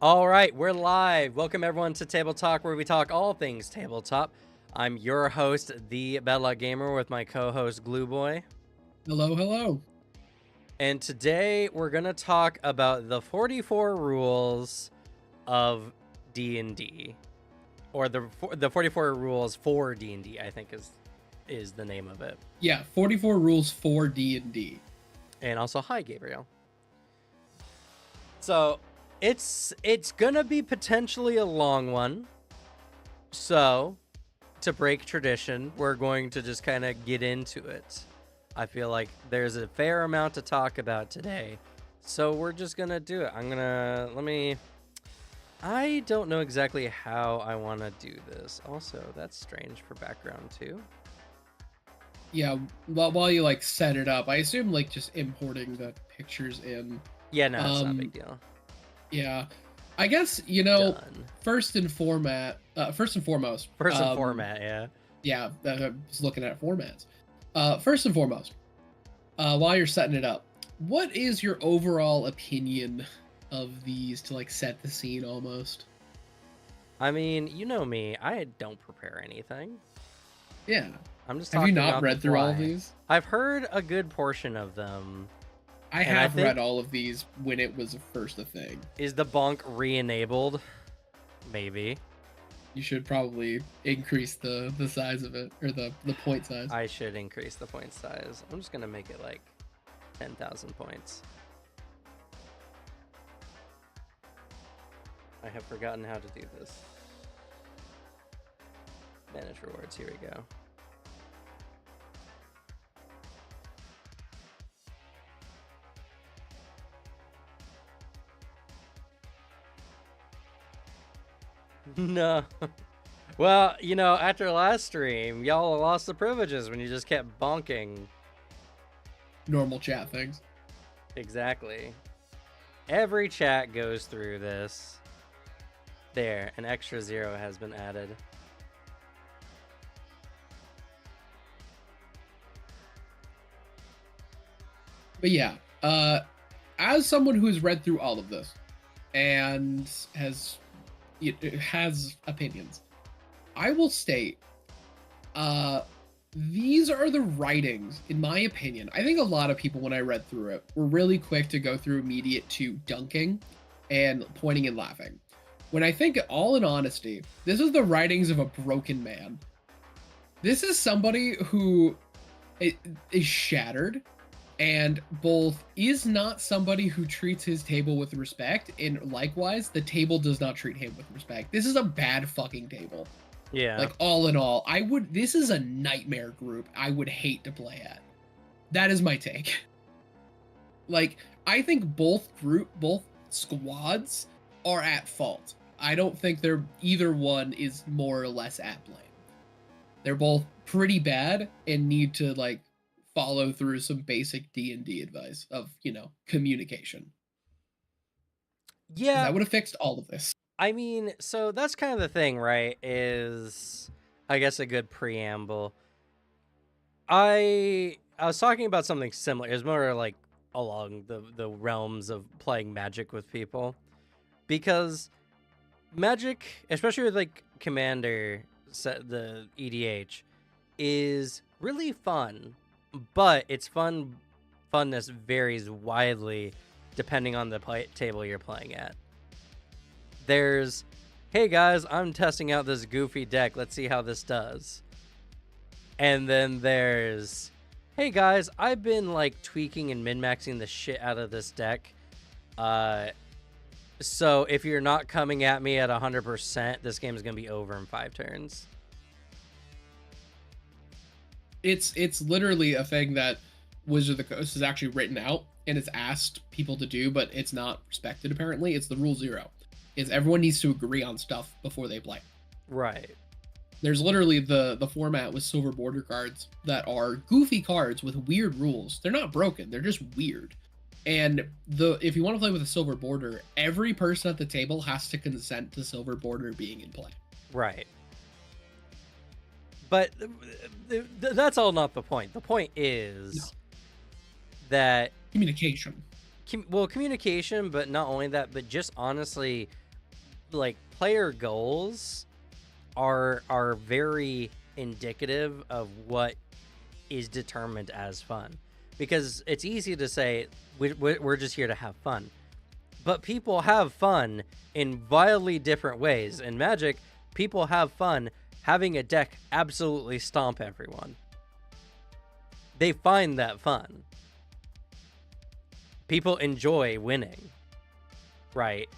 All right, we're live. Welcome everyone to Table Talk, where we talk all things tabletop. I'm your host, the Bedlock Gamer, with my co-host Glue Boy. Hello, hello. And today we're gonna talk about the 44 rules of D&D, or the 44 rules for D&D. I think is the name of it. Yeah, 44 rules for D&D. And also, hi Gabriel. So it's gonna be potentially a long one. So to break tradition, we're going to just kind of get into it. I feel like there's a fair amount to talk about today, so we're just gonna do it. I don't know exactly how I want to do this. Also, that's strange for background too. Yeah, while you like set it up, I assume like just importing the pictures in. Yeah, no, it's not a big deal. Yeah, I guess Done. first and foremost. First and format, yeah. Yeah, I was looking at formats. First and foremost, while you're setting it up, what is your overall opinion of these to like set the scene almost? I mean, you know me, I don't prepare anything. Yeah. I'm just Have talking you not about read through all of these? I've heard a good portion of them. I have read all of these when it was first a thing. Is the bonk re-enabled? Maybe. You should probably increase the size of it, or the point size. I should increase the point size. I'm just gonna make it like 10,000 points. I have forgotten how to do this. Manage rewards, here we go. No. Well, you know, after last stream, y'all lost the privileges when you just kept bonking. Normal chat things. Exactly. Every chat goes through this. There, an extra 0 has been added. But yeah, as someone who's read through all of this and has opinions, I will state, these are the writings, in my opinion. I think a lot of people, when I read through it, were really quick to go through immediate to dunking and pointing and laughing. When I think, all in honesty, this is the writings of a broken man. This is somebody who is shattered, and both is not somebody who treats his table with respect, and likewise, the table does not treat him with respect. This is a bad fucking table. Yeah. Like, all in all, this is a nightmare group I would hate to play at. That is my take. Like, I think both squads are at fault. I don't think either one is more or less at blame. They're both pretty bad and need to, like, follow through some basic D&D advice of, communication. Yeah. That would have fixed all of this. I mean, so that's kind of the thing, right? Is, I guess, a good preamble. I was talking about something similar. It's more like along the realms of playing Magic with people. Because Magic, especially with like Commander, the EDH, is really fun. But its funness varies widely depending on the table you're playing at. There's, hey guys, I'm testing out this goofy deck. Let's see how this does. And then there's, hey guys, I've been like tweaking and min-maxing the shit out of this deck. So if you're not coming at me at 100%, this game is going to be over in 5 turns. It's literally a thing that Wizard of the Coast has actually written out and it's asked people to do, but it's not respected apparently. It's the rule 0. Is everyone needs to agree on stuff before they play. Right. There's literally the format with silver border cards that are goofy cards with weird rules. They're not broken, they're just weird. And if you want to play with a silver border, every person at the table has to consent to silver border being in play. Right. But that's all not the point. The point is that communication. Well, communication, but not only that, but just honestly like player goals are very indicative of what is determined as fun, because it's easy to say we're just here to have fun, but people have fun in wildly different ways. In Magic, people have fun having a deck absolutely stomp everyone. They find that fun. People enjoy winning, right?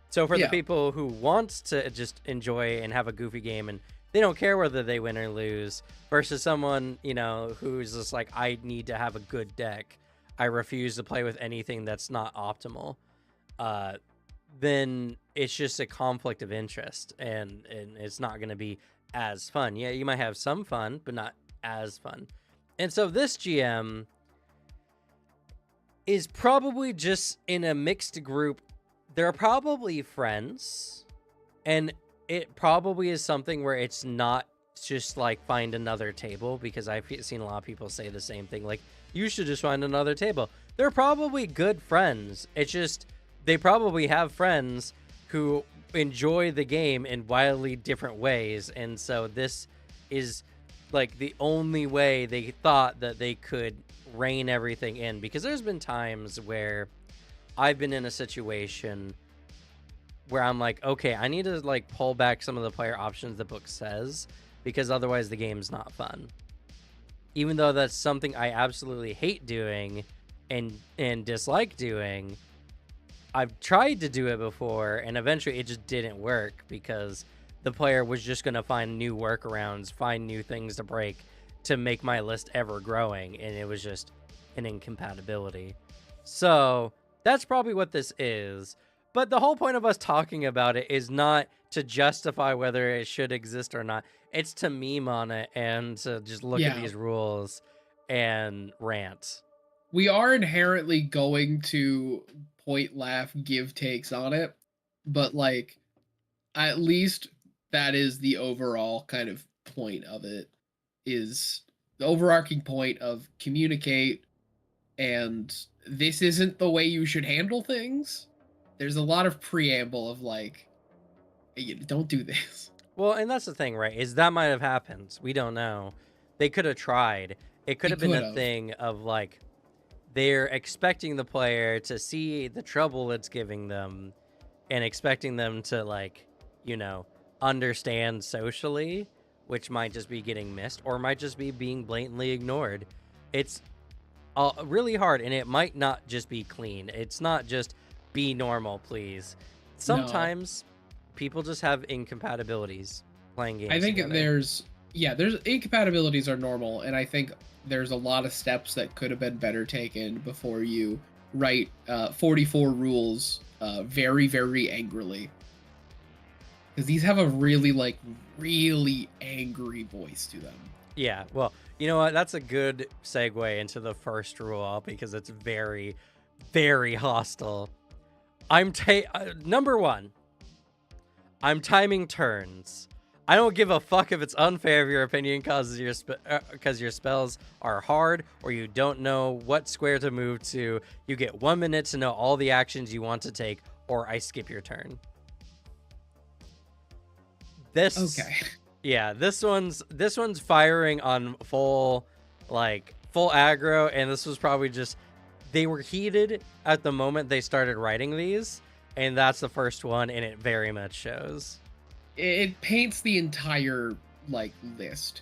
So for the people who want to just enjoy and have a goofy game and they don't care whether they win or lose, versus someone, you know, who's just like, I need to have a good deck, I refuse to play with anything that's not optimal, then it's just a conflict of interest, and it's not going to be as fun. Yeah, you might have some fun, but not as fun. And so this GM is probably just in a mixed group. They're probably friends, and it probably is something where it's not just like find another table, because I've seen a lot of people say the same thing, like, you should just find another table. They're probably good friends. It's just they probably have friends who enjoy the game in wildly different ways, and so this is like the only way they thought that they could rein everything in. Because there's been times where I've been in a situation where I'm like, okay, I need to like pull back some of the player options the book says, because otherwise the game's not fun. Even though that's something I absolutely hate doing and dislike doing, I've tried to do it before, and eventually it just didn't work, because the player was just going to find new workarounds, find new things to break to make my list ever growing, and it was just an incompatibility. So that's probably what this is. But the whole point of us talking about it is not to justify whether it should exist or not. It's to meme on it and to just look at these rules and rant. We are inherently going to point, laugh, give takes on it, but like, at least that is the overall kind of point of it, is the overarching point of communicate, and this isn't the way you should handle things. There's a lot of preamble of like, hey, don't do this. Well, and that's the thing, right? Is that might have happened. We don't know. They could have tried. It could have been a thing of like, they're expecting the player to see the trouble it's giving them and expecting them to, like, you know, understand socially, which might just be getting missed or might just be being blatantly ignored. It's really hard, and it might not just be clean. It's not just be normal, please. Sometimes people just have incompatibilities playing games. I think together. there's incompatibilities are normal, and I think there's a lot of steps that could have been better taken before you write 44 rules very, very angrily. Because these have a really angry voice to them. Yeah, well, you know what? That's a good segue into the first rule, because it's very, very hostile. Number one, I'm timing turns. I don't give a fuck if it's unfair if your opinion causes because your spells are hard or you don't know what square to move to. You get 1 minute to know all the actions you want to take, or I skip your turn. Yeah, this one's firing on full aggro, and this was probably just, they were heated at the moment they started writing these, and that's the first one, and it very much shows. It paints the entire list.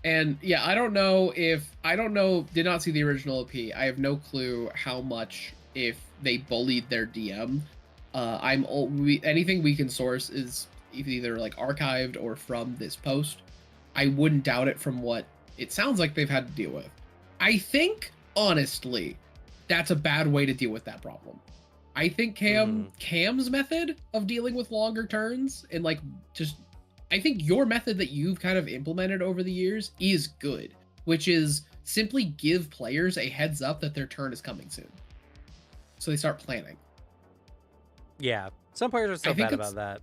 And yeah, did not see the original OP. I have no clue how much, if they bullied their DM. Anything we can source is either archived or from this post. I wouldn't doubt it from what it sounds like they've had to deal with. I think, honestly, that's a bad way to deal with that problem. I think Cam's method of dealing with longer turns and I think your method that you've kind of implemented over the years is good, which is simply give players a heads up that their turn is coming soon, so they start planning. Yeah, some players are so bad about that.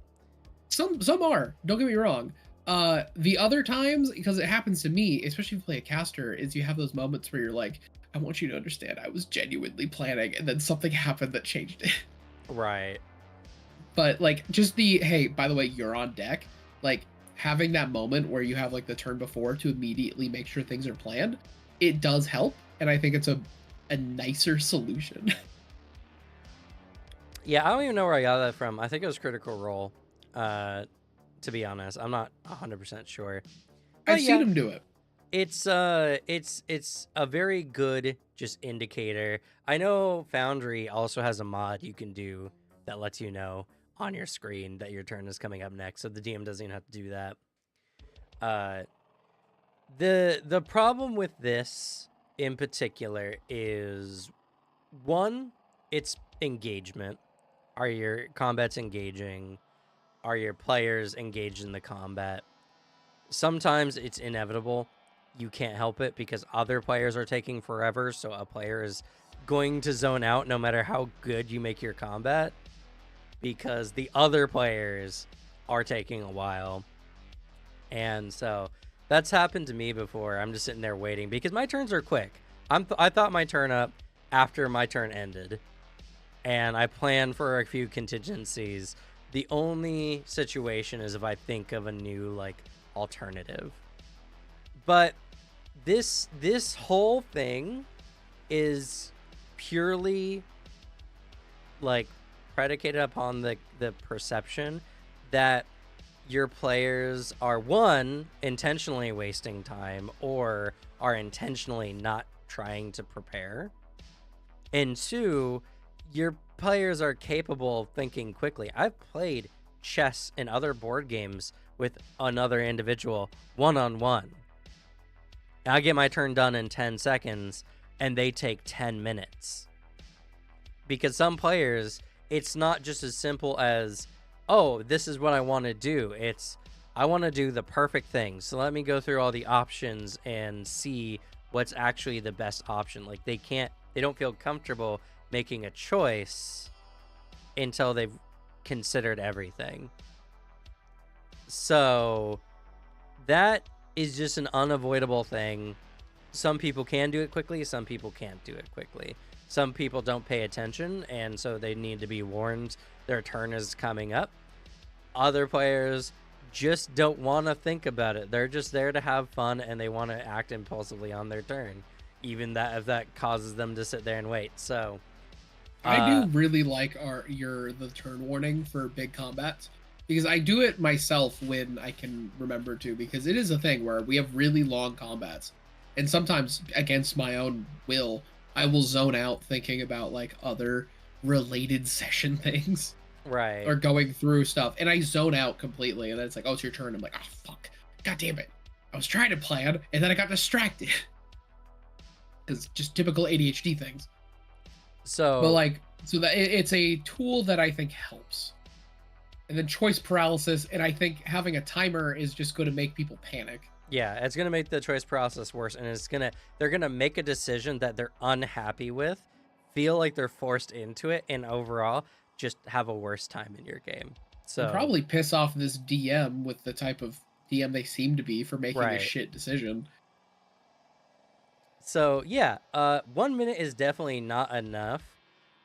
Some are. Don't get me wrong. The other times, because it happens to me, especially if you play a caster, is you have those moments where you're like, I want you to understand I was genuinely planning, and then something happened that changed it. Right. But like just the hey, by the way, you're on deck. Like having that moment where you have like the turn before to immediately make sure things are planned, it does help, and I think it's a nicer solution. Yeah, I don't even know where I got that from. I think it was Critical Role. To be honest, I'm not 100% sure. I've But seen yeah, him do it. it's a very good just indicator. I know Foundry also has a mod you can do that lets you know on your screen that your turn is coming up next, so the DM doesn't even have to do that. Uh, the problem with this in particular is one, it's engagement. Are your combats engaging? Are your players engaged in the combat? Sometimes it's inevitable. You can't help it because other players are taking forever, so a player is going to zone out no matter how good you make your combat because the other players are taking a while. And so that's happened to me before. I'm just sitting there waiting because my turns are quick. I thought my turn up after my turn ended, and I plan for a few contingencies. The only situation is if I think of a new like alternative. But this whole thing is purely like predicated upon the perception that your players are one intentionally wasting time or are intentionally not trying to prepare, and two, your players are capable of thinking quickly. I've played chess and other board games with another individual one-on-one. I get my turn done in 10 seconds and they take 10 minutes. Because some players, it's not just as simple as, oh, this is what I want to do. It's, I want to do the perfect thing. So let me go through all the options and see what's actually the best option. Like they don't feel comfortable making a choice until they've considered everything. So that is just an unavoidable thing. Some people can do it quickly, some people can't do it quickly. Some people don't pay attention, and so they need to be warned their turn is coming up. Other players just don't want to think about it. They're just there to have fun, and they want to act impulsively on their turn, even that if that causes them to sit there and wait. So I do really like the turn warning for big combats because I do it myself when I can remember to, because it is a thing where we have really long combats, and sometimes against my own will I will zone out thinking about like other related session things right. or going through stuff, and I zone out completely, and then it's like, oh, it's your turn. I'm like, oh fuck, god damn it, I was trying to plan and then I got distracted because just typical ADHD things. So But like, so that it's a tool that I think helps. And then choice paralysis, and I think having a timer is just going to make people panic. yeah, it's gonna make the choice process worse, and they're gonna make a decision that they're unhappy with, feel like they're forced into it, and overall just have a worse time in your game. And So probably piss off this DM with the type of DM they seem to be for making a right. shit decision. So yeah, 1 minute is definitely not enough.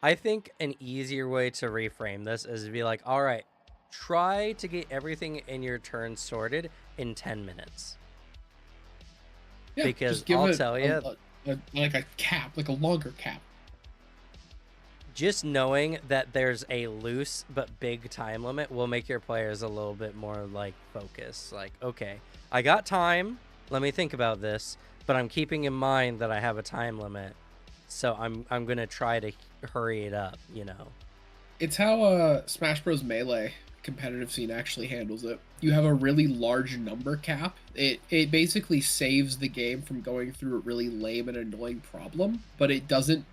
I think an easier way to reframe this is to be like, all right, try to get everything in your turn sorted in 10 minutes. Yeah, Because just give I'll it tell you, like a cap, like a longer cap. just knowing that there's a loose but big time limit will make your players a little bit more like focused. Like, okay, I got time. Let me think about this, but I'm keeping in mind that I have a time limit. So I'm going to try to hurry it up, you know. It's how Smash Bros. Melee competitive scene actually handles it. You have a really large number cap. It basically saves the game from going through a really lame and annoying problem, but it doesn't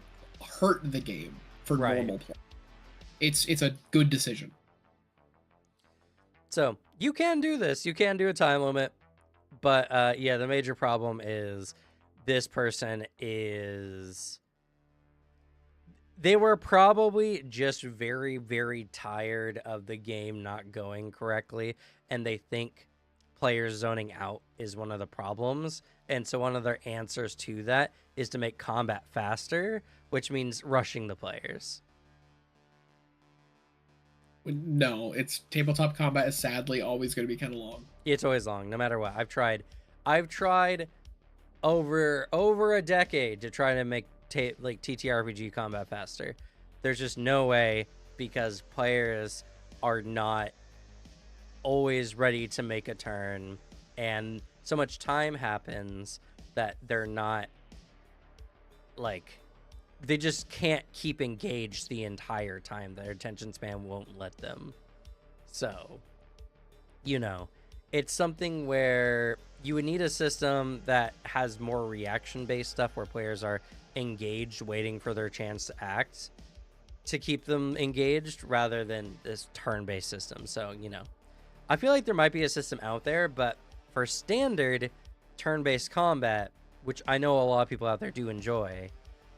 hurt the game for Right. normal play. It's a good decision. So you can do this. You can do a time limit. But yeah, the major problem is this person is... They were probably just very, very tired of the game not going correctly, and they think players zoning out is one of the problems. And so one of their answers to that is to make combat faster, which means rushing the players. No, it's tabletop combat is sadly always going to be kind of long. It's always long, no matter what. I've tried over a decade to try to make like TTRPG combat faster. There's just no way, because players are not always ready to make a turn, and so much time happens that they're not, like, they just can't keep engaged the entire time. Their attention span won't let them. So, you know, it's something where you would need a system that has more reaction based stuff, where players are engaged waiting for their chance to act, to keep them engaged, rather than this turn based system. So, you know, I feel like there might be a system out there, but for standard turn based combat, which I know a lot of people out there do enjoy,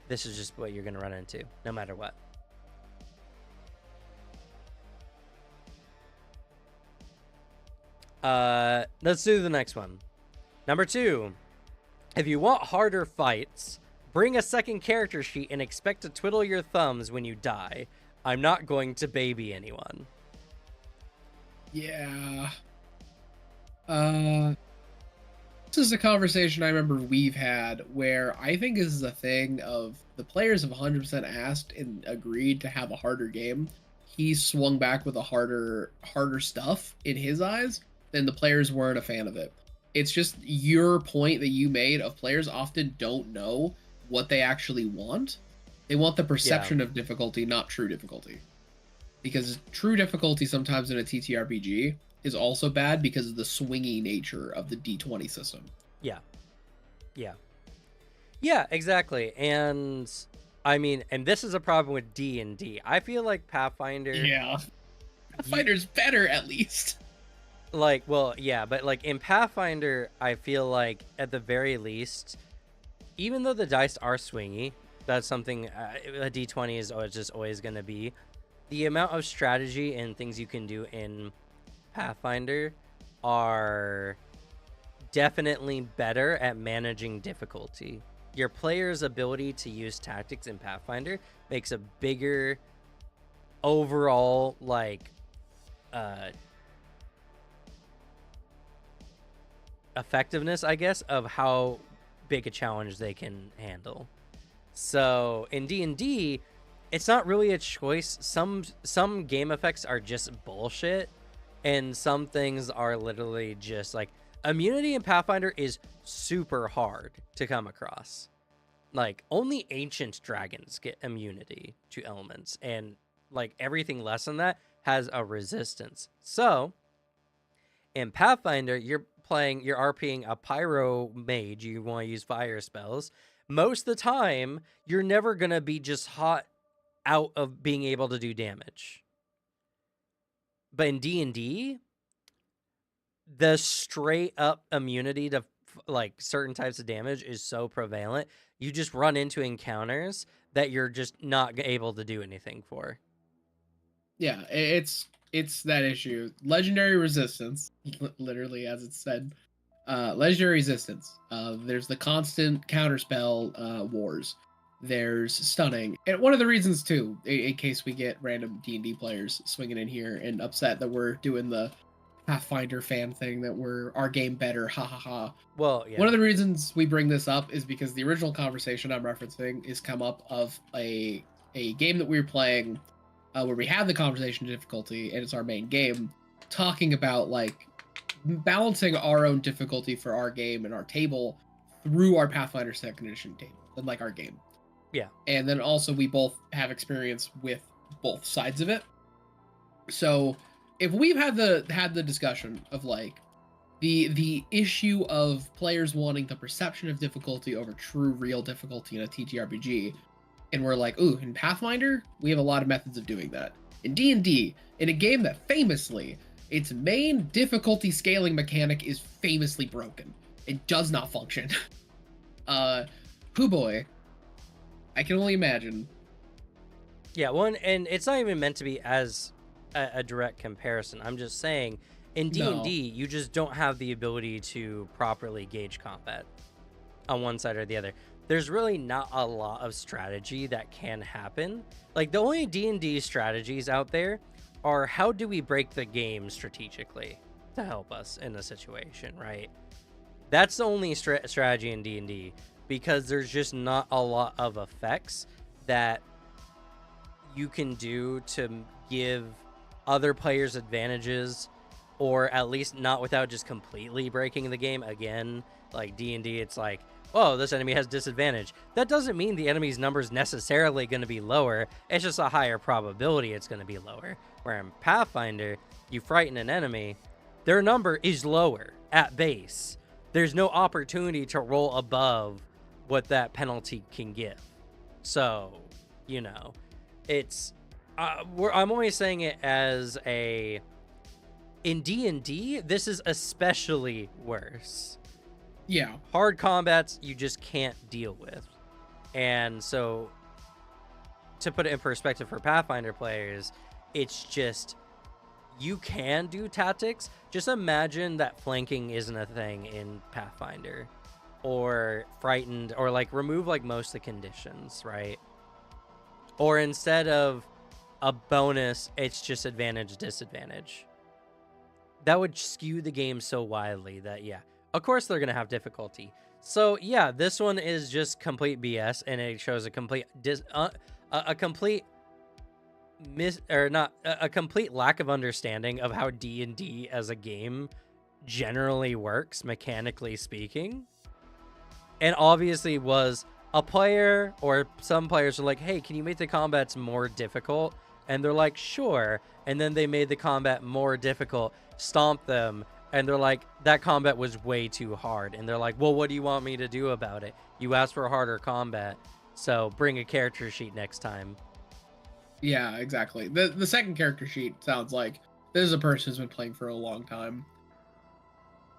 this is just what you're going to run into no matter what. Let's do the next one. Number 2. If you want harder fights, bring a second character sheet and expect to twiddle your thumbs when you die. I'm not going to baby anyone. Yeah. This is a conversation I remember we've had where I think this is a thing of the players have 100% asked and agreed to have a harder game. He swung back with a harder stuff in his eyes, then the players weren't a fan of it. It's just your point that you made of players often don't know what they actually want. They want the perception of difficulty, not true difficulty. Because true difficulty sometimes in a TTRPG is also bad because of the swingy nature of the D20 system. Yeah, exactly. And I mean, and this is a problem with D&D. I feel like Pathfinder... Yeah. Pathfinder's better, at least. Like, well, yeah, but like in Pathfinder, I feel like at the very least, even though the dice are swingy, that's something a D20 is just always going to be. The amount of strategy and things you can do in Pathfinder are definitely better at managing difficulty. Your player's ability to use tactics in Pathfinder makes a bigger overall, like, effectiveness, I guess, of how big a challenge they can handle. So in D&D, it's not really a choice. Some game effects are just bullshit, and some things are literally just like immunity in Pathfinder is super hard to come across. Like, only ancient dragons get immunity to elements, and like everything less than that has a resistance. So in Pathfinder, you're RPing a pyro mage, you want to use fire spells. Most of the time, you're never going to be just hot out of being able to do damage. But in D&D, the straight up immunity to like certain types of damage is so prevalent. You just run into encounters that you're just not able to do anything for. Yeah, it's that issue. Legendary resistance, literally as it's said. Legendary resistance. There's the constant counterspell wars. There's stunning, and one of the reasons too, in case we get random D&D players swinging in here and upset that we're doing the Pathfinder fan thing, that we're our game better, ha ha ha. Well, yeah. One of the reasons we bring this up is because the original conversation I'm referencing is come up of a game that we were playing, where we had the conversation difficulty, and it's our main game, talking about like balancing our own difficulty for our game and our table through our Pathfinder 2nd edition table, and like our game. Yeah. And then also we both have experience with both sides of it. So if we've had the discussion of like the issue of players wanting the perception of difficulty over true real difficulty in a TTRPG, and we're like, ooh, in Pathfinder, we have a lot of methods of doing that. In D&D, in a game that famously, its main difficulty scaling mechanic is famously broken. It does not function. Pooh Boy, I can only imagine. Yeah, one, and it's not even meant to be as a direct comparison. I'm just saying, in D&D, you just don't have the ability to properly gauge combat on one side or the other. There's really not a lot of strategy that can happen. Like, the only D&D strategies out there are how do we break the game strategically to help us in a situation, right? That's the only strategy in D&D, because there's just not a lot of effects that you can do to give other players advantages, or at least not without just completely breaking the game. Again, like D&D, it's like, oh, this enemy has disadvantage. That doesn't mean the enemy's number is necessarily going to be lower. It's just a higher probability it's going to be lower. Where in Pathfinder, you frighten an enemy, their number is lower at base. There's no opportunity to roll above what that penalty can give. So, you know, it's I'm only saying it as a, in D&D, this is especially worse. Yeah. Hard combats you just can't deal with. And so, to put it in perspective for Pathfinder players, it's just, you can do tactics. Just imagine that flanking isn't a thing in Pathfinder, or frightened, or like remove like most of the conditions, right? Or instead of a bonus, it's just advantage, disadvantage. That would skew the game so wildly that, yeah, of course they're going to have difficulty. So yeah, this one is just complete BS, and it shows a complete a complete complete lack of understanding of how D&D as a game generally works, mechanically speaking. And obviously was a player, or some players are like, hey, can you make the combats more difficult? And they're like, sure. And then they made the combat more difficult, stomped them, and they're like, that combat was way too hard. And they're like, well, what do you want me to do about it? You asked for a harder combat, so bring a character sheet next time. Yeah, exactly. The second character sheet sounds like this is a person who's been playing for a long time.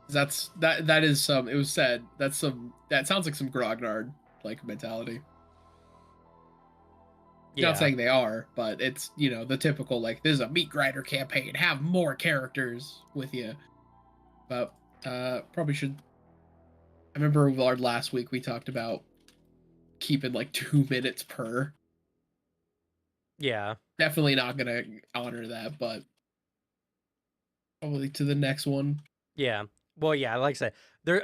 That is some, it was said, that sounds like some grognard like mentality. Yeah. Not saying they are, but it's, you know, the typical, like, this is a meat grinder campaign, have more characters with you. But probably should, I remember our last week we talked about keeping like 2 minutes per. Yeah. Definitely not gonna honor that, but probably to the next one. Yeah. Well, yeah, like I said,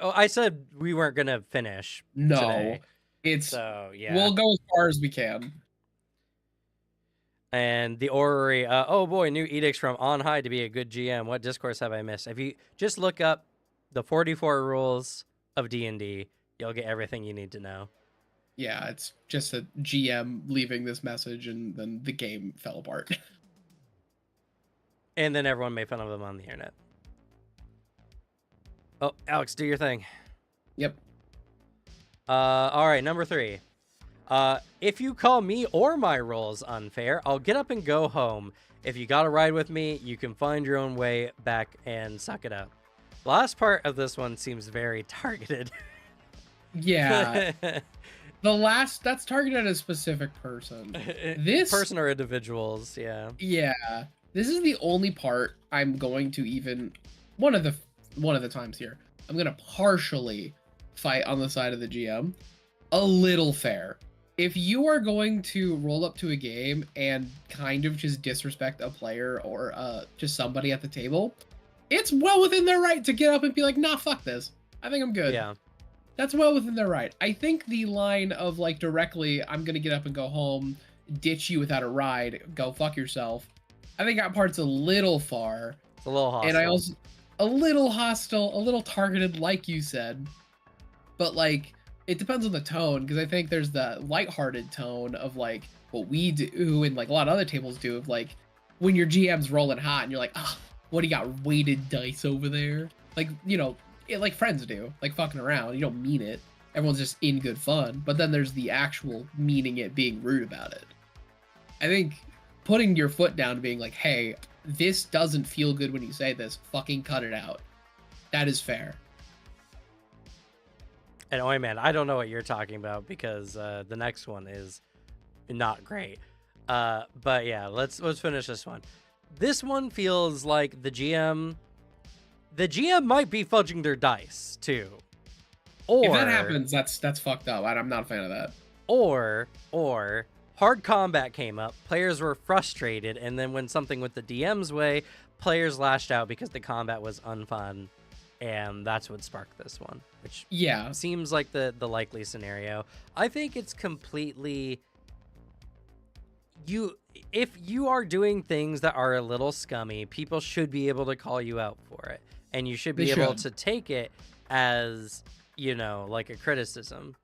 I said we weren't gonna finish today. It's, so yeah, we'll go as far as we can. And the orrery, oh boy, new edicts from on high to be a good GM. What discourse have I missed? If you just look up the 44 rules of D&D, you'll get everything you need to know. Yeah, it's just a GM leaving this message, and then the game fell apart. And then everyone made fun of them on the internet. Oh, Alex, do your thing. Yep. All right, number 3. If you call me or my roles unfair, I'll get up and go home. If you gotta ride with me, you can find your own way back and suck it up. The last part of this one seems very targeted. Yeah. That's targeted at a specific person. This person or individuals, yeah. Yeah. This is the only part I'm going to even, one of the times here, I'm gonna partially fight on the side of the GM. A little fair. If you are going to roll up to a game and kind of just disrespect a player or just somebody at the table, it's well within their right to get up and be like, nah, fuck this. I think I'm good. Yeah. That's well within their right. I think the line of like directly, I'm going to get up and go home, ditch you without a ride, go fuck yourself. I think that part's a little far. It's a little hostile. And I also, a little hostile, a little targeted, like you said. But like, it depends on the tone, because I think there's the lighthearted tone of like what we do and like a lot of other tables do, of like when your GM's rolling hot and you're like, ah, what do you got, weighted dice over there? Like, you know, like friends do, like fucking around. You don't mean it. Everyone's just in good fun. But then there's the actual meaning it, being rude about it. I think putting your foot down and being like, hey, this doesn't feel good when you say this, fucking cut it out. That is fair. And oh man, I don't know what you're talking about, because the next one is not great. But yeah, let's finish this one. This one feels like the GM might be fudging their dice too. Or if that happens, that's fucked up. I'm not a fan of that. Or hard combat came up, players were frustrated, and then when something went the DM's way, players lashed out because the combat was unfun, and that's what sparked this one, which seems like the likely scenario. I think it's completely... If you are doing things that are a little scummy, people should be able to call you out for it, and you should be able to take it as, you know, like a criticism.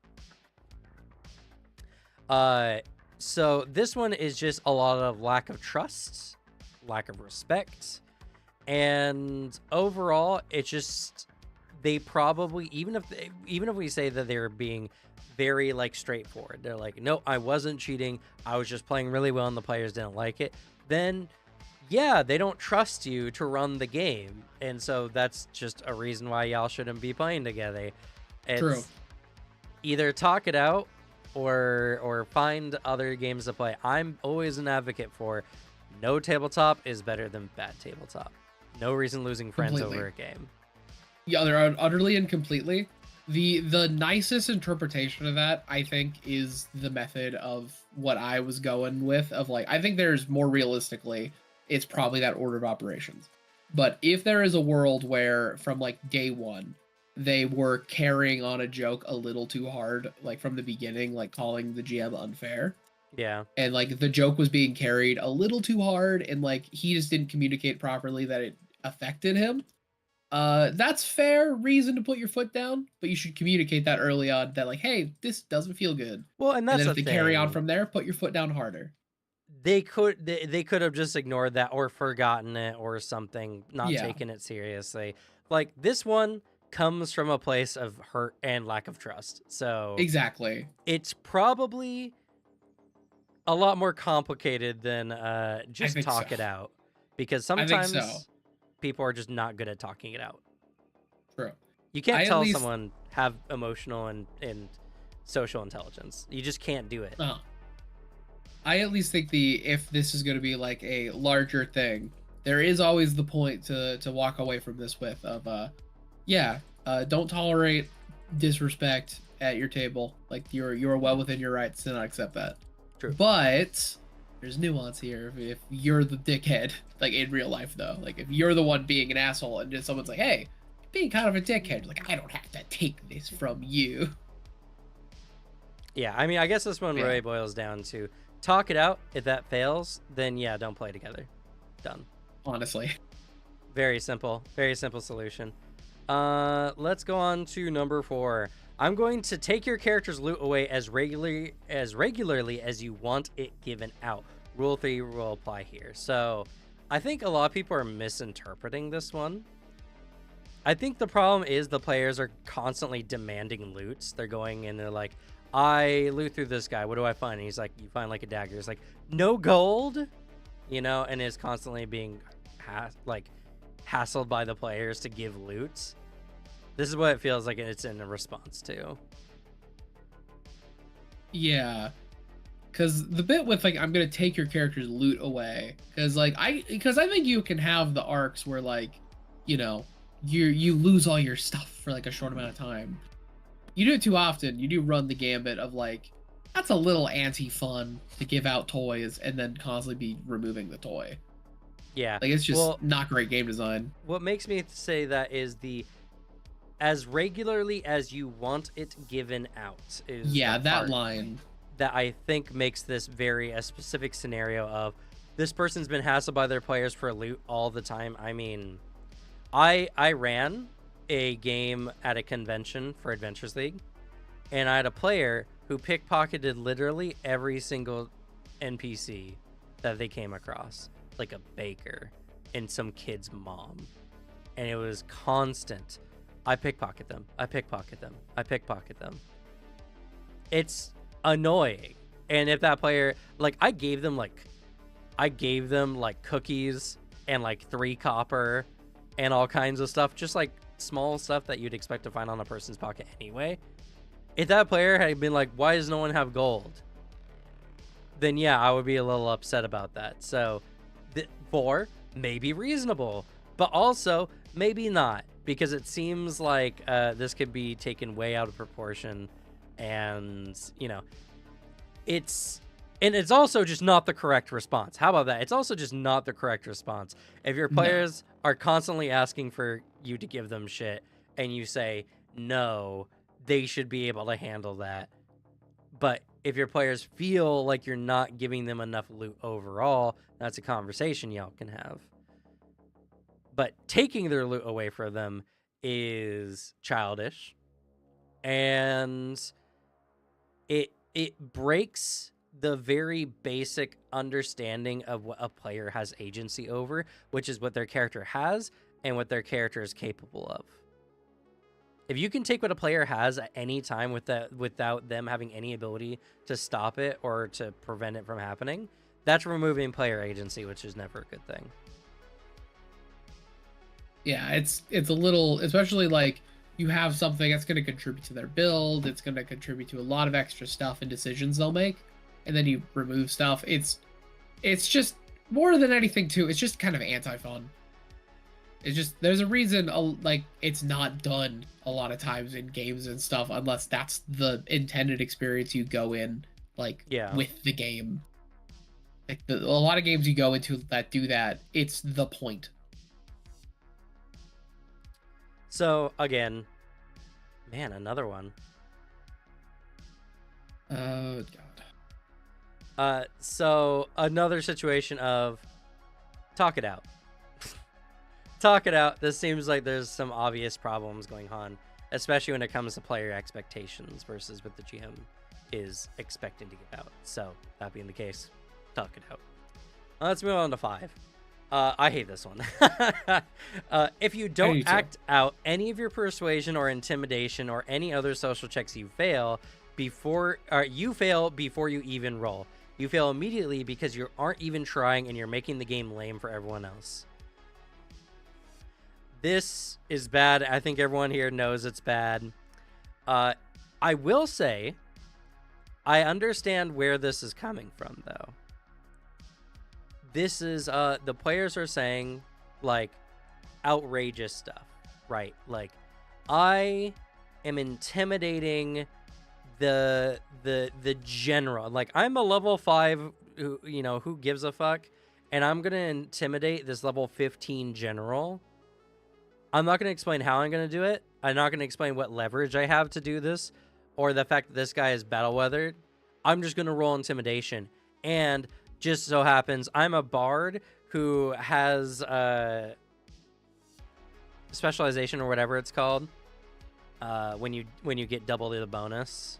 So this one is just a lot of lack of trust, lack of respect, and overall, it's just, they probably, even if we say that they're being very like straightforward, they're like, no, I wasn't cheating, I was just playing really well and the players didn't like it, then yeah, they don't trust you to run the game, and so that's just a reason why y'all shouldn't be playing together. It's True. Either talk it out or find other games to play. I'm always an advocate for no tabletop is better than bad tabletop. No reason losing friends over a game. Yeah, they're utterly and completely. The nicest interpretation of that, I think, is the method of what I was going with, of like, I think there's more realistically, it's probably that order of operations. But if there is a world where from like day one, they were carrying on a joke a little too hard, like from the beginning, like calling the GM unfair. Yeah. And like the joke was being carried a little too hard, and like he just didn't communicate properly that it affected him. That's fair reason to put your foot down, but you should communicate that early on, that like, hey, this doesn't feel good. Well, and that's then the if they thing. carry on from there, put your foot down harder. They could have just ignored that or forgotten it or something, not taken it seriously. Like this one comes from a place of hurt and lack of trust. So exactly, it's probably a lot more complicated than just talk it out, because sometimes people are just not good at talking it out. True. You can't tell someone have emotional and social intelligence. You just can't do it. I at least think if this is going to be like a larger thing, there is always the point to walk away from this with of don't tolerate disrespect at your table. Like you're well within your rights to not accept that. True. But there's nuance here. If you're the dickhead, like in real life though, like if you're the one being an asshole and just someone's like, hey, you're being kind of a dickhead, like I don't have to take this from you. Yeah, I mean, I guess this one really boils down to talk it out. If that fails, then yeah, don't play together. Done. Honestly. Very simple solution. Let's go on to number 4. I'm going to take your character's loot away as regularly as you want it given out. Rule 3 will apply here. So I think a lot of people are misinterpreting this one. I think the problem is the players are constantly demanding loots. They're going and they're like, I loot through this guy. What do I find? And he's like, you find like a dagger. It's like, no gold, you know, and is constantly being hassled by the players to give loots. This is what it feels like it's in a response to. Yeah. Because the bit with like, I'm going to take your character's loot away. Because I think you can have the arcs where like, you know, you lose all your stuff for like a short amount of time. You do it too often, you do run the gambit of like, that's a little anti-fun to give out toys and then constantly be removing the toy. Yeah. Like it's just not great game design. What makes me say that is as regularly as you want it given out is that line that I think makes this a specific scenario of this person's been hassled by their players for loot all the time. I mean, I ran a game at a convention for Adventures League, and I had a player who pickpocketed literally every single NPC that they came across, like a baker and some kid's mom, and it was constant. I pickpocket them. I pickpocket them. I pickpocket them. It's annoying. And if that player, like, I gave them cookies and like 3 copper and all kinds of stuff, just like small stuff that you'd expect to find on a person's pocket anyway. If that player had been like, why does no one have gold? Then yeah, I would be a little upset about that. So 4 may be reasonable, but also maybe not, because it seems like this could be taken way out of proportion, and you know, it's And it's also just not the correct response. How about that? It's also just not the correct response. If your No. players are constantly asking for you to give them shit and you say no, they should be able to handle that. But if your players feel like you're not giving them enough loot overall, that's a conversation y'all can have. But taking their loot away from them is childish. And it breaks the very basic understanding of what a player has agency over, which is what their character has and what their character is capable of. If you can take what a player has at any time without them having any ability to stop it or to prevent it from happening, that's removing player agency, which is never a good thing. Yeah, it's a little, especially like you have something that's going to contribute to their build, it's going to contribute to a lot of extra stuff and decisions they'll make, and then you remove stuff. It's just more than anything too. It's just kind of anti-fun. It's just there's a reason like it's not done a lot of times in games and stuff unless that's the intended experience you go in like with the game. Like a lot of games you go into that do that, it's the point. So again, man, another one. Oh god. So another situation of talk it out. Talk it out. This seems like there's some obvious problems going on, especially when it comes to player expectations versus what the GM is expecting to get out. So that being the case, talk it out. Let's move on to 5. I hate this one. If you don't act out any of your persuasion or intimidation or any other social checks, you fail before you even roll. You fail immediately because you aren't even trying and you're making the game lame for everyone else. This is bad. I think everyone here knows it's bad. I will say, I understand where this is coming from, though. This is, the players are saying, like, outrageous stuff, right? Like, I am intimidating the general. Like, I'm a level 5 who gives a fuck, and I'm gonna intimidate this level 15 general. I'm not going to explain how I'm going to do it. I'm not going to explain what leverage I have to do this or the fact that this guy is battle weathered. I'm just going to roll intimidation. And just so happens I'm a bard who has specialization or whatever it's called when you get double the bonus.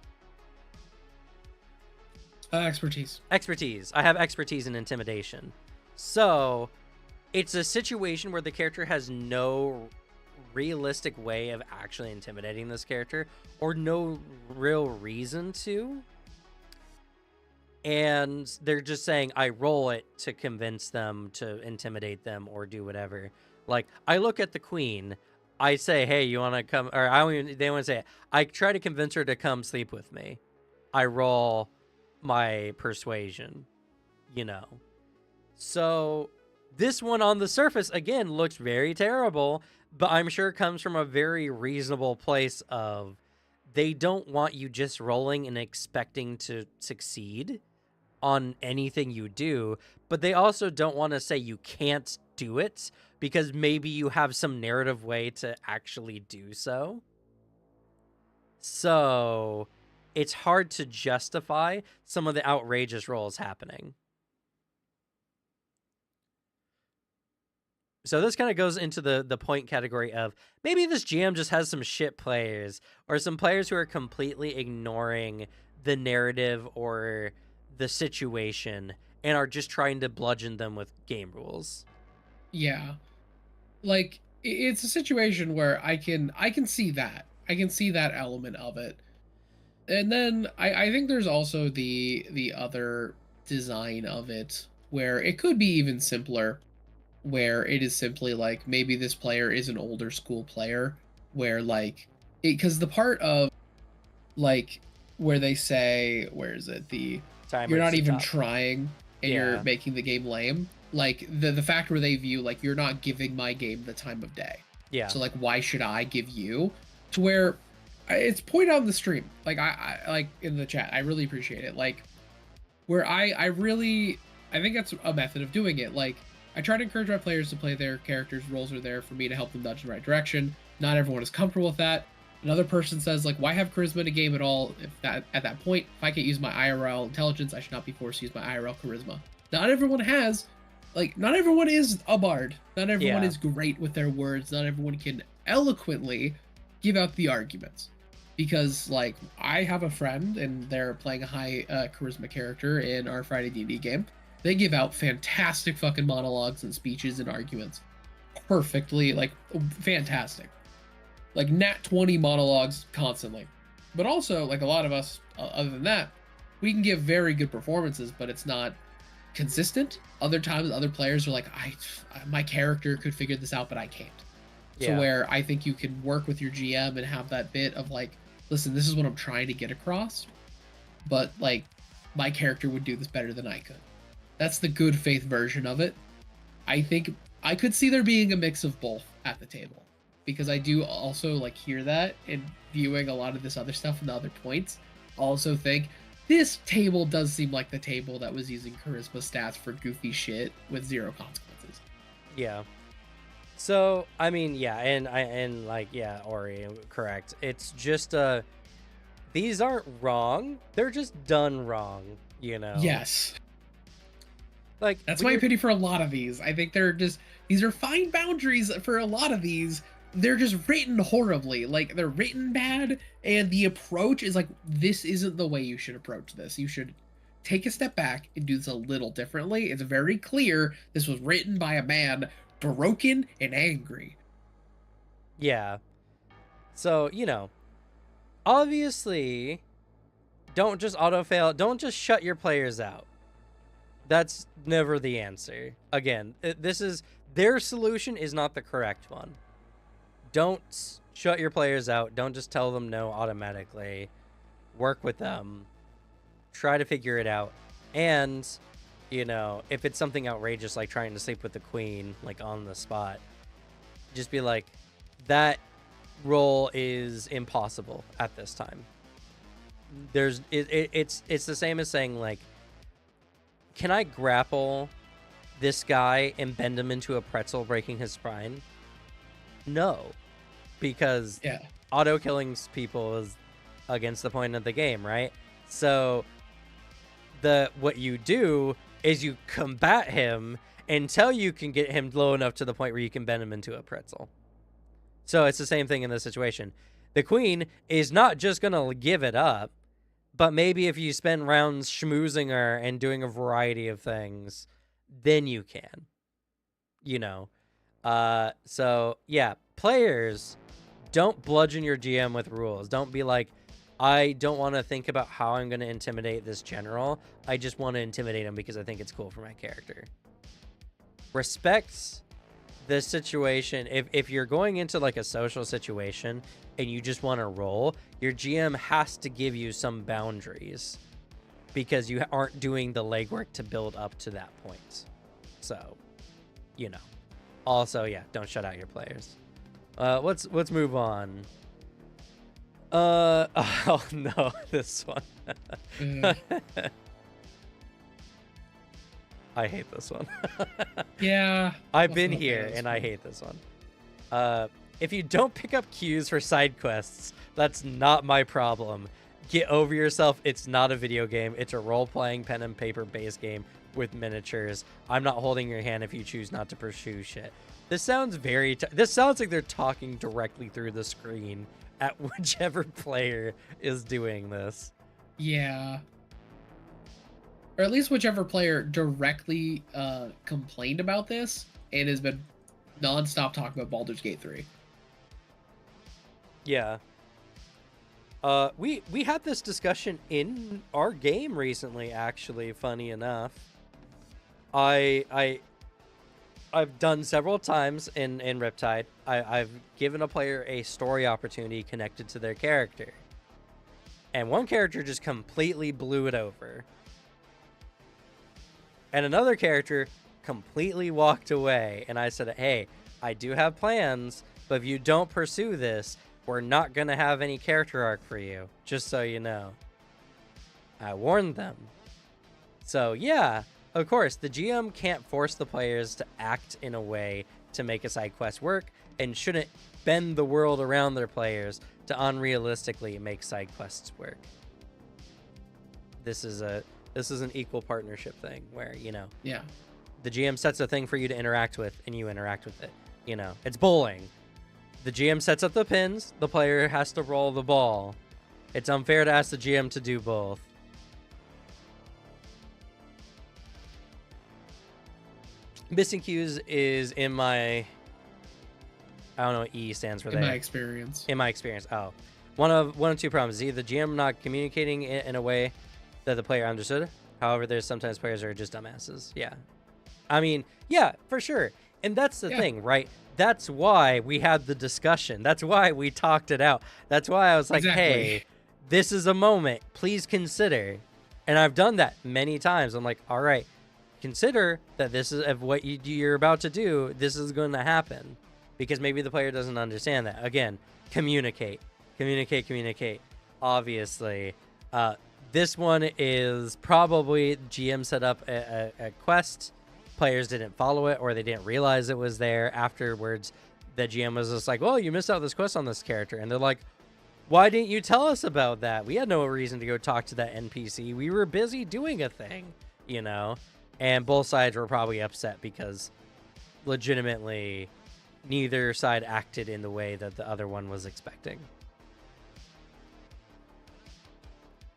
Expertise. I have expertise in intimidation. So it's a situation where the character has no realistic way of actually intimidating this character or no real reason to. And they're just saying, I roll it to convince them to intimidate them or do whatever. Like, I look at the queen, I say, hey, you want to come? Or they want to say it. I try to convince her to come sleep with me. I roll my persuasion, So this one on the surface, again, looks very terrible, but I'm sure it comes from a very reasonable place of they don't want you just rolling and expecting to succeed on anything you do, but they also don't want to say you can't do it because maybe you have some narrative way to actually do so. So it's hard to justify some of the outrageous rolls happening. So this kind of goes into the point category of maybe this GM just has some shit players or some players who are completely ignoring the narrative or the situation and are just trying to bludgeon them with game rules. Yeah. Like it's a situation where I can see that. I can see that element of it. And then I think there's also the other design of it where it could be even simpler, where it is simply like maybe this player is an older school player where like because the part of like where they say where is it you're not even trying and you're making the game lame, like the fact where they view like you're not giving my game the time of day, so like why should I give you, to where it's pointed out in the stream, like I like in the chat, I really appreciate it, like where I think that's a method of doing it. Like, I try to encourage my players to play their characters. Roles are there for me to help them nudge in the right direction. Not everyone is comfortable with that. Another person says, like, why have charisma in a game at all? If that at that point, if I can't use my IRL intelligence, I should not be forced to use my IRL charisma. Not everyone has, like, not everyone is a bard. Not everyone is great with their words. Not everyone can eloquently give out the arguments. Because, like, I have a friend and they're playing a high charisma character in our Friday D&D game. They give out fantastic fucking monologues and speeches and arguments. Perfectly, like, fantastic. Like, nat 20 monologues constantly. But also, like, a lot of us, other than that, we can give very good performances, but it's not consistent. Other times, other players are like, my character could figure this out, but I can't. So where I think you can work with your GM and have that bit of like, listen, this is what I'm trying to get across, but like, my character would do this better than I could. That's the good faith version of it. I think I could see there being a mix of both at the table, because I do also like hear that and viewing a lot of this other stuff and the other points. Also think this table does seem like the table that was using charisma stats for goofy shit with zero consequences. Yeah. So, I mean, yeah, and like, yeah, Ori, correct. It's just, these aren't wrong. They're just done wrong, you know? Yes. Like, that's my opinion for a lot of these. I think these are fine boundaries for a lot of these. They're just written horribly. Like, they're written bad, and the approach is like, this isn't the way you should approach this. You should take a step back and do this a little differently. It's very clear this was written by a man broken and angry. Yeah. So, you know, obviously, don't just auto-fail. Don't just shut your players out. That's never the answer. Again, their solution is not the correct one. Don't shut your players out. Don't just tell them no automatically. Work with them. Try to figure it out. And, you know, if it's something outrageous like trying to sleep with the queen, like on the spot, just be like, that role is impossible at this time. It's the same as saying, like, can I grapple this guy and bend him into a pretzel, breaking his spine? No, because auto killing people is against the point of the game, right? So what you do is you combat him until you can get him low enough to the point where you can bend him into a pretzel. So it's the same thing in this situation. The queen is not just gonna give it up, but maybe if you spend rounds schmoozing her and doing a variety of things, then you can, you know. So yeah, players, don't bludgeon your GM with rules. Don't be like, I don't want to think about how I'm going to intimidate this general. I just want to intimidate him because I think it's cool for my character. Respect the situation. If you're going into like a social situation and you just want to roll, your GM has to give you some boundaries because you aren't doing the legwork to build up to that point. So, you know. Also, yeah, don't shut out your players. Let's move on. Oh no, this one. I hate this one. Yeah. I've been here and I hate this one. If you don't pick up cues for side quests, that's not my problem. Get over yourself. It's not a video game. It's a role-playing pen and paper based game with miniatures. I'm not holding your hand if you choose not to pursue shit. This sounds this sounds like they're talking directly through the screen at whichever player is doing this. Yeah. Or at least whichever player directly complained about this and has been nonstop talking about Baldur's Gate 3. Yeah. We had this discussion in our game recently, actually, funny enough. I've done several times in Riptide. I've given a player a story opportunity connected to their character. And one character just completely blew it over. And another character completely walked away. And I said, hey, I do have plans, but if you don't pursue this, we're not going to have any character arc for you, just so you know. I warned them. So yeah, of course, the GM can't force the players to act in a way to make a side quest work, and shouldn't bend the world around their players to unrealistically make side quests work. This is an equal partnership thing where, Yeah. the GM sets a thing for you to interact with, and you interact with it. It's bowling. The GM sets up the pins, the player has to roll the ball. It's unfair to ask the GM to do both. Missing cues is in my, I don't know what E stands for there. In my experience. In my experience. Oh. One of two problems. Either the GM not communicating it in a way that the player understood. However, there's sometimes players are just dumbasses. Yeah. I mean, yeah, for sure. And that's the thing, right? That's why we had the discussion. That's why we talked it out. That's why I was like, hey, this is a moment. Please consider. And I've done that many times. I'm like, all right, consider that this is of what you're about to do. This is going to happen. Because maybe the player doesn't understand that. Again, communicate. Obviously. This one is probably GM set up a quest. Players didn't follow it, or they didn't realize it was there. Afterwards, the GM was just like, well, you missed out this quest on this character. And they're like, why didn't you tell us about that? We had no reason to go talk to that NPC. We were busy doing a thing, And both sides were probably upset because legitimately neither side acted in the way that the other one was expecting.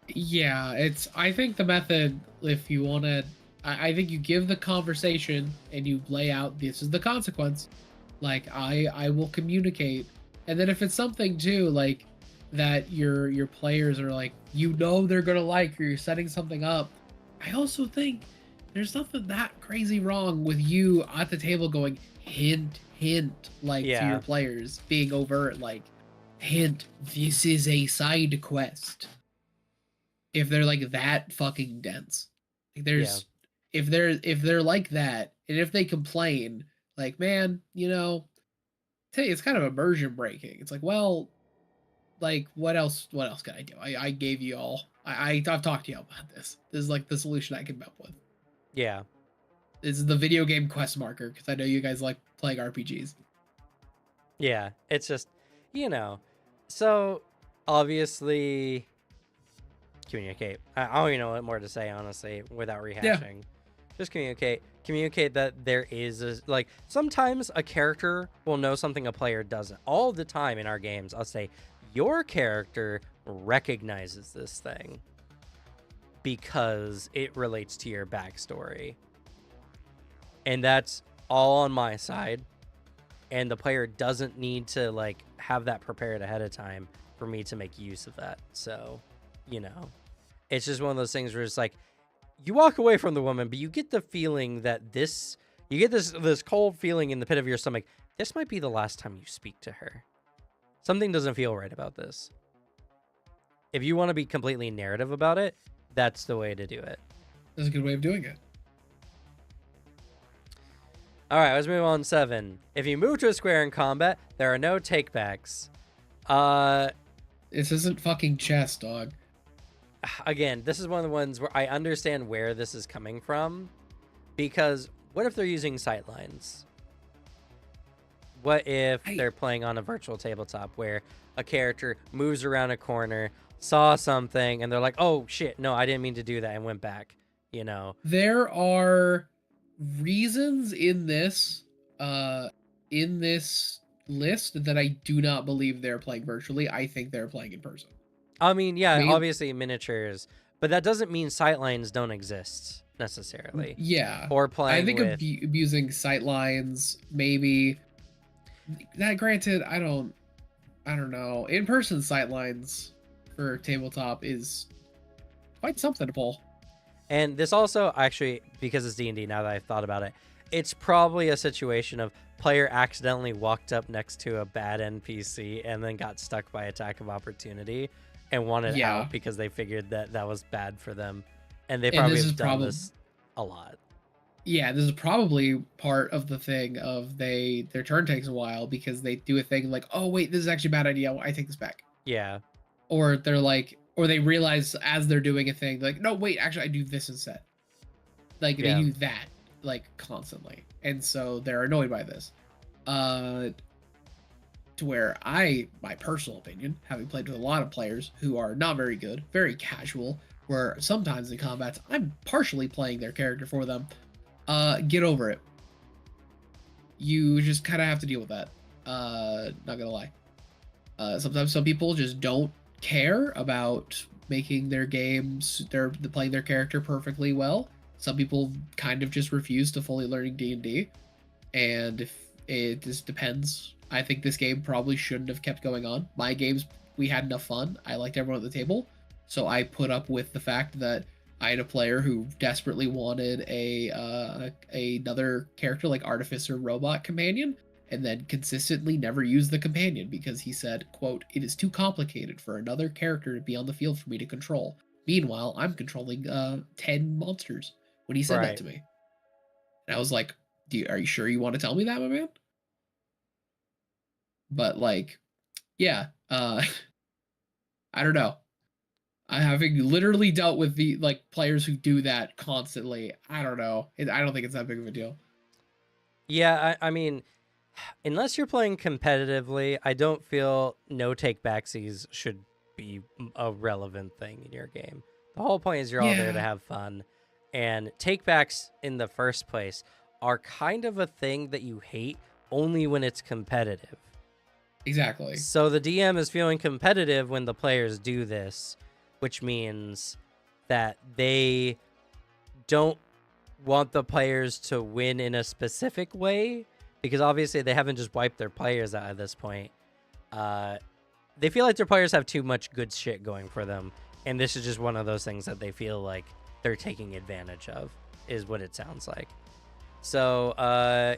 Yeah, I think the method, if you want to, I think you give the conversation and you lay out, this is the consequence. Like, I will communicate. And then if it's something too, like, that your players are like, they're going to like, or you're setting something up, I also think there's nothing that crazy wrong with you at the table going, hint, like, to your players, being overt, like, hint, this is a side quest. If they're like that fucking dense, like, if they're like that, and if they complain, like, man, it's kind of immersion breaking. It's like, well, like, what else can I do? I gave you all, I've talked to you about this. This is like the solution I came up with. Yeah. This is the video game quest marker, because I know you guys like playing RPGs. Yeah, it's just, so obviously communicate. I don't even know what more to say, honestly, without rehashing. Yeah. Just communicate that there is like, sometimes a character will know something a player doesn't. All the time in our games, I'll say, your character recognizes this thing because it relates to your backstory. And that's all on my side. And the player doesn't need to, like, have that prepared ahead of time for me to make use of that. So, it's just one of those things where it's like, you walk away from the woman, but you get the feeling that you get this cold feeling in the pit of your stomach. This might be the last time you speak to her. Something doesn't feel right about this. If you want to be completely narrative about it, that's the way to do it. That's a good way of doing it. All right, let's move on to 7. If you move to a square in combat, there are no takebacks. This isn't fucking chess, dog. Again, this is one of the ones where I understand where this is coming from, because what if they're using sightlines? What if they're playing on a virtual tabletop where a character moves around a corner, saw something, and they're like, oh shit, no, I didn't mean to do that, and went back, There are reasons in this list that I do not believe they're playing virtually. I think they're playing in person. I mean, yeah, obviously miniatures, but that doesn't mean sightlines don't exist necessarily. Yeah. Or playing I think abusing sightlines, maybe. That, granted, I don't know. In-person sightlines for tabletop is quite something to pull. And this also, actually, because it's D&D, now that I've thought about it, it's probably a situation of player accidentally walked up next to a bad NPC and then got stuck by attack of opportunity and wanted out because they figured that was bad for them. And they probably have done this a lot. Yeah, this is probably part of the thing of their turn takes a while because they do a thing like, oh wait, this is actually a bad idea, I take this back. Yeah. Or they're like, or they realize as they're doing a thing, like, no wait, actually I do this instead. Like they Yeah. do that like constantly, and so they're annoyed by this. Uh, to where my personal opinion, having played with a lot of players who are not very good, very casual, where sometimes in combats I'm partially playing their character for them. Get over it. You just kind of have to deal with that. Not gonna lie. Sometimes some people just don't care about making their games, they're playing their character perfectly well. Some people kind of just refuse to fully learning D&D, and if it just depends. I think this game probably shouldn't have kept going on. My games, we had enough fun. I liked everyone at the table, so I put up with the fact that I had a player who desperately wanted another character like Artificer Robot Companion, and then consistently never used the companion because he said, quote, "It is too complicated for another character to be on the field for me to control. Meanwhile, I'm controlling 10 monsters," when he said that Right. to me. And I was like, are you sure you want to tell me that, my man? But like, yeah, I don't know. I having literally dealt with the like players who do that constantly. I don't know. I don't think it's that big of a deal. Yeah, I mean, unless you're playing competitively, I don't feel no take backsies should be a relevant thing in your game. The whole point is you're all there to Yeah, have fun. And take backs in the first place are kind of a thing that you hate only when it's competitive. exactly. So the DM is feeling competitive when the players do this, which means that they don't want the players to win in a specific way, because obviously they haven't just wiped their players out at this point. They feel like their players have too much good shit going for them, and this is just one of those things that they feel like they're taking advantage of, is what it sounds like. So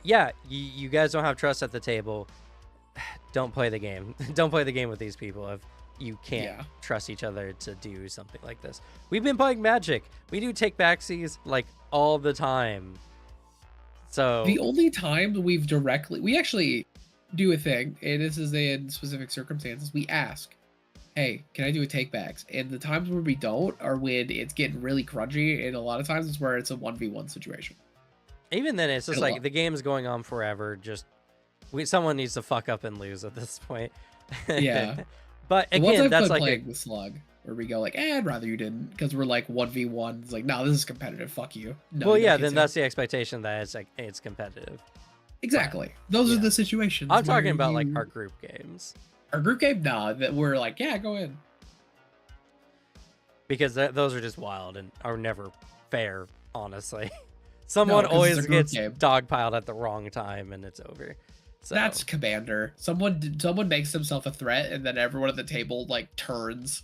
yeah, you guys don't have trust at the table. Don't play the game. Don't play the game with these people if you can't trust each other to do something like this. We've been playing Magic. We do take backsies like all the time. So The only time we actually do a thing, and this is in specific circumstances, we ask, "Hey, can I do a take backs?" And the times where we don't are when it's getting really crunchy, and a lot of times it's where it's a 1v1 situation. even then, it's just And like the game's going on forever. Just someone needs to fuck up and lose at this point. yeah. But The ones again, I've that's played like playing the slug, where we go like, I'd rather you didn't, because we're like 1v1. It's like, no, this is competitive. Fuck you. No, well, you don't yeah. get Then to. that's the expectation that it's like it's competitive. Exactly. Those are yeah. the situations. I'm where talking about like our group games. Our group game, no, that we're like, yeah, go in. Because those are just wild and are never fair, honestly. Someone always gets dogpiled at the wrong time and it's over. So that's Commander. Someone makes himself a threat and then everyone at the table like turns.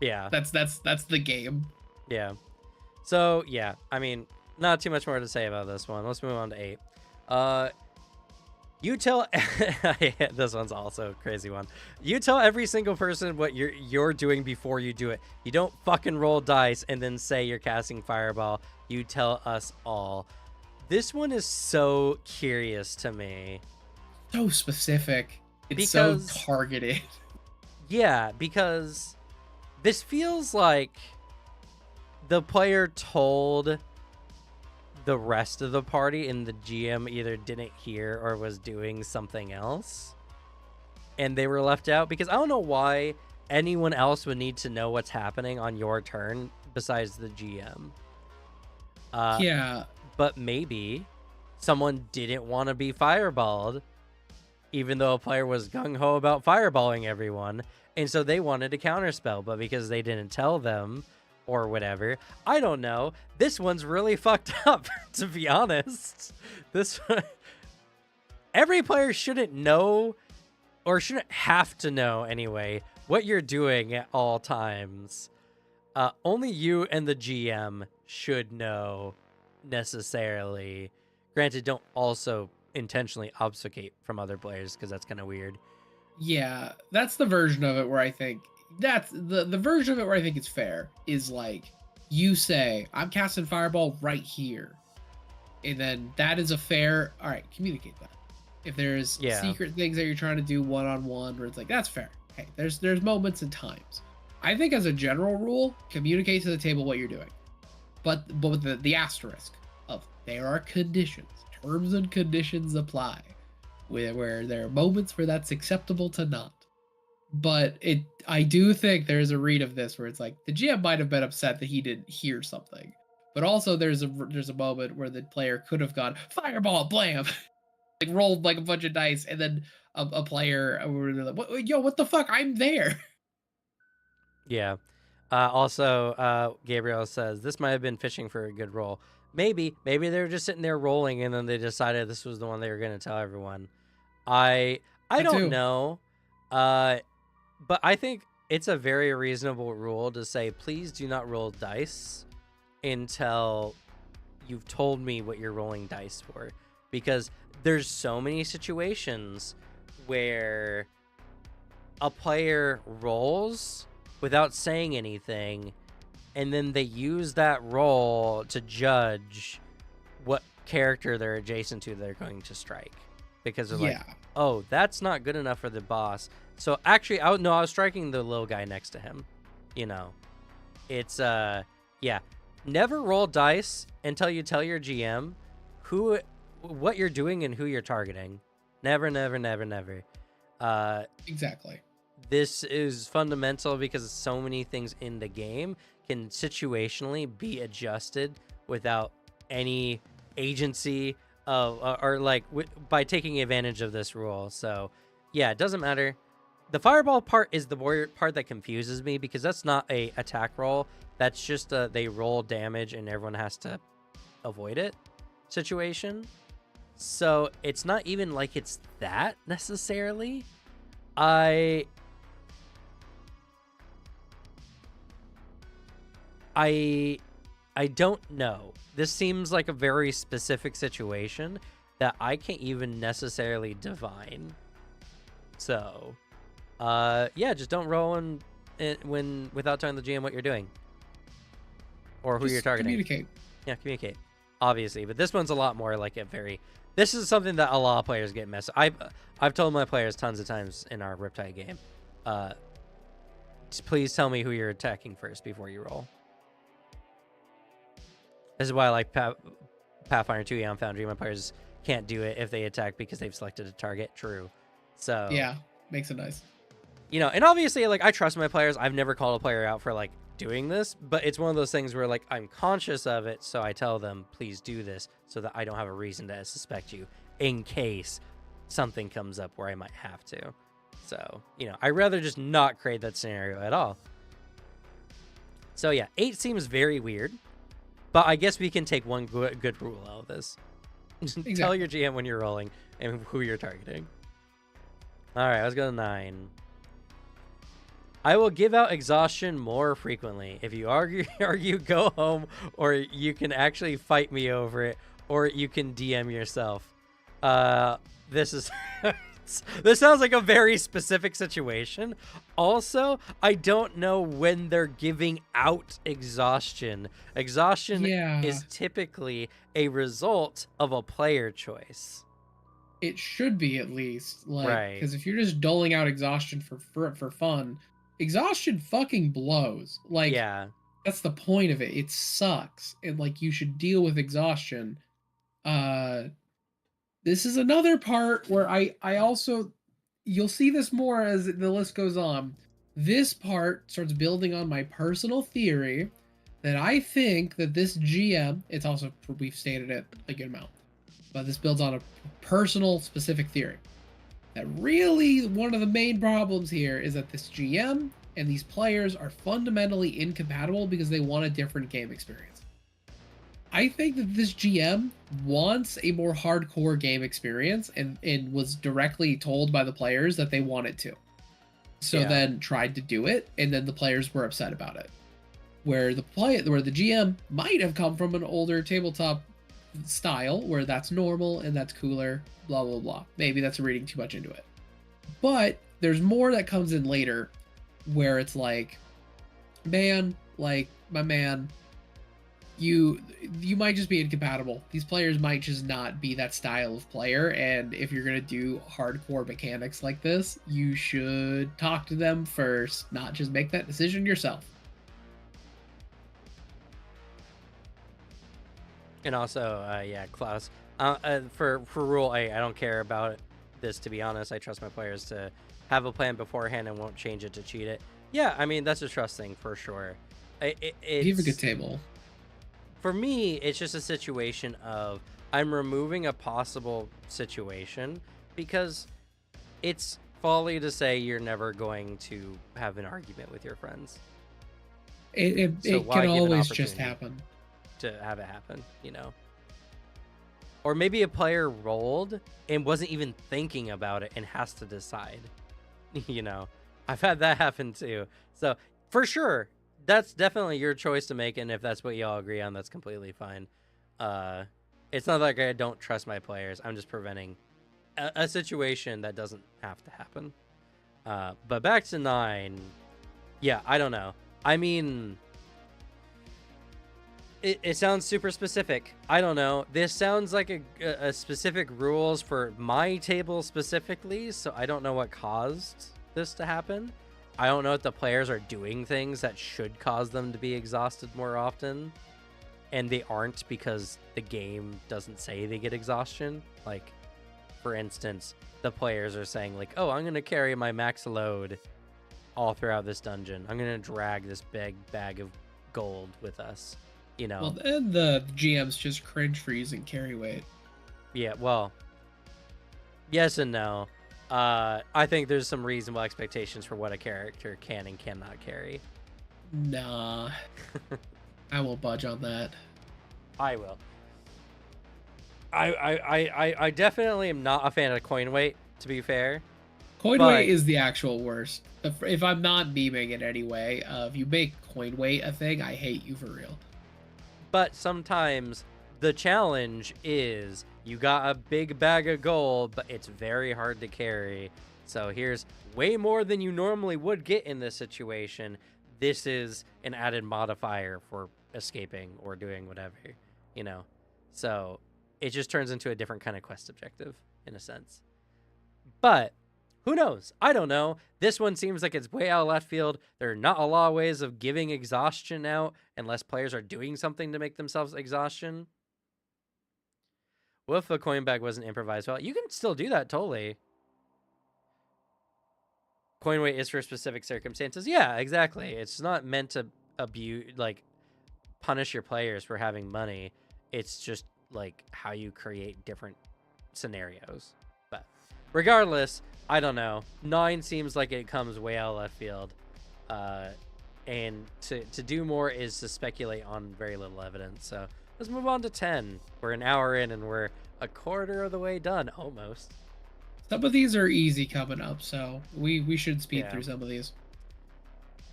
Yeah. That's the game. Yeah. So yeah, I mean, not too much more to say about this one. Let's move on to 8. You tell this one's also a crazy one. You tell every single person what you're doing before you do it. You don't fucking roll dice and then say you're casting fireball. You tell us all. This one is so curious to me. So specific. It's so targeted. Yeah, because this feels like the player told the rest of the party and the GM either didn't hear or was doing something else and they were left out, because I don't know why anyone else would need to know what's happening on your turn besides the GM. Yeah. But maybe someone didn't want to be fireballed, even though a player was gung-ho about fireballing everyone, and so they wanted to counterspell, but because they didn't tell them or whatever, I don't know. This one's really fucked up, to be honest. This one, every player shouldn't know, or shouldn't have to know anyway, what you're doing at all times. Only you and the GM should know necessarily. Granted, don't also intentionally obfuscate from other players, because that's kind of weird. Yeah, that's the version of it where I think that's the version of it where I think it's fair is like you say, I'm casting fireball right here. And then that is a fair, all right, communicate that. If there's secret things that you're trying to do one-on-one where it's like, that's fair. Hey, there's moments and times. I think as a general rule, communicate to the table what you're doing. but with the asterisk of there are conditions, terms and conditions apply, where there are moments where that's acceptable to not. But I do think there's a read of this where it's like the GM might have been upset that he didn't hear something, but also there's a moment where the player could have gone fireball, blam, like rolled like a bunch of dice, and then a player would be like, yo, what the fuck? I'm there. Yeah. Also, Gabriel says this might have been fishing for a good roll. Maybe they were just sitting there rolling, and then they decided this was the one they were going to tell everyone. I That don't too. know, but I think it's a very reasonable rule to say, please do not roll dice until you've told me what you're rolling dice for, because there's so many situations where a player rolls without saying anything, and then they use that roll to judge what character they're adjacent to they're going to strike, because they're like, oh, that's not good enough for the boss, so actually I was striking the little guy next to him. It's yeah, never roll dice until you tell your GM what you're doing and who you're targeting. Never. Exactly. This is fundamental because so many things in the game can situationally be adjusted without any agency of by taking advantage of this rule. So yeah, it doesn't matter. The fireball part is the part that confuses me, because that's not a attack roll. That's just they roll damage and everyone has to avoid it situation. So it's not even like it's that necessarily. I don't know. This seems like a very specific situation that I can't even necessarily divine. So, yeah, just don't roll when without telling the GM what you're doing or who you're targeting. Communicate. Yeah, communicate. Obviously, but this one's a lot more like a very. This is something that a lot of players get messed. I've told my players tons of times in our Riptide game, please tell me who you're attacking first before you roll. This is why I like Pathfinder 2 Eon Foundry. My players can't do it if they attack because they've selected a target. True. So yeah, makes it nice. And obviously, like, I trust my players. I've never called a player out for like doing this, but it's one of those things where like I'm conscious of it, so I tell them, please do this, so that I don't have a reason to suspect you in case something comes up where I might have to. So, I'd rather just not create that scenario at all. So yeah, 8 seems very weird, but I guess we can take one good rule out of this. Exactly. Tell your GM when you're rolling and who you're targeting. All right, let's go to 9. I will give out exhaustion more frequently. If you argue, go home, or you can actually fight me over it, or you can DM yourself. This is this sounds like a very specific situation. Also, I don't know when they're giving out exhaustion. Exhaustion is typically a result of a player choice. It should be, at least, like, right? Because if you're just doling out exhaustion for fun, exhaustion fucking blows. Like, yeah, that's the point of it. It sucks, and like you should deal with exhaustion. This is another part where I also, you'll see this more as the list goes on. This part starts building on my personal theory that I think that this GM, it's also, we've stated it a good amount, but this builds on a personal specific theory. That really one of the main problems here is that this GM and these players are fundamentally incompatible because they want a different game experience. I think that this GM wants a more hardcore game experience and was directly told by the players that they wanted to. So then tried to do it, and then the players were upset about it. Where the GM might have come from an older tabletop style where that's normal and that's cooler, blah blah blah. Maybe that's reading too much into it. But there's more that comes in later where it's like, man, like, my man, you might just be incompatible. These players might just not be that style of player, and if you're gonna do hardcore mechanics like this, you should talk to them first, not just make that decision yourself. And also, yeah, Klaus. For rule 8, I don't care about this, to be honest. I trust my players to have a plan beforehand and won't change it to cheat it. Yeah, I mean, that's a trust thing for sure. You have a good It's table. for me, it's just a situation of I'm removing a possible situation because it's folly to say you're never going to have an argument with your friends. So It can why give an always just opportunity happen. to have it happen, you know? Or maybe a player rolled and wasn't even thinking about it and has to decide. You know, I've had that happen too. So for sure, that's definitely your choice to make, and if that's what y'all agree on, that's completely fine. It's not like I don't trust my players. I'm just preventing a situation that doesn't have to happen. But back to 9. Yeah, I don't know. I mean, it sounds super specific. I don't know. This sounds like a specific rules for my table specifically, so I don't know what caused this to happen. I don't know if the players are doing things that should cause them to be exhausted more often, and they aren't because the game doesn't say they get exhaustion. Like, for instance, the players are saying like, oh, I'm going to carry my max load all throughout this dungeon. I'm going to drag this big bag of gold with us. You know. Well, then the GMs just cringe for using carry weight. Yeah, well, yes and no. I think there's some reasonable expectations for what a character can and cannot carry. Nah. I won't budge on that. I will. I definitely am not a fan of coin weight, to be fair. Coin weight is the actual worst. If I'm not memeing in any way, if you make coin weight a thing, I hate you for real. But sometimes the challenge is you got a big bag of gold, but it's very hard to carry. So here's way more than you normally would get in this situation. This is an added modifier for escaping or doing whatever, you know. So it just turns into a different kind of quest objective in a sense. But who knows? I don't know. This one seems like it's way out of left field. There are not a lot of ways of giving exhaustion out unless players are doing something to make themselves exhaustion. What if the coin bag wasn't improvised? Well, you can still do that totally. Coin weight is for specific circumstances. Yeah, exactly. It's not meant to abuse, like, punish your players for having money. It's just like how you create different scenarios. But regardless, I don't know. 9 seems like it comes way out of left field. And to do more is to speculate on very little evidence. So let's move on to 10. We're an hour in and we're a quarter of the way done, almost. Some of these are easy coming up, so we should speed through some of these.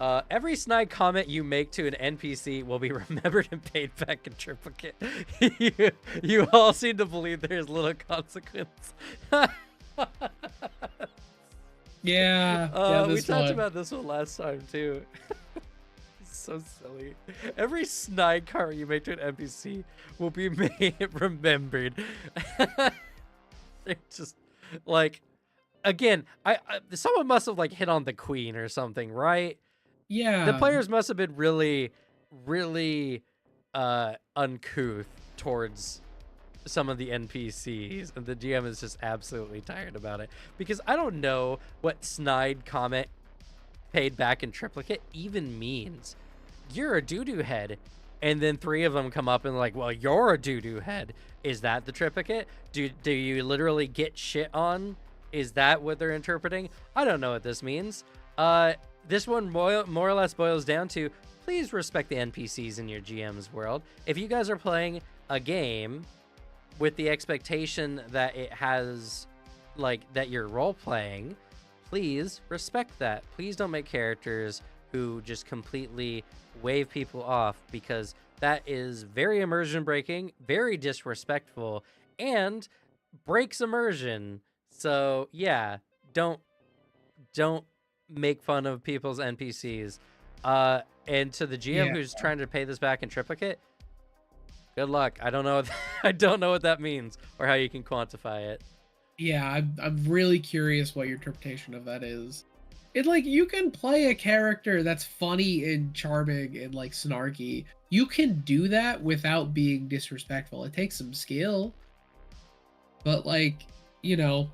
Every snide comment you make to an NPC will be remembered and paid back in triplicate. you all seem to believe there's little consequence. Yeah, we talked about this one last time too. It's so silly. Every snide comment you make to an NPC will be remembered. They're just like, again, I someone must have like hit on the queen or something, right? Yeah. The players must have been really, really uncouth towards some of the NPCs, and the GM is just absolutely tired about it. Because I don't know what snide comment paid back in triplicate even means. You're a doo-doo head, and then 3 of them come up and like, well, you're a doo-doo head. Is that the triplicate? Do you literally get shit on? Is that what they're interpreting? I don't know what this means. This one more or less boils down to, please respect the NPCs in your GM's world. If you guys are playing a game with the expectation that it has, like, that you're role-playing, please respect that. Please don't make characters who just completely wave people off, because that is very immersion-breaking, very disrespectful, and breaks immersion. So, yeah, don't make fun of people's NPCs. And to the GM who's trying to pay this back in triplicate, good luck. I don't know. I don't know what that means or how you can quantify it. Yeah, I'm really curious what your interpretation of that is. It like you can play a character that's funny and charming and like snarky. You can do that without being disrespectful. It takes some skill, but like, you know,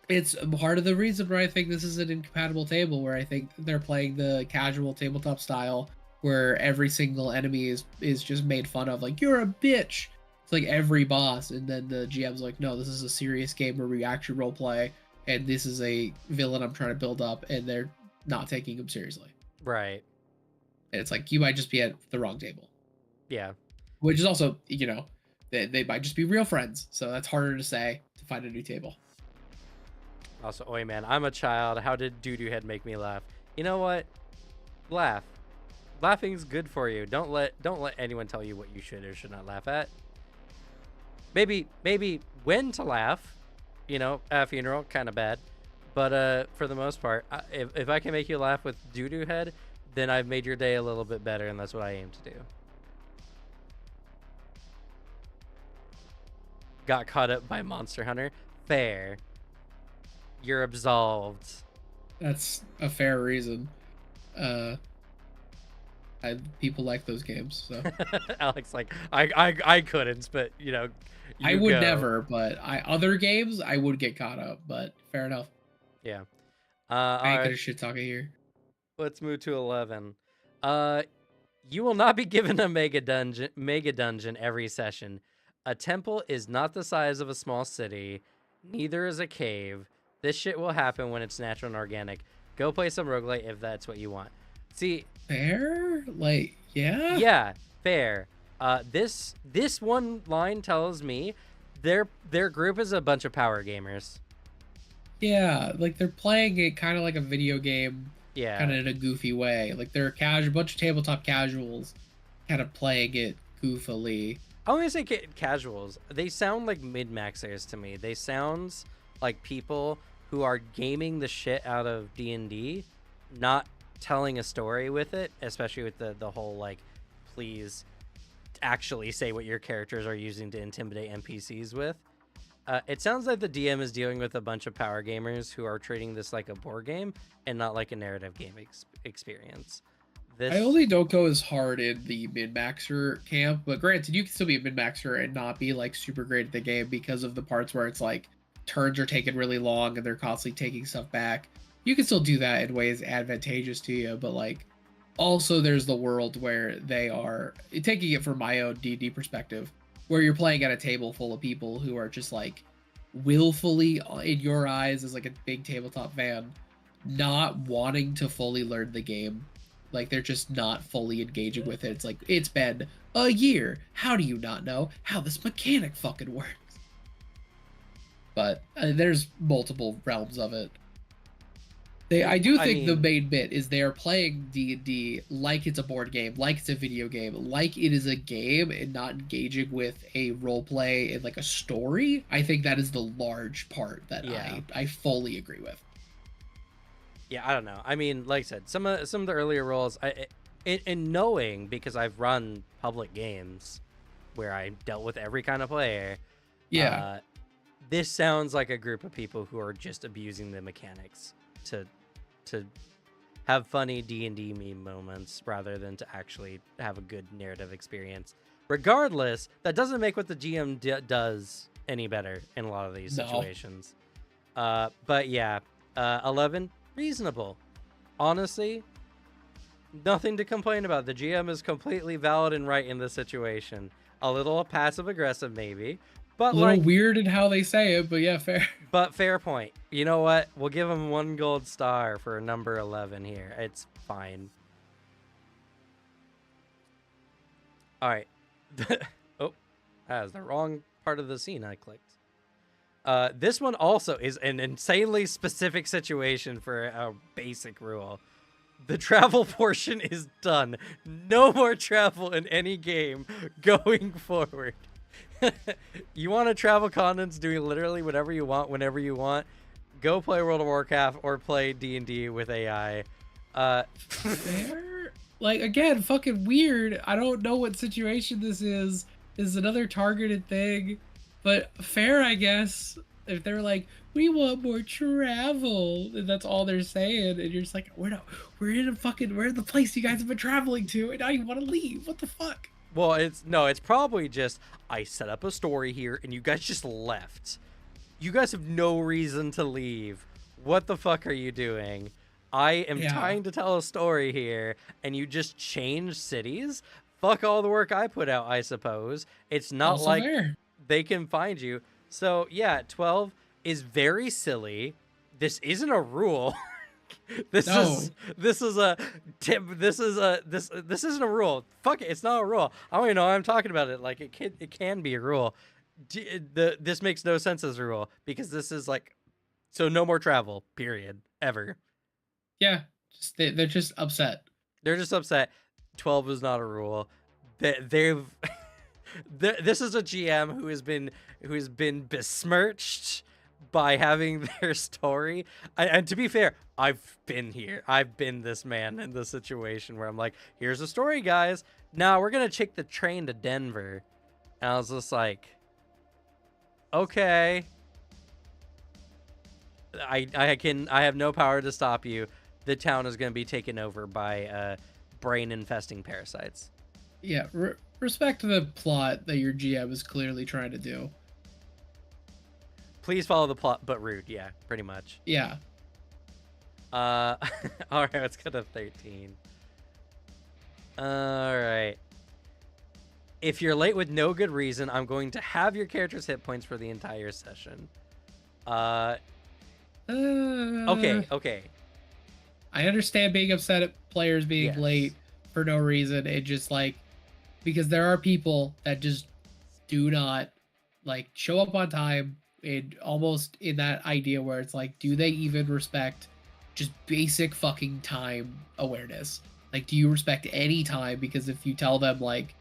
it's part of the reason where I think this is an incompatible table, where I think they're playing the casual tabletop style where every single enemy is just made fun of, like, you're a bitch. It's like every boss, and then the GM's like, no, this is a serious game where we actually role play, and this is a villain I'm trying to build up, and they're not taking him seriously. Right. And it's like, you might just be at the wrong table. Yeah. Which is also, you know, they might just be real friends, so that's harder to say to find a new table. Also, oi man, I'm a child. How did Doo-Doo Head make me laugh? You know what? Laugh. Laughing's good for you. Don't let anyone tell you what you should or should not laugh at. Maybe when to laugh. You know, at a funeral, kind of bad. But for the most part, if I can make you laugh with Doo-Doo Head, then I've made your day a little bit better, and that's what I aim to do. Got caught up by Monster Hunter. Fair. You're absolved. That's a fair reason. People like those games, so Alex, like I couldn't, but you know, I would never. But other games I would get caught up. But fair enough. Yeah. I ain't gonna shit talk it here. Let's move to 11. You will not be given a mega dungeon every session. A temple is not the size of a small city. Neither is a cave. This shit will happen when it's natural and organic. Go play some roguelite if that's what you want. See, fair? Like, yeah? Yeah, fair. This one line tells me their group is a bunch of power gamers. Yeah, like they're playing it kind of like a video game. Yeah. Kind of in a goofy way. Like they're a bunch of tabletop casuals kind of playing it goofily. I want to say casuals. They sound like mid-maxers to me. They sound like people who are gaming the shit out of D&D, not telling a story with it, especially with the whole, like, please actually say what your characters are using to intimidate NPCs with. It sounds like the DM is dealing with a bunch of power gamers who are treating this like a board game and not like a narrative game experience. I only don't go as hard in the min-maxer camp, but granted, you can still be a min-maxer and not be like super great at the game because of the parts where it's like turns are taking really long and they're constantly taking stuff back. You can still do that in ways advantageous to you, but like also there's the world where they are taking it from my own D&D perspective, where you're playing at a table full of people who are just like willfully, in your eyes as like a big tabletop fan, not wanting to fully learn the game. Like they're just not fully engaging with it. It's like, it's been a year. How do you not know how this mechanic fucking works? But there's multiple realms of it. I think the main bit is they're playing D&D like it's a board game, like it's a video game, like it is a game, and not engaging with a role play and like a story. I think that is the large part that I fully agree with. Yeah, I don't know. I mean, like I said, some of the earlier roles, in knowing, because I've run public games where I dealt with every kind of player. Yeah. This sounds like a group of people who are just abusing the mechanics to have funny D&D meme moments rather than to actually have a good narrative experience. Regardless, that doesn't make what the GM does any better in a lot of these situations. But yeah, 11, reasonable. Honestly, nothing to complain about. The GM is completely valid and right in this situation. A little passive aggressive maybe, but a little weird in how they say it, but yeah, fair. But fair point. You know what? We'll give him 1 gold star for number 11 here. It's fine. All right. Oh, that was the wrong part of the scene I clicked. This one also is an insanely specific situation for a basic rule. The travel portion is done. No more travel in any game going forward. You want to travel continents, doing literally whatever you want, whenever you want. Go play World of Warcraft or play D&D with AI. Fair? Like, again, fucking weird. I don't know what situation this is. This is another targeted thing. But fair, I guess. if they're like, we want more travel, and that's all they're saying, and you're just like, we're in the place you guys have been traveling to, and now you want to leave. What the fuck? Well, it's probably just I set up a story here and you guys just left. You guys have no reason to leave. What the fuck are you doing? I am Yeah. trying to tell a story here and you just change cities? Fuck all the work I put out, I suppose. It's not Also like fair. they can find you. So, yeah, 12 is very silly. This isn't a rule. This is No. this is a tip. This isn't a rule. Fuck it, it's not a rule. I don't even know why I'm talking about it. Like it can be a rule. This makes no sense as a rule because this is like so no more travel. Period. Ever. Yeah. They're just upset. They're just upset. 12 is not a rule. They've this is a GM who has been besmirched by having their story. And to be fair, I've been here. I've been this man in this situation where I'm like, here's the story, guys. Now we're gonna take the train to Denver. And I was just like, okay. I have no power to stop you. The town is gonna be taken over by brain infesting parasites. Yeah. Respect the plot that your GM is clearly trying to do. Please follow the plot, but rude. Yeah, pretty much. Yeah. All right, let's go to 13. All right. If you're late with no good reason, I'm going to have your character's hit points for the entire session. Okay. I understand being upset at players being Yes. late for no reason. It just like because there are people that just do not like show up on time and almost in that idea where it's like, do they even respect just basic fucking time awareness? Like, do you respect any time? Because if you tell them like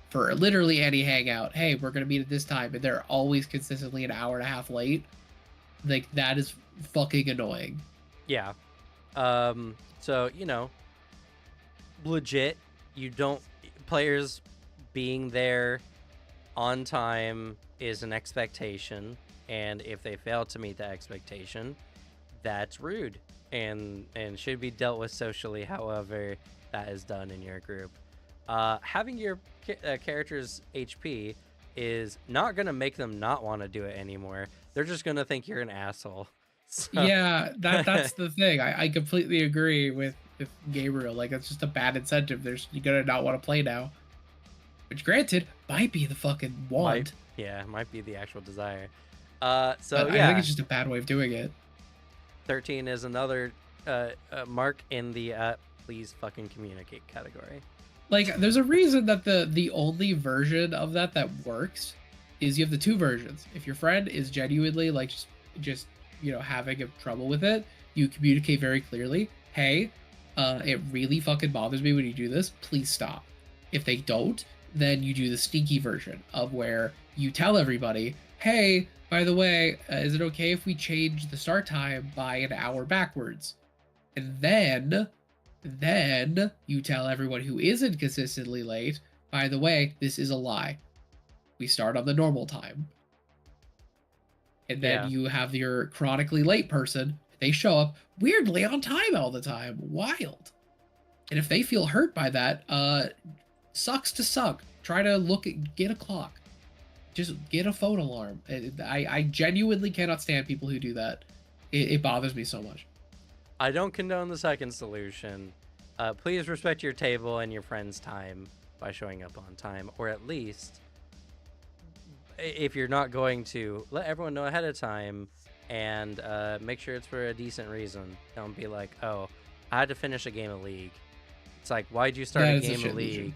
for literally any hangout, hey, we're gonna meet at this time, and they're always consistently an hour and a half late, like that is fucking annoying. Yeah. So, legit, you don't players being there on time is an expectation, and if they fail to meet that expectation, that's rude and should be dealt with socially however that is done in your group. Having your character's HP is not going to make them not want to do it anymore. They're just going to think you're an asshole. So, Yeah, that's the thing. I completely agree with Gabriel. Like it's just a bad incentive. You're gonna not want to play now. Which granted might be the fucking want. might be the actual desire. So But yeah, I think it's just a bad way of doing it. 13 is another mark in the please fucking communicate category. Like there's a reason that the only version of that works is you have the two versions. If your friend is genuinely like just having a trouble with it, you communicate very clearly, hey, it really fucking bothers me when you do this, please stop. If they don't, then you do the sneaky version of where you tell everybody, hey, by the way, is it okay if we change the start time by an hour backwards? And then you tell everyone who isn't consistently late, by the way, this is a lie. We start on the normal time. And then you have your chronically late person. They show up weirdly on time all the time. Wild. And if they feel hurt by that, sucks to suck. Try to get a clock. Just get a phone alarm. I genuinely cannot stand people who do that. It bothers me so much. I don't condone the second solution. Please respect your table and your friend's time by showing up on time, or at least if you're not going to, let everyone know ahead of time and make sure it's for a decent reason. Don't be like, oh, I had to finish a game of League. It's like, why'd you start a game of League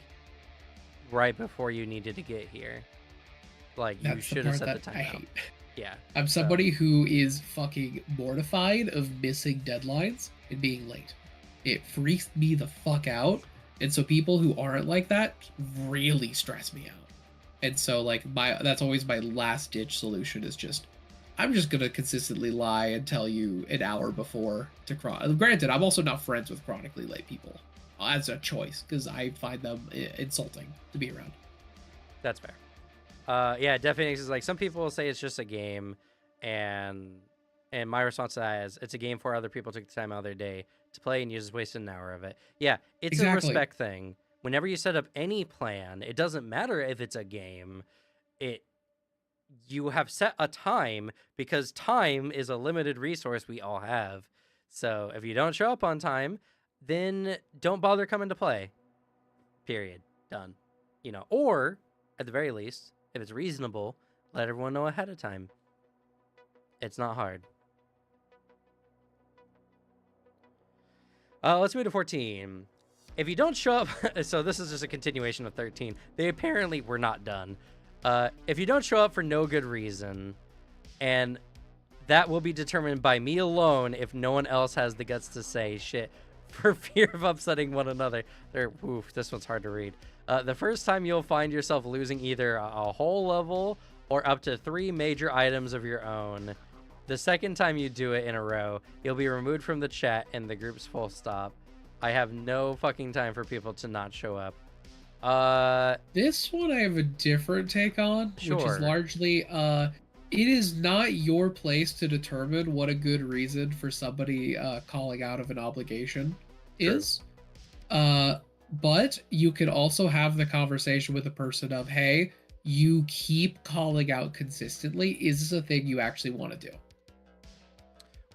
right before you needed to get here? Like, you should have set the time out. Yeah. I'm somebody who is fucking mortified of missing deadlines and being late. It freaks me the fuck out. And so people who aren't like that really stress me out. And so like that's always my last ditch solution is just I'm just gonna consistently lie and tell you an hour before to granted, I'm also not friends with chronically late people as a choice because I find them insulting to be around. That's fair. Yeah, Definix is like, some people will say it's just a game. And my response to that is, it's a game for other people took the time out of their day to play, and you just wasted an hour of it. Yeah, it's a Exactly. respect thing. Whenever you set up any plan, it doesn't matter if it's a game. It You have set a time, because time is a limited resource we all have. So if you don't show up on time, then don't bother coming to play. Period. Done. Or at the very least, if it's reasonable, let everyone know ahead of time. It's not hard. Let's move to 14. If you don't show up, so this is just a continuation of 13. They apparently were not done. If you don't show up for no good reason, and that will be determined by me alone if no one else has the guts to say shit for fear of upsetting one another. This one's hard to read. The first time you'll find yourself losing either a whole level or up to 3 major items of your own. The second time you do it in a row, you'll be removed from the chat and the group's full stop. I have no fucking time for people to not show up. This one I have a different take on, which is Sure. largely it is not your place to determine what a good reason for somebody calling out of an obligation is. But you could also have the conversation with a person of, hey, you keep calling out consistently. Is this a thing you actually want to do?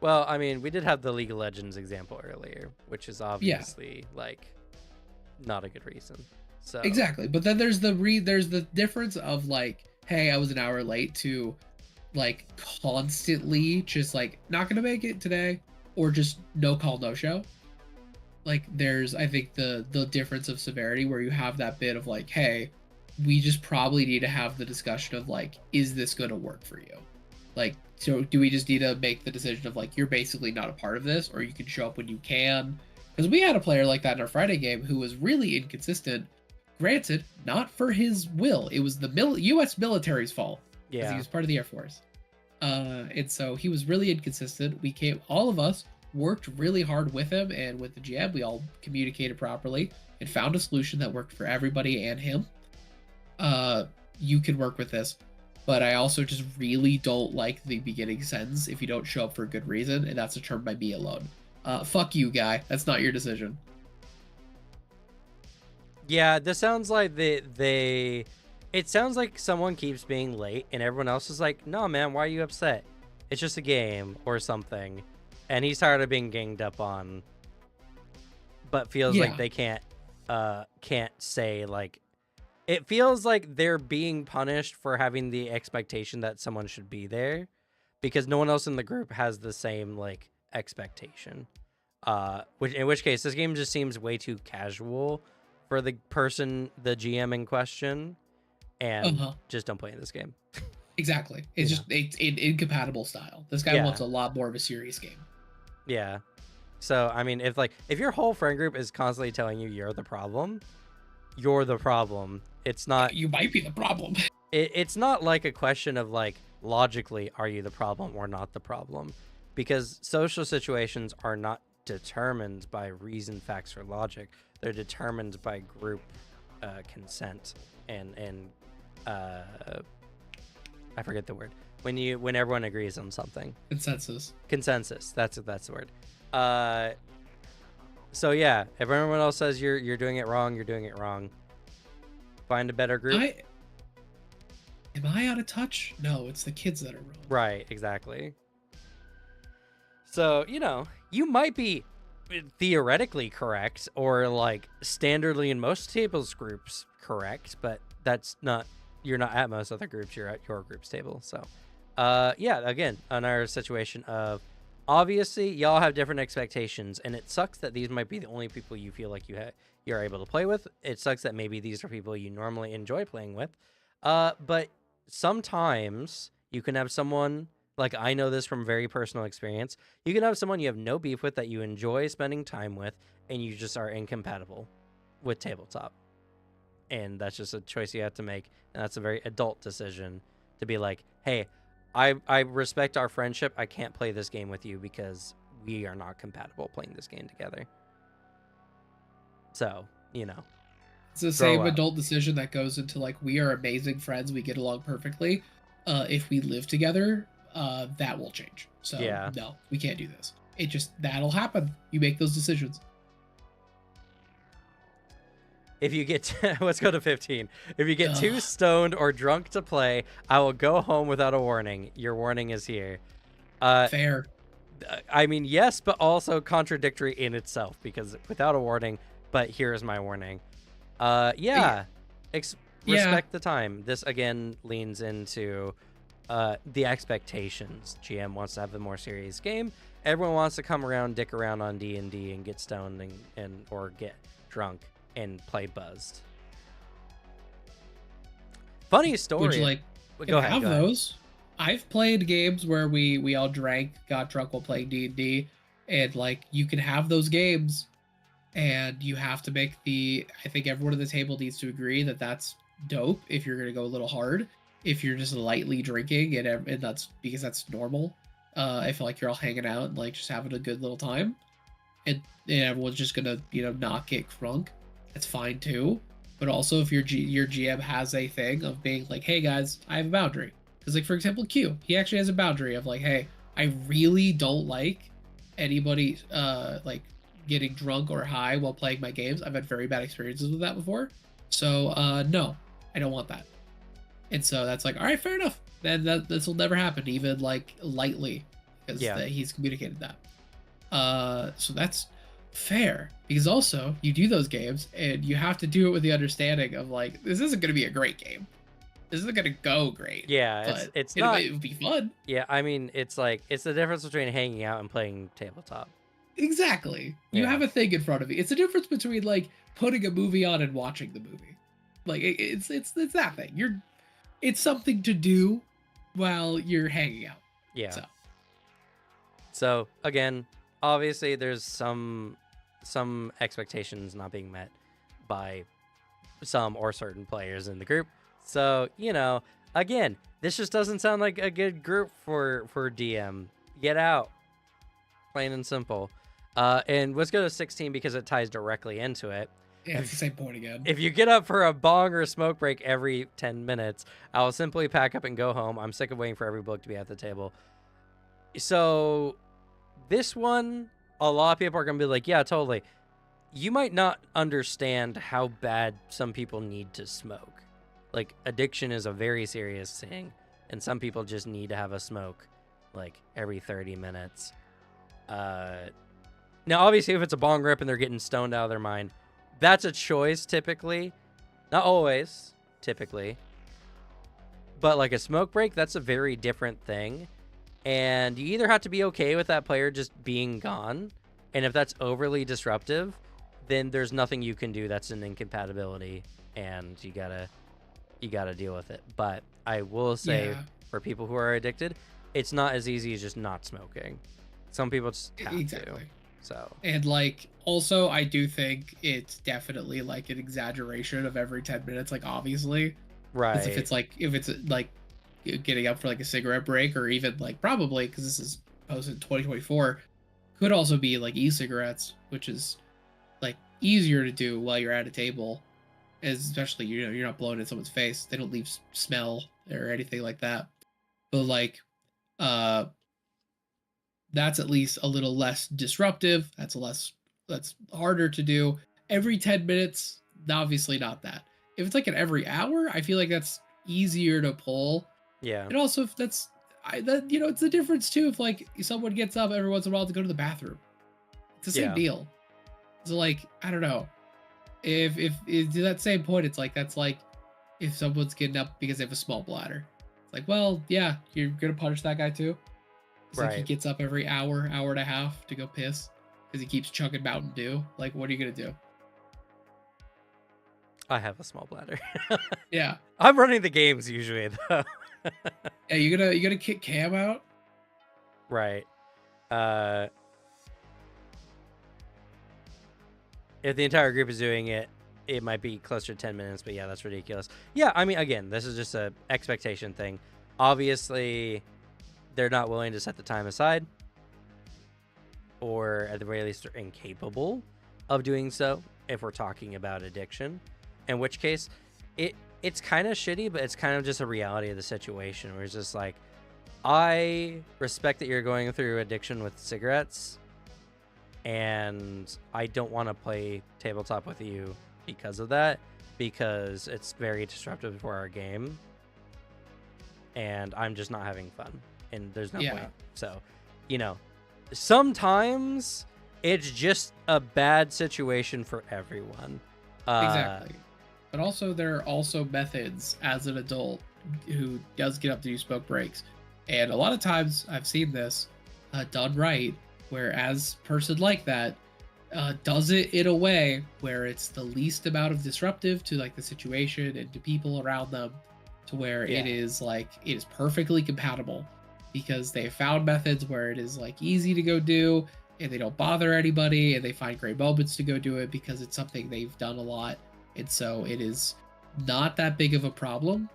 Well, I mean, we did have the League of Legends example earlier, which is obviously like not a good reason. So Exactly. But then there's the difference of like, hey, I was an hour late, to like constantly just like not gonna make it today, or just no call, no show. Like there's, I think, the difference of severity where you have that bit of like, hey, we just probably need to have the discussion of like, is this gonna work for you? Like, so do we just need to make the decision of like, you're basically not a part of this, or you can show up when you can? Because we had a player like that in our Friday game who was really inconsistent. Granted, not for his will. It was the U.S. military's fault, because he was part of the Air Force. And so he was really inconsistent. All of us worked really hard with him and with the GM. We all communicated properly and found a solution that worked for everybody and him. You can work with this, but I also just really don't like the beginning sentence, if you don't show up for a good reason, and that's determined by me alone. Fuck you, guy. That's not your decision. Yeah, this sounds like it sounds like someone keeps being late and everyone else is like, no man, why are you upset? It's just a game or something. And he's tired of being ganged up on, but feels like they can't say, like, it feels like they're being punished for having the expectation that someone should be there, because no one else in the group has the same like expectation. In which case this game just seems way too casual for the person, the GM in question, and just don't play in this game. Exactly. It's just it's an incompatible style. This guy wants a lot more of a serious game. Yeah. So I mean, if your whole friend group is constantly telling you you're the problem, you're the problem. It's not. You might be the problem. It's not like a question of like, logically, are you the problem or not the problem? Because social situations are not determined by reason, facts, or logic. They're determined by group consent and I forget the word, when everyone agrees on something. Consensus. That's the word. So yeah, if everyone else says you're doing it wrong, you're doing it wrong. Find a better group. Am I out of touch? No, it's the kids that are wrong. Right, exactly. So, you might be theoretically correct, or like standardly in most tables groups correct, but you're not at most other groups, you're at your group's table. So yeah, again, another situation of, obviously y'all have different expectations, and it sucks that these might be the only people you feel like you're able to play with. It sucks that maybe these are people you normally enjoy playing with, but sometimes you can have someone, like, I know this from very personal experience, you can have someone you have no beef with that you enjoy spending time with, and you just are incompatible with tabletop. And that's just a choice you have to make, and that's a very adult decision to be like, hey, I respect our friendship, I can't play this game with you because we are not compatible playing this game together. So, it's the same adult decision that goes into like, we are amazing friends, we get along perfectly. If we live together, that will change. So Yeah. no, we can't do this. It just, that'll happen. You make those decisions. If you get let's go to 15. If you get Ugh. too stoned or drunk to play, I will go home without a warning. Your warning is here. Fair. I mean, yes, but also contradictory in itself, because without a warning, but here's my warning. Yeah. Respect the time. This again leans into the expectations. GM wants to have a more serious game. Everyone wants to come around, dick around on D&D and get stoned and or get drunk and play buzzed. Funny story. Would you like go ahead, have go ahead. those? I've played games where we all drank, got drunk while playing D&D, and like you can have those games, and you have to make the. I think everyone at the table needs to agree that that's dope. If you're gonna go a little hard, if you're just lightly drinking and that's because that's normal. I feel like you're all hanging out and like just having a good little time, and everyone's just gonna not get crunk. That's fine too. But also if your GM has a thing of being like, hey guys, I have a boundary. Because like for example, Q, he actually has a boundary of like, hey, I really don't like anybody like getting drunk or high while playing my games. I've had very bad experiences with that before. So no, I don't want that. And so that's like, all right, fair enough. Then this will never happen, even like lightly, because he's communicated that. So that's fair, because also you do those games and you have to do it with the understanding of like, this isn't going to be a great game. This isn't going to go great. Yeah, it's not. It would be fun. Yeah, I mean, it's like it's the difference between hanging out and playing tabletop. Exactly. You have a thing in front of you. It's the difference between like putting a movie on and watching the movie. Like it's that thing. It's something to do while you're hanging out. Yeah. So again, obviously there's some expectations not being met by some or certain players in the group. So, again, this just doesn't sound like a good group for DM. Get out. Plain and simple. And let's go to 16 because it ties directly into it. Yeah, it's the same point again. If you get up for a bong or a smoke break every 10 minutes, I will simply pack up and go home. I'm sick of waiting for every book to be at the table. So this one, a lot of people are going to be like, yeah, totally. You might not understand how bad some people need to smoke. Like, addiction is a very serious thing, and some people just need to have a smoke, like, every 30 minutes. Now, obviously, if it's a bong rip and they're getting stoned out of their mind, that's a choice, typically. Not always, typically. But, like, a smoke break, that's a very different thing. And you either have to be okay with that player just being gone, and if that's overly disruptive, then there's nothing you can do. That's an incompatibility, and you gotta deal with it. But I will say, for people who are addicted, it's not as easy as just not smoking. Some people just have to. So, and like also I do think it's definitely like an exaggeration of every 10 minutes, like obviously. Right. If it's like getting up for like a cigarette break, or even like probably because this is posted in 2024, could also be like e-cigarettes, which is like easier to do while you're at a table, especially you're not blowing in someone's face. They don't leave smell or anything like that. But like that's at least a little less disruptive. That's harder to do. Every 10 minutes, obviously not that. If it's like an every hour, I feel like that's easier to pull. Yeah. And also if it's the difference too if like someone gets up every once in a while to go to the bathroom. It's the same deal. So like, I don't know. If to that same point, it's like that's like if someone's getting up because they have a small bladder. It's like, well, yeah, you're gonna punish that guy too. It's like he gets up every hour and a half to go piss because he keeps chugging Mountain Dew. Like, what are you gonna do? I have a small bladder. Yeah. I'm running the games usually though. Yeah, you gonna kick Cam out? Right. If the entire group is doing it, it might be closer to 10 minutes, but yeah, that's ridiculous. Yeah, I mean, again, this is just a expectation thing. Obviously, they're not willing to set the time aside, or at the very least, they're incapable of doing so if we're talking about addiction, in which case, it's kind of shitty, but it's kind of just a reality of the situation where it's just like, I respect that you're going through addiction with cigarettes, and I don't want to play tabletop with you because of that, because it's very disruptive for our game, and I'm just not having fun, and there's no point. So, you know, sometimes it's just a bad situation for everyone. Exactly. But also, there are also methods as an adult who does get up to do smoke breaks. And a lot of times I've seen this done right, whereas person like that does it in a way where it's the least amount of disruptive to like the situation and to people around them, to where it is perfectly compatible, because they found methods where it is like easy to go do and they don't bother anybody, and they find great moments to go do it because it's something they've done a lot, and so it is not that big of a problem.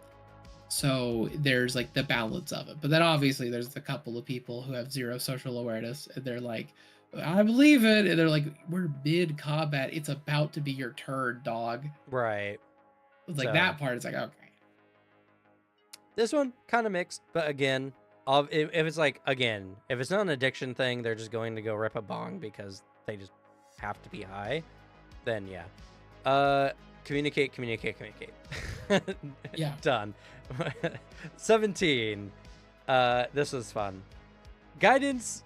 So there's like the balance of it. But then obviously there's the couple of people who have zero social awareness, and they're like, I believe it. And they're like, we're mid combat. It's about to be your turn, dog. Right. It's like that part is like, okay. This one kind of mixed, but again, if it's like, again, if it's not an addiction thing, they're just going to go rip a bong because they just have to be high, then yeah. Communicate. Yeah. Done. 17. This was fun. Guidance,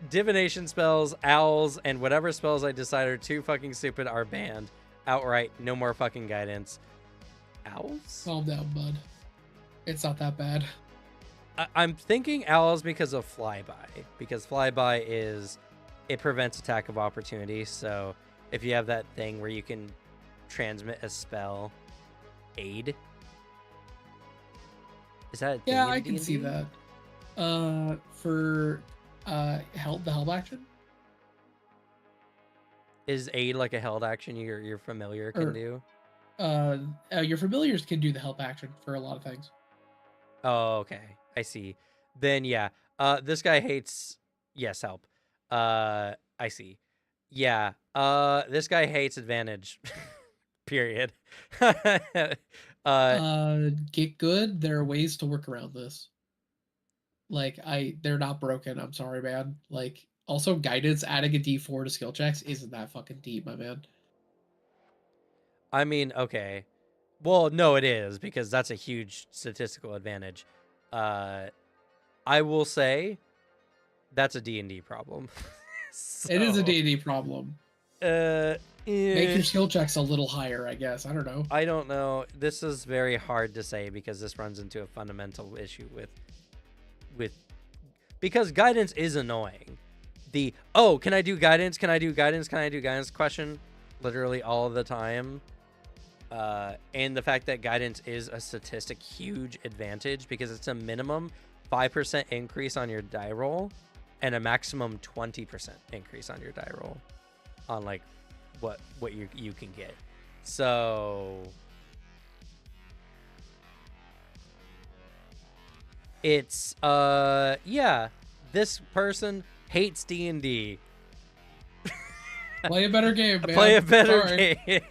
divination spells, owls, and whatever spells I decide are too fucking stupid are banned outright. No more fucking guidance. Owls? Calm down, bud. It's not that bad. I'm thinking owls because of flyby. Because flyby it prevents attack of opportunity. So if you have that thing where you can transmit a spell, aid. Is that a thing? Yeah, I can see that. For the help action? Is aid like a held action your familiar can do? Your familiars can do the help action for a lot of things. Oh, okay. I see. Then yeah. This guy hates help. I see. Yeah. This guy hates advantage. Period. Get good. There are ways to work around this. Like they're not broken. I'm sorry, man. Like also guidance, adding a D4 to skill checks isn't that fucking deep, my man. I mean, okay. Well, no, it is, because that's a huge statistical advantage. I will say that's a D&D problem. So, it is a D&D problem. Make your skill checks a little higher, I guess. I don't know. I don't know. This is very hard to say because this runs into a fundamental issue with because guidance is annoying. Can I do guidance? Can I do guidance? Can I do guidance question literally all the time. And the fact that guidance is a statistic huge advantage because it's a minimum 5% increase on your die roll and a maximum 20% increase on your die roll on like what you can get. So it's yeah, this person hates D&D. Play a better game, man. Play a better game.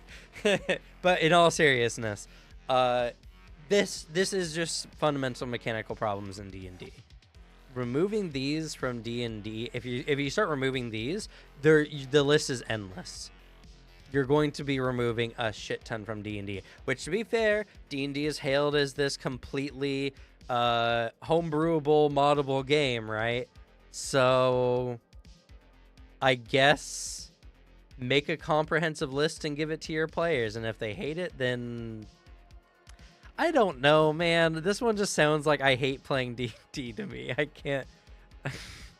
But in all seriousness, this is just fundamental mechanical problems in D&D. Removing these from D&D, if you start removing these, the list is endless. You're going to be removing a shit ton from D&D, which, to be fair, D&D is hailed as this completely homebrewable, moddable game, right? So I guess make a comprehensive list and give it to your players, and if they hate it, then I don't know, man. This one just sounds like I hate playing D&D to me. I can't.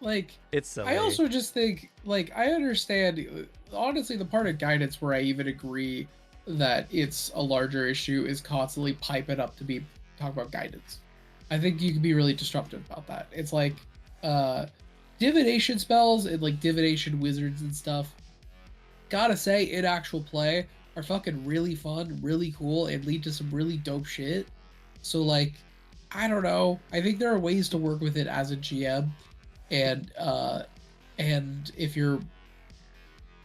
Like, it's silly. I also just think, like, I understand, honestly, the part of guidance where I even agree that it's a larger issue is constantly pipe it up to be talk about guidance. I think you can be really disruptive about that. It's like divination spells and like divination wizards and stuff, gotta say, in actual play are fucking really fun, really cool, and lead to some really dope shit. So like, I don't know. I think there are ways to work with it as a GM, and if you're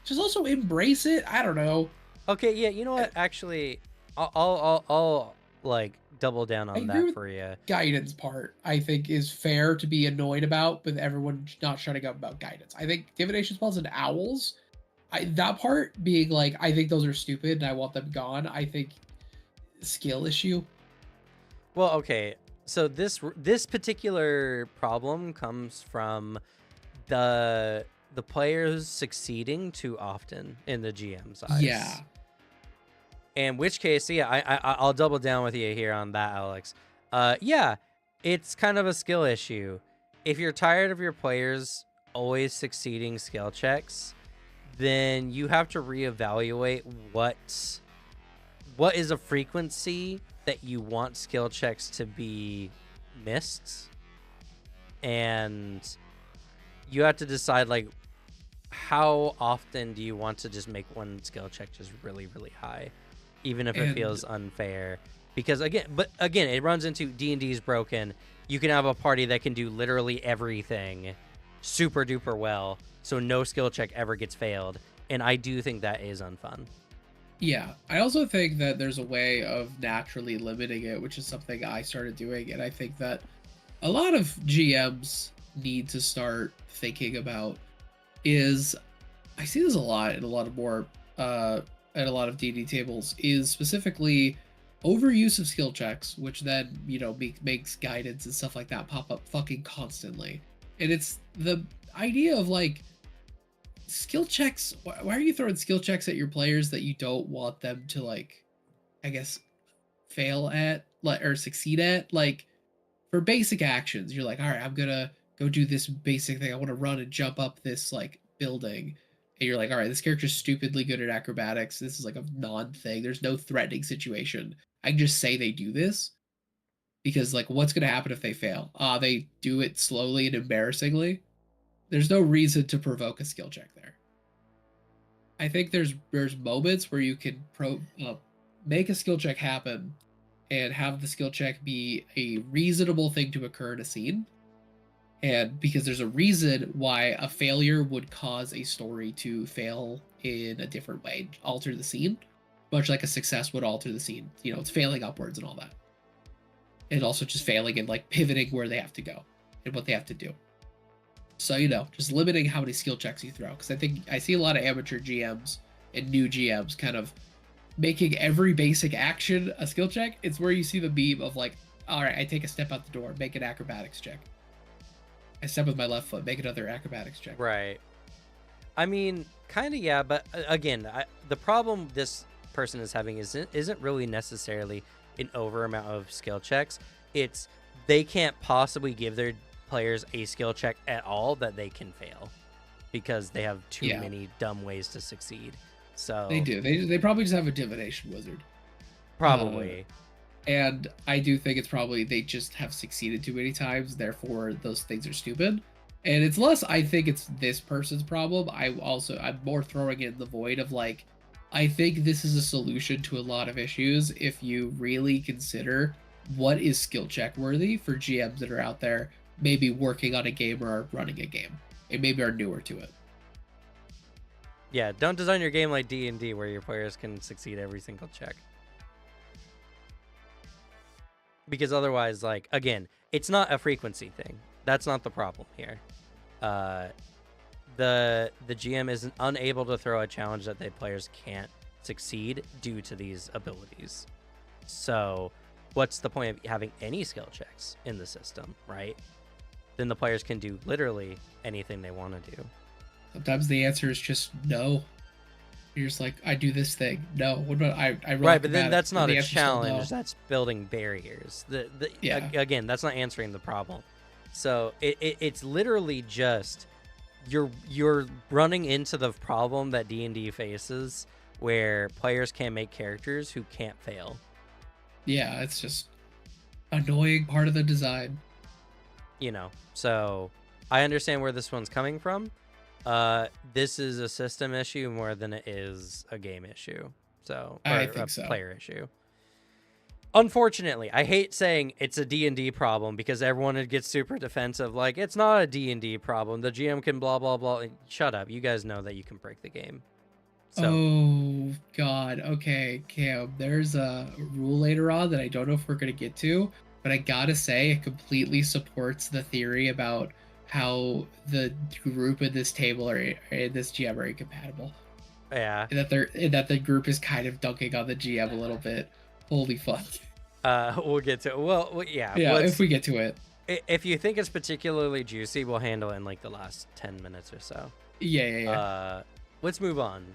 just also embrace it. I don't know. Okay, yeah, you know what? Actually, I'll like double down I on agree that with for you. guidance part. I think is fair to be annoyed about, but everyone not shutting up about guidance. I think divination spells and owls. That part being like, I think those are stupid and I want them gone. I think skill issue. Well, okay. So this particular problem comes from the players succeeding too often in the GM's eyes. Yeah. In which case, yeah, I'll double down with you here on that, Alex. Yeah, it's kind of a skill issue. If you're tired of your players always succeeding skill checks, then you have to reevaluate what is a frequency that you want skill checks to be missed, and you have to decide like how often do you want to just make one skill check just really really high, even if it And feels unfair. Because again it runs into D&D is broken. You can have a party that can do literally everything super duper well, so no skill check ever gets failed, and I do think that is unfun. yeah, I also think that there's a way of naturally limiting it, which is something I started doing. And I think that a lot of GMs need to start thinking about is I see this a lot in a lot of more at a lot of D&D tables is specifically overuse of skill checks, which then, makes guidance and stuff like that pop up fucking constantly. And it's the idea of like skill checks. Why are you throwing skill checks at your players that you don't want them to, like, I guess, fail at, like, or succeed at? Like, for basic actions, you're like, all right, I'm gonna go do this basic thing. I want to run and jump up this like building. And you're like, all right, this character's stupidly good at acrobatics. This is like a non-thing. There's no threatening situation. I can just say they do this because, like, what's gonna happen if they fail? They do it slowly and embarrassingly. There's no reason to provoke a skill check there. I think there's moments where you can make a skill check happen and have the skill check be a reasonable thing to occur in a scene. And because there's a reason why a failure would cause a story to fail in a different way, alter the scene, much like a success would alter the scene. It's failing upwards and all that. And also just failing and like pivoting where they have to go and what they have to do. So, just limiting how many skill checks you throw. Because I think I see a lot of amateur GMs and new GMs kind of making every basic action a skill check. It's where you see the meme of like, all right, I take a step out the door, make an acrobatics check. I step with my left foot, make another acrobatics check. Right. I mean, kind of, yeah, but again, the problem this person is having isn't really necessarily an over amount of skill checks. It's they can't possibly give their players a skill check at all that they can fail because they have too many dumb ways to succeed. So they do. They probably just have a divination wizard. Probably. And I do think it's probably they just have succeeded too many times, therefore those things are stupid. And it's less, I think it's this person's problem. I'm more throwing it in the void of like, I think this is a solution to a lot of issues if you really consider what is skill check worthy for GMs that are out there, maybe working on a game or running a game, and maybe are newer to it. Yeah, don't design your game like D&D where your players can succeed every single check. Because otherwise, like, again, it's not a frequency thing. That's not the problem here. The GM is unable to throw a challenge that the players can't succeed due to these abilities. So what's the point of having any skill checks in the system, right? Then the players can do literally anything they want to do. Sometimes the answer is just no. You're just like, I do this thing. No. What about I right, but then that's not the a answer's still no. challenge. That's building barriers. Yeah. Again, that's not answering the problem. So it's literally just you're running into the problem that D&D faces, where players can't make characters who can't fail. Yeah, it's just annoying part of the design. So I understand where this one's coming from. This is a system issue more than it is a game issue. So, or I think a so. player issue. Unfortunately, I hate saying it's a D&D problem because everyone gets super defensive. Like, it's not a D&D problem. The GM can blah, blah, blah. Shut up. You guys know that you can break the game. So Oh God. Okay, Cam. There's a rule later on that I don't know if we're gonna get to, but I gotta say it completely supports the theory about how the group in this table are in this GM are incompatible. yeah, And that the group is kind of dunking on the GM a little bit. Holy fuck. we'll get to yeah. Yeah, if we get to it. If you think it's particularly juicy, we'll handle it in like the last 10 minutes or so. Yeah, yeah, yeah. Let's move on.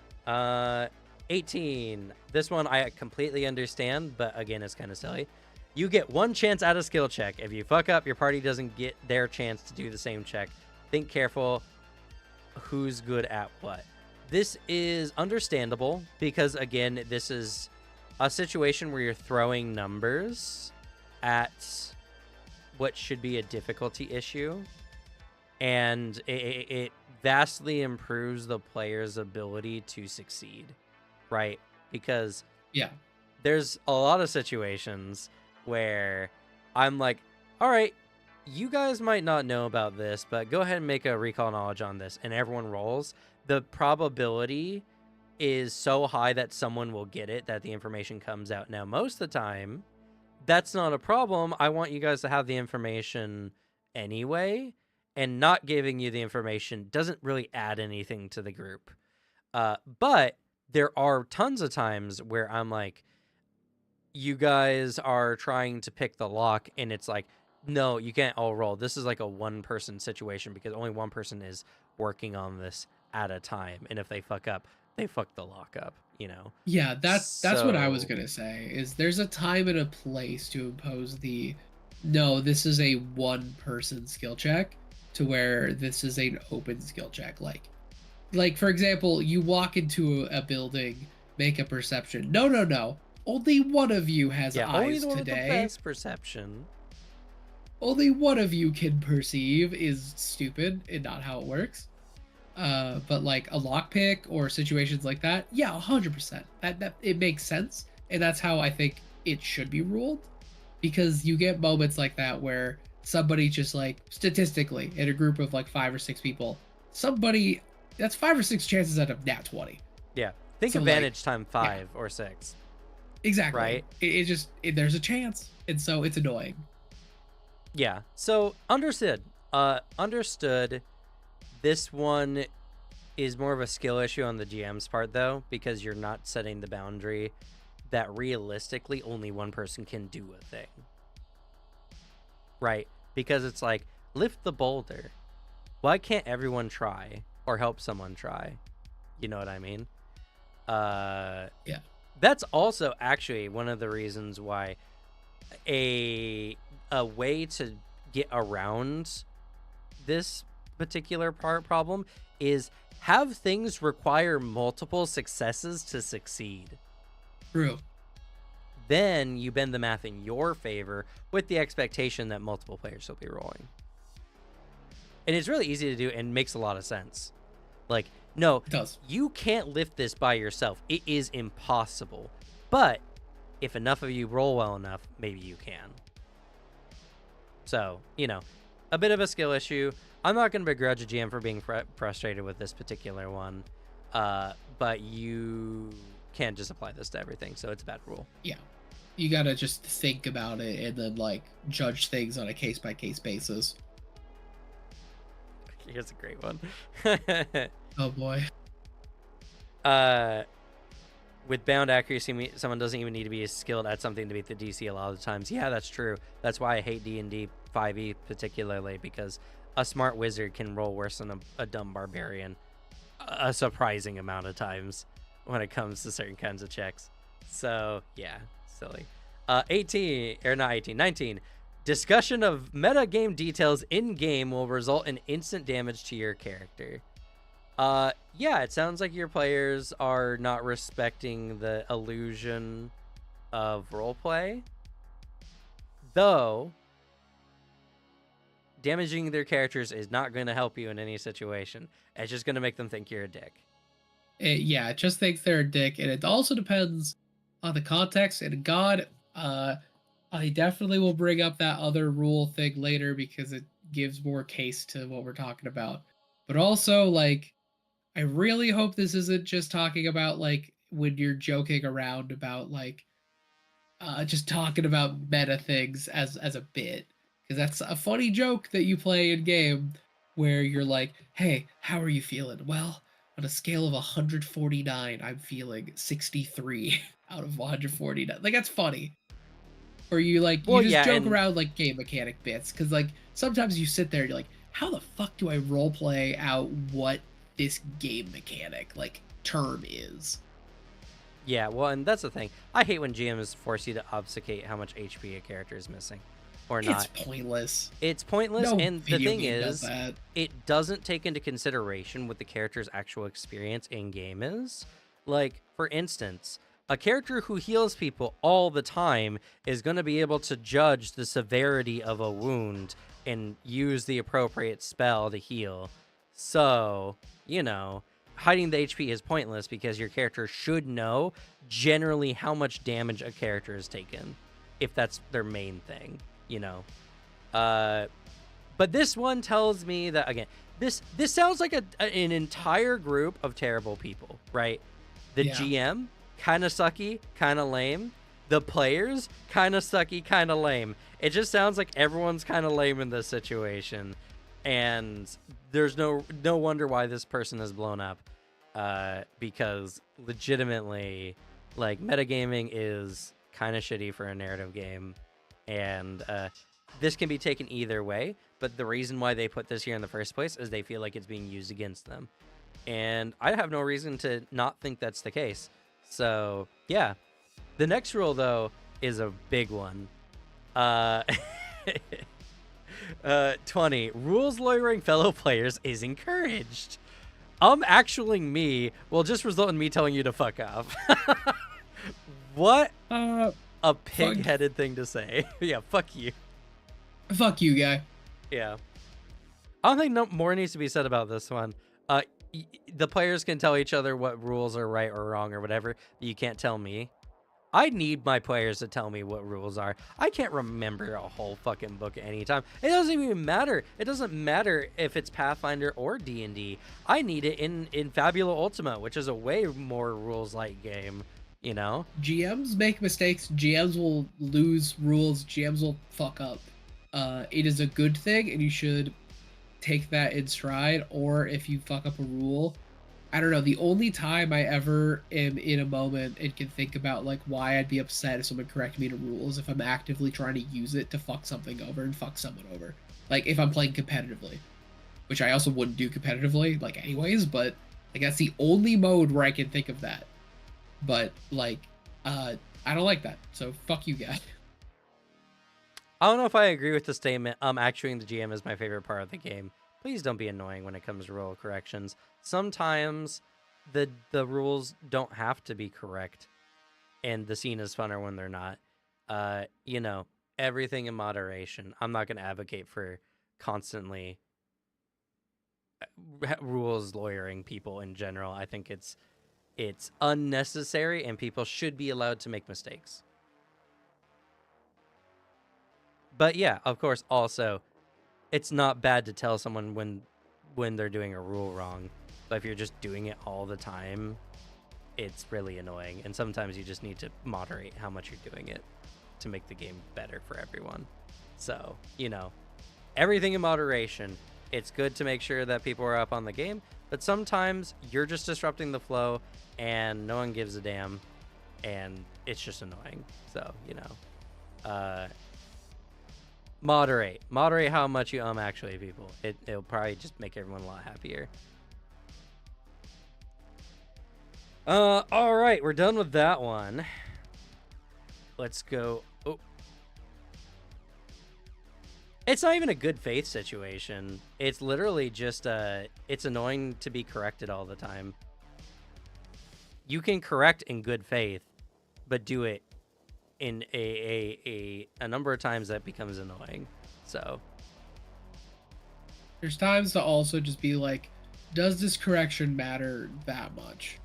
18. This one I completely understand, but again, it's kind of silly. You get one chance at a skill check. If you fuck up, your party doesn't get their chance to do the same check. Think careful who's good at what. This is understandable because, again, this is a situation where you're throwing numbers at what should be a difficulty issue, and it vastly improves the player's ability to succeed, right? Because Yeah. there's a lot of situations where I'm like, all right, you guys might not know about this, but go ahead and make a recall knowledge on this, and everyone rolls. The probability is so high that someone will get it, that the information comes out. Now, most of the time, that's not a problem. I want you guys to have the information anyway, and not giving you the information doesn't really add anything to the group. But there are tons of times where I'm like, you guys are trying to pick the lock, and it's like, no, you can't all roll. This is like a one-person situation because only one person is working on this at a time, and if they fuck up, they fuck the lock up, you know? Yeah, that's what I was So gonna say. Is there's a time and a place to impose the no, this is a one person skill check to where this is an open skill check. Like for example, you walk into a building, make a perception. No, no, no. Only one of you has yeah, only eyes the one with the today. best perception. Only one of you can perceive is stupid and not how it works. But like a lockpick or situations like that, yeah, 100%. That it makes sense, and that's how I think it should be ruled, because you get moments like that where somebody just like statistically in a group of like 5 or 6 people, somebody that's 5 or 6 chances out of nat 20. Yeah, think So like, advantage time yeah, 5 or 6, exactly. right? There's a chance, and so it's annoying. Yeah, so understood. Understood. This one is more of a skill issue on the GM's part, though, because you're not setting the boundary that realistically only one person can do a thing. Right? Because it's like, lift the boulder. Why can't everyone try or help someone try? You know what I mean? Yeah. That's also actually one of the reasons why a way to get around this particular problem is have things require multiple successes to succeed. True. Then you bend the math in your favor with the expectation that multiple players will be rolling. And it's really easy to do and makes a lot of sense. Like, no, It does. you can't lift this by yourself. It is impossible. But if enough of you roll well enough, maybe you can. So, you know, a bit of a skill issue. I'm not going to begrudge a GM for being frustrated with this particular one. But you can't just apply this to everything. So it's a bad rule. Yeah. You gotta just think about it and then like judge things on a case by case basis. Here's a great one. Oh boy. With bound accuracy, someone doesn't even need to be skilled at something to beat the DC a lot of the times. Yeah, that's true. That's why I hate D&D 5e particularly, because a smart wizard can roll worse than a dumb barbarian a surprising amount of times when it comes to certain kinds of checks. So, yeah, silly. 18, or not 18, 19. Discussion of meta game details in-game will result in instant damage to your character. Yeah, it sounds like your players are not respecting the illusion of roleplay. Though, damaging their characters is not going to help you in any situation. It's just going to make them think you're a dick. Yeah, it just thinks they're a dick, and it also depends on the context. And God, I definitely will bring up that other rule thing later because it gives more case to what we're talking about. But also, like, I really hope this isn't just talking about like when you're joking around about like just talking about meta things as a bit, because that's a funny joke that you play in game where you're like, "Hey, how are you feeling?" Well, on a scale of 149, I'm feeling 63 out of 149. Like that's funny. Or you like you Well, just yeah, joke and around like game mechanic bits because like sometimes you sit there and you're like, how the fuck do I role play out what this game mechanic like term is? yeah, well, and that's the thing. I hate when GMs force you to obfuscate how much HP a character is missing or It's not. pointless. It's pointless, No and the video thing game does is, that. it doesn't take into consideration what the character's actual experience in game is. Like, for instance, a character who heals people all the time is going to be able to judge the severity of a wound and use the appropriate spell to heal. So, hiding the HP is pointless because your character should know generally how much damage a character has taken if that's their main thing, you know. Uh, but this one tells me that again, this sounds like an entire group of terrible people, right? The Yeah. GM kind of sucky, kind of lame. The players kind of sucky, kind of lame. It just sounds like everyone's kind of lame in this situation, and there's no wonder why this person is blown up, because legitimately, like metagaming is kind of shitty for a narrative game, and this can be taken either way, but the reason why they put this here in the first place is they feel like it's being used against them. And I have no reason to not think that's the case. So, yeah. The next rule, though, is a big one. 20. Rules lawyering fellow players is encouraged. Actually me will just result in me telling you to fuck off. What Uh, a pig-headed thing to say. Yeah, fuck you. fuck you, guy. Yeah. I don't think no more needs to be said about this one. Uh, the players can tell each other what rules are right or wrong or whatever. But you can't tell me. I need my players to tell me what rules are. I can't remember a whole fucking book at any time. It doesn't even matter. It doesn't matter if it's Pathfinder or D&D. I need it in Fabula Ultima, which is a way more rules-light game, you know? GMs make mistakes. GMs will lose rules. GMs will fuck up. It is a good thing, and you should take that in stride. Or if you fuck up a rule, I don't know. The only time I ever am in a moment and can think about like why I'd be upset if someone corrected me to rules if I'm actively trying to use it to fuck something over and fuck someone over. Like if I'm playing competitively, which I also wouldn't do competitively, like anyways. But like that's the only mode where I can think of that. But like, I don't like that. So fuck you, guy. I don't know if I agree with the statement, actually the GM is my favorite part of the game. Please don't be annoying when it comes to rule corrections. Sometimes the rules don't have to be correct, and the scene is funner when they're not. Everything in moderation. I'm not going to advocate for constantly rules lawyering people in general. I think it's unnecessary, and people should be allowed to make mistakes. But yeah, of course, also, it's not bad to tell someone when they're doing a rule wrong. But if you're just doing it all the time, it's really annoying. And sometimes you just need to moderate how much you're doing it to make the game better for everyone. So, everything in moderation. It's good to make sure that people are up on the game, but sometimes you're just disrupting the flow and no one gives a damn, and it's just annoying. So, moderate how much you actually people. It'll probably just make everyone a lot happier. All right, we're done with that one. Let's go. Oh, it's not even a good faith situation. It's literally just it's annoying to be corrected all the time. You can correct in good faith, but do it in a number of times that becomes annoying. So There's times to also just be like, does this correction matter that much?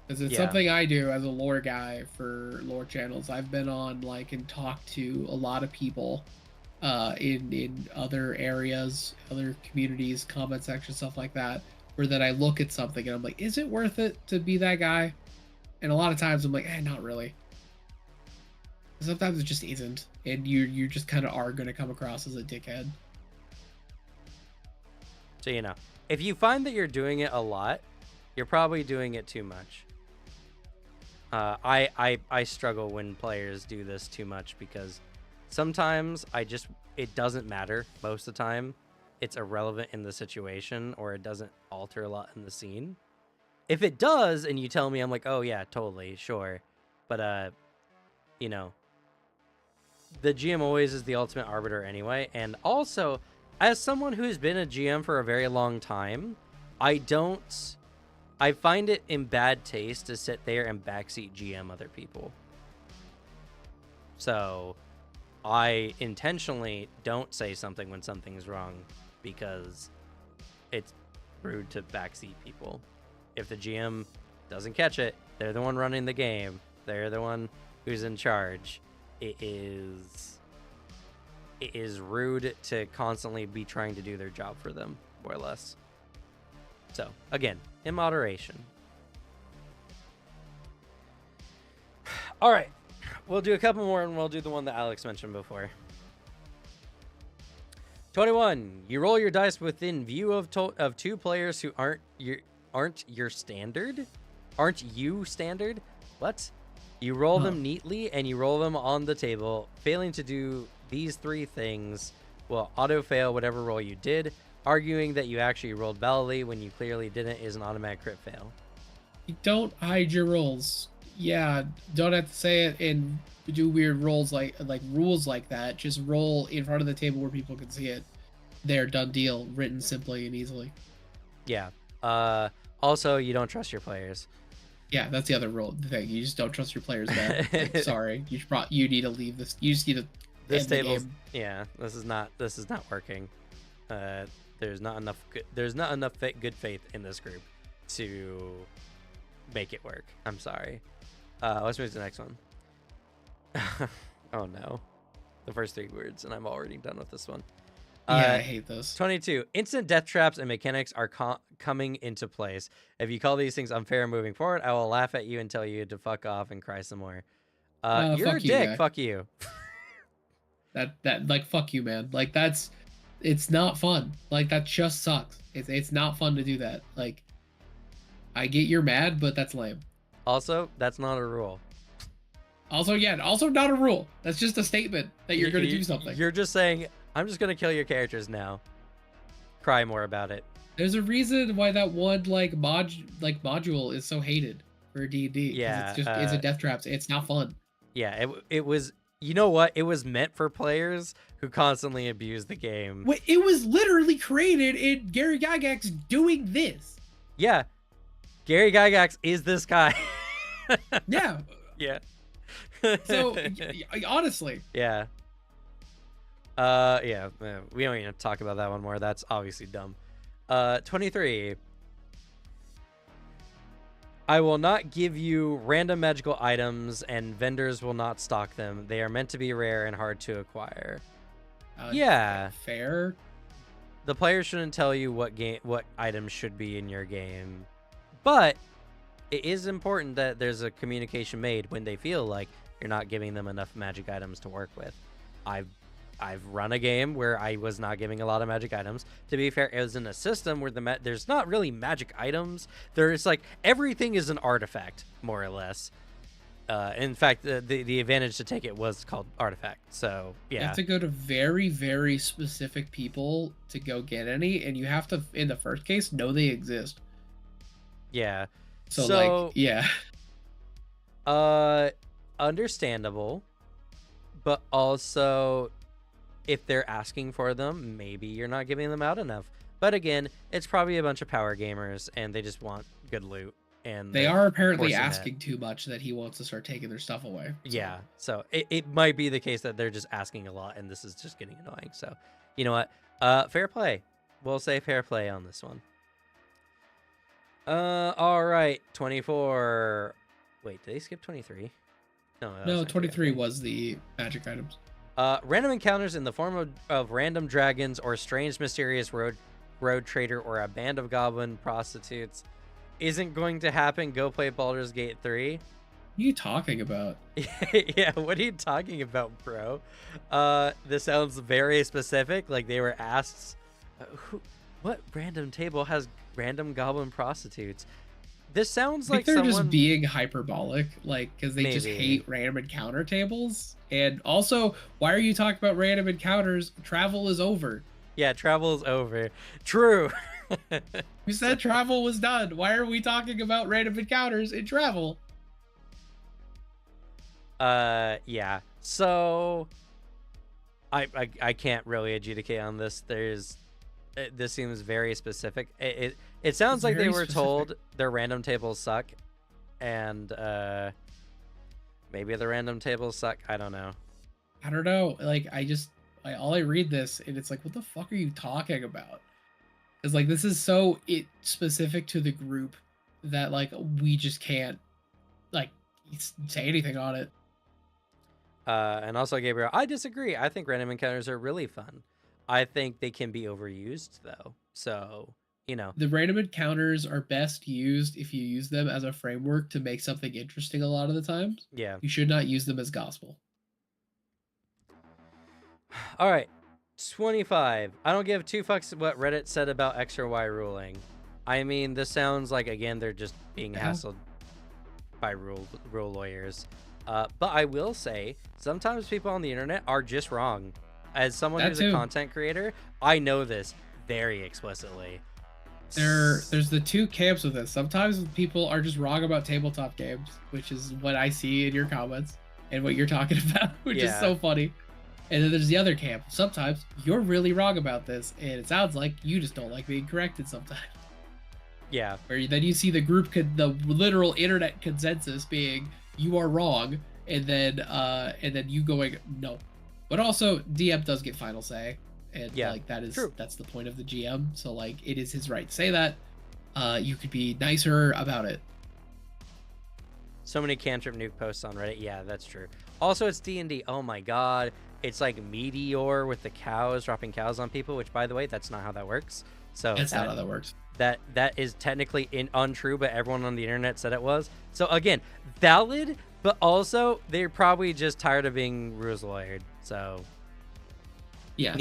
Because it's something I do as a lore guy for lore channels. I've been on like and talked to a lot of people in other areas, other communities, comment section, stuff like that, where then I look at something and I'm like, is it worth it to be that guy? And a lot of times I'm like, not really. Sometimes it just isn't, and you just kind of are going to come across as a dickhead. So, you know, if you find that you're doing it a lot, you're probably doing it too much. I struggle when players do this too much because sometimes it doesn't matter. Most of the time, it's irrelevant in the situation or it doesn't alter a lot in the scene. If it does, and you tell me, I'm like, oh yeah, totally, sure. But, you know, the GM always is the ultimate arbiter anyway. And also, as someone who's been a GM for a very long time, I find it in bad taste to sit there and backseat GM other people. So I intentionally don't say something when something's wrong because it's rude to backseat people. If the GM doesn't catch it, they're the one running the game. They're the one who's in charge. It is rude to constantly be trying to do their job for them, more or less. So, again, in moderation. All right. We'll do a couple more, and we'll do the one that Alex mentioned before. 21. You roll your dice within view of two players who aren't your standard? Aren't you standard? What? You roll them neatly, and you roll them on the table. Failing to do these three things will auto-fail whatever roll you did. Arguing that you actually rolled validly when you clearly didn't is an automatic crit fail. You don't hide your rolls. Yeah, don't have to say it and do weird rolls like rules like that. Just roll in front of the table where people can see it. There, done deal, written simply and easily. Yeah. Also, you don't trust your players. Yeah, that's the other rule thing. You just don't trust your players, man. Like, sorry, you need to leave this. You just need to. This table, yeah, this is not working. There's not enough good faith in this group to make it work. I'm sorry. Let's move to the next one. Oh no, the first three words, and I'm already done with this one. Yeah, I hate those. 22. Instant death traps and mechanics are coming into place. If you call these things unfair moving forward, I will laugh at you and tell you to fuck off and cry some more. You're a dick. Guy. Fuck you. that like fuck you, man. Like it's not fun. Like that just sucks. It's not fun to do that. Like I get you're mad, but that's lame. Also, that's not a rule. Also not a rule. That's just a statement that you're going to do something. You're just saying, I'm just going to kill your characters now. Cry more about it. There's a reason why that one module is so hated for D&D. Yeah, it's a death traps. It's not fun. Yeah, it was. You know what? It was meant for players who constantly abuse the game. Wait, it was literally created in Gary Gygax doing this. Yeah, Gary Gygax is this guy. Yeah. Yeah. So honestly. Yeah. Yeah. We don't even have to talk about that one more. That's obviously dumb. 23. I will not give you random magical items, and vendors will not stock them. They are meant to be rare and hard to acquire. Yeah. Fair. The player shouldn't tell you what items should be in your game, but it is important that there's a communication made when they feel like you're not giving them enough magic items to work with. I've run a game where I was not giving a lot of magic items. To be fair, it was in a system where there's not really magic items. There's like everything is an artifact, more or less. In fact, the advantage to take it was called artifact. So yeah, you have to go to very, very specific people to go get any, and you have to, in the first case, know they exist. Yeah. So like, yeah. Understandable, but also, if they're asking for them, maybe you're not giving them out enough. But again, it's probably a bunch of power gamers, and they just want good loot. And they are apparently asking too much that he wants to start taking their stuff away. So. Yeah, so it might be the case that they're just asking a lot, and this is just getting annoying. So, you know what? Fair play. We'll say fair play on this one. All right, 24. Wait, did they skip 23? No, 23 was the magic items. Random encounters in the form of random dragons or strange mysterious road trader, or a band of goblin prostitutes isn't going to happen. Go play Baldur's Gate 3. What are you talking about? Yeah, what are you talking about, bro? This sounds very specific. Like they were asked, what random table has random goblin prostitutes? This sounds I like think they're someone just being hyperbolic, like, because they just maybe. hate random encounter tables. And also, why are you talking about random encounters? Travel is over. Yeah, travel is over. True. We said travel was done. Why are we talking about random encounters in travel? Yeah. So I can't really adjudicate on this. This seems very specific. It sounds It's like they very were specific. told their random tables suck, and maybe the random tables suck. I don't know. I don't know. Like, I read this and it's like, what the fuck are you talking about? Because like this is so specific to the group that like we just can't like say anything on it. And also, Gabriel, I disagree. I think random encounters are really fun. I think they can be overused, though. So, you know. The random encounters are best used if you use them as a framework to make something interesting a lot of the times. Yeah. You should not use them as gospel. All right. 25. I don't give two fucks what Reddit said about X or Y ruling. I mean, this sounds like, again, they're just being hassled by rule lawyers. But I will say, sometimes people on the internet are just wrong. As someone who's a content creator, I know this very explicitly. There's the two camps of this. Sometimes people are just wrong about tabletop games, which is what I see in your comments and what you're talking about, which is so funny. And then there's the other camp. Sometimes you're really wrong about this, and it sounds like you just don't like being corrected sometimes. Yeah. Where then you see the literal internet consensus being you are wrong, and then you going no. But also DM does get final say, and like that's the point of the GM. So like it is his right to say that. You could be nicer about it. So many cantrip nuke posts on Reddit. Yeah, that's true. Also, it's D&D. Oh my god. It's like Meteor with the cows, dropping cows on people, which, by the way, that's not how that works. So that's not how that works. That is technically untrue, but everyone on the internet said it was. So again, valid, but also they're probably just tired of being rules lawyered. So yes,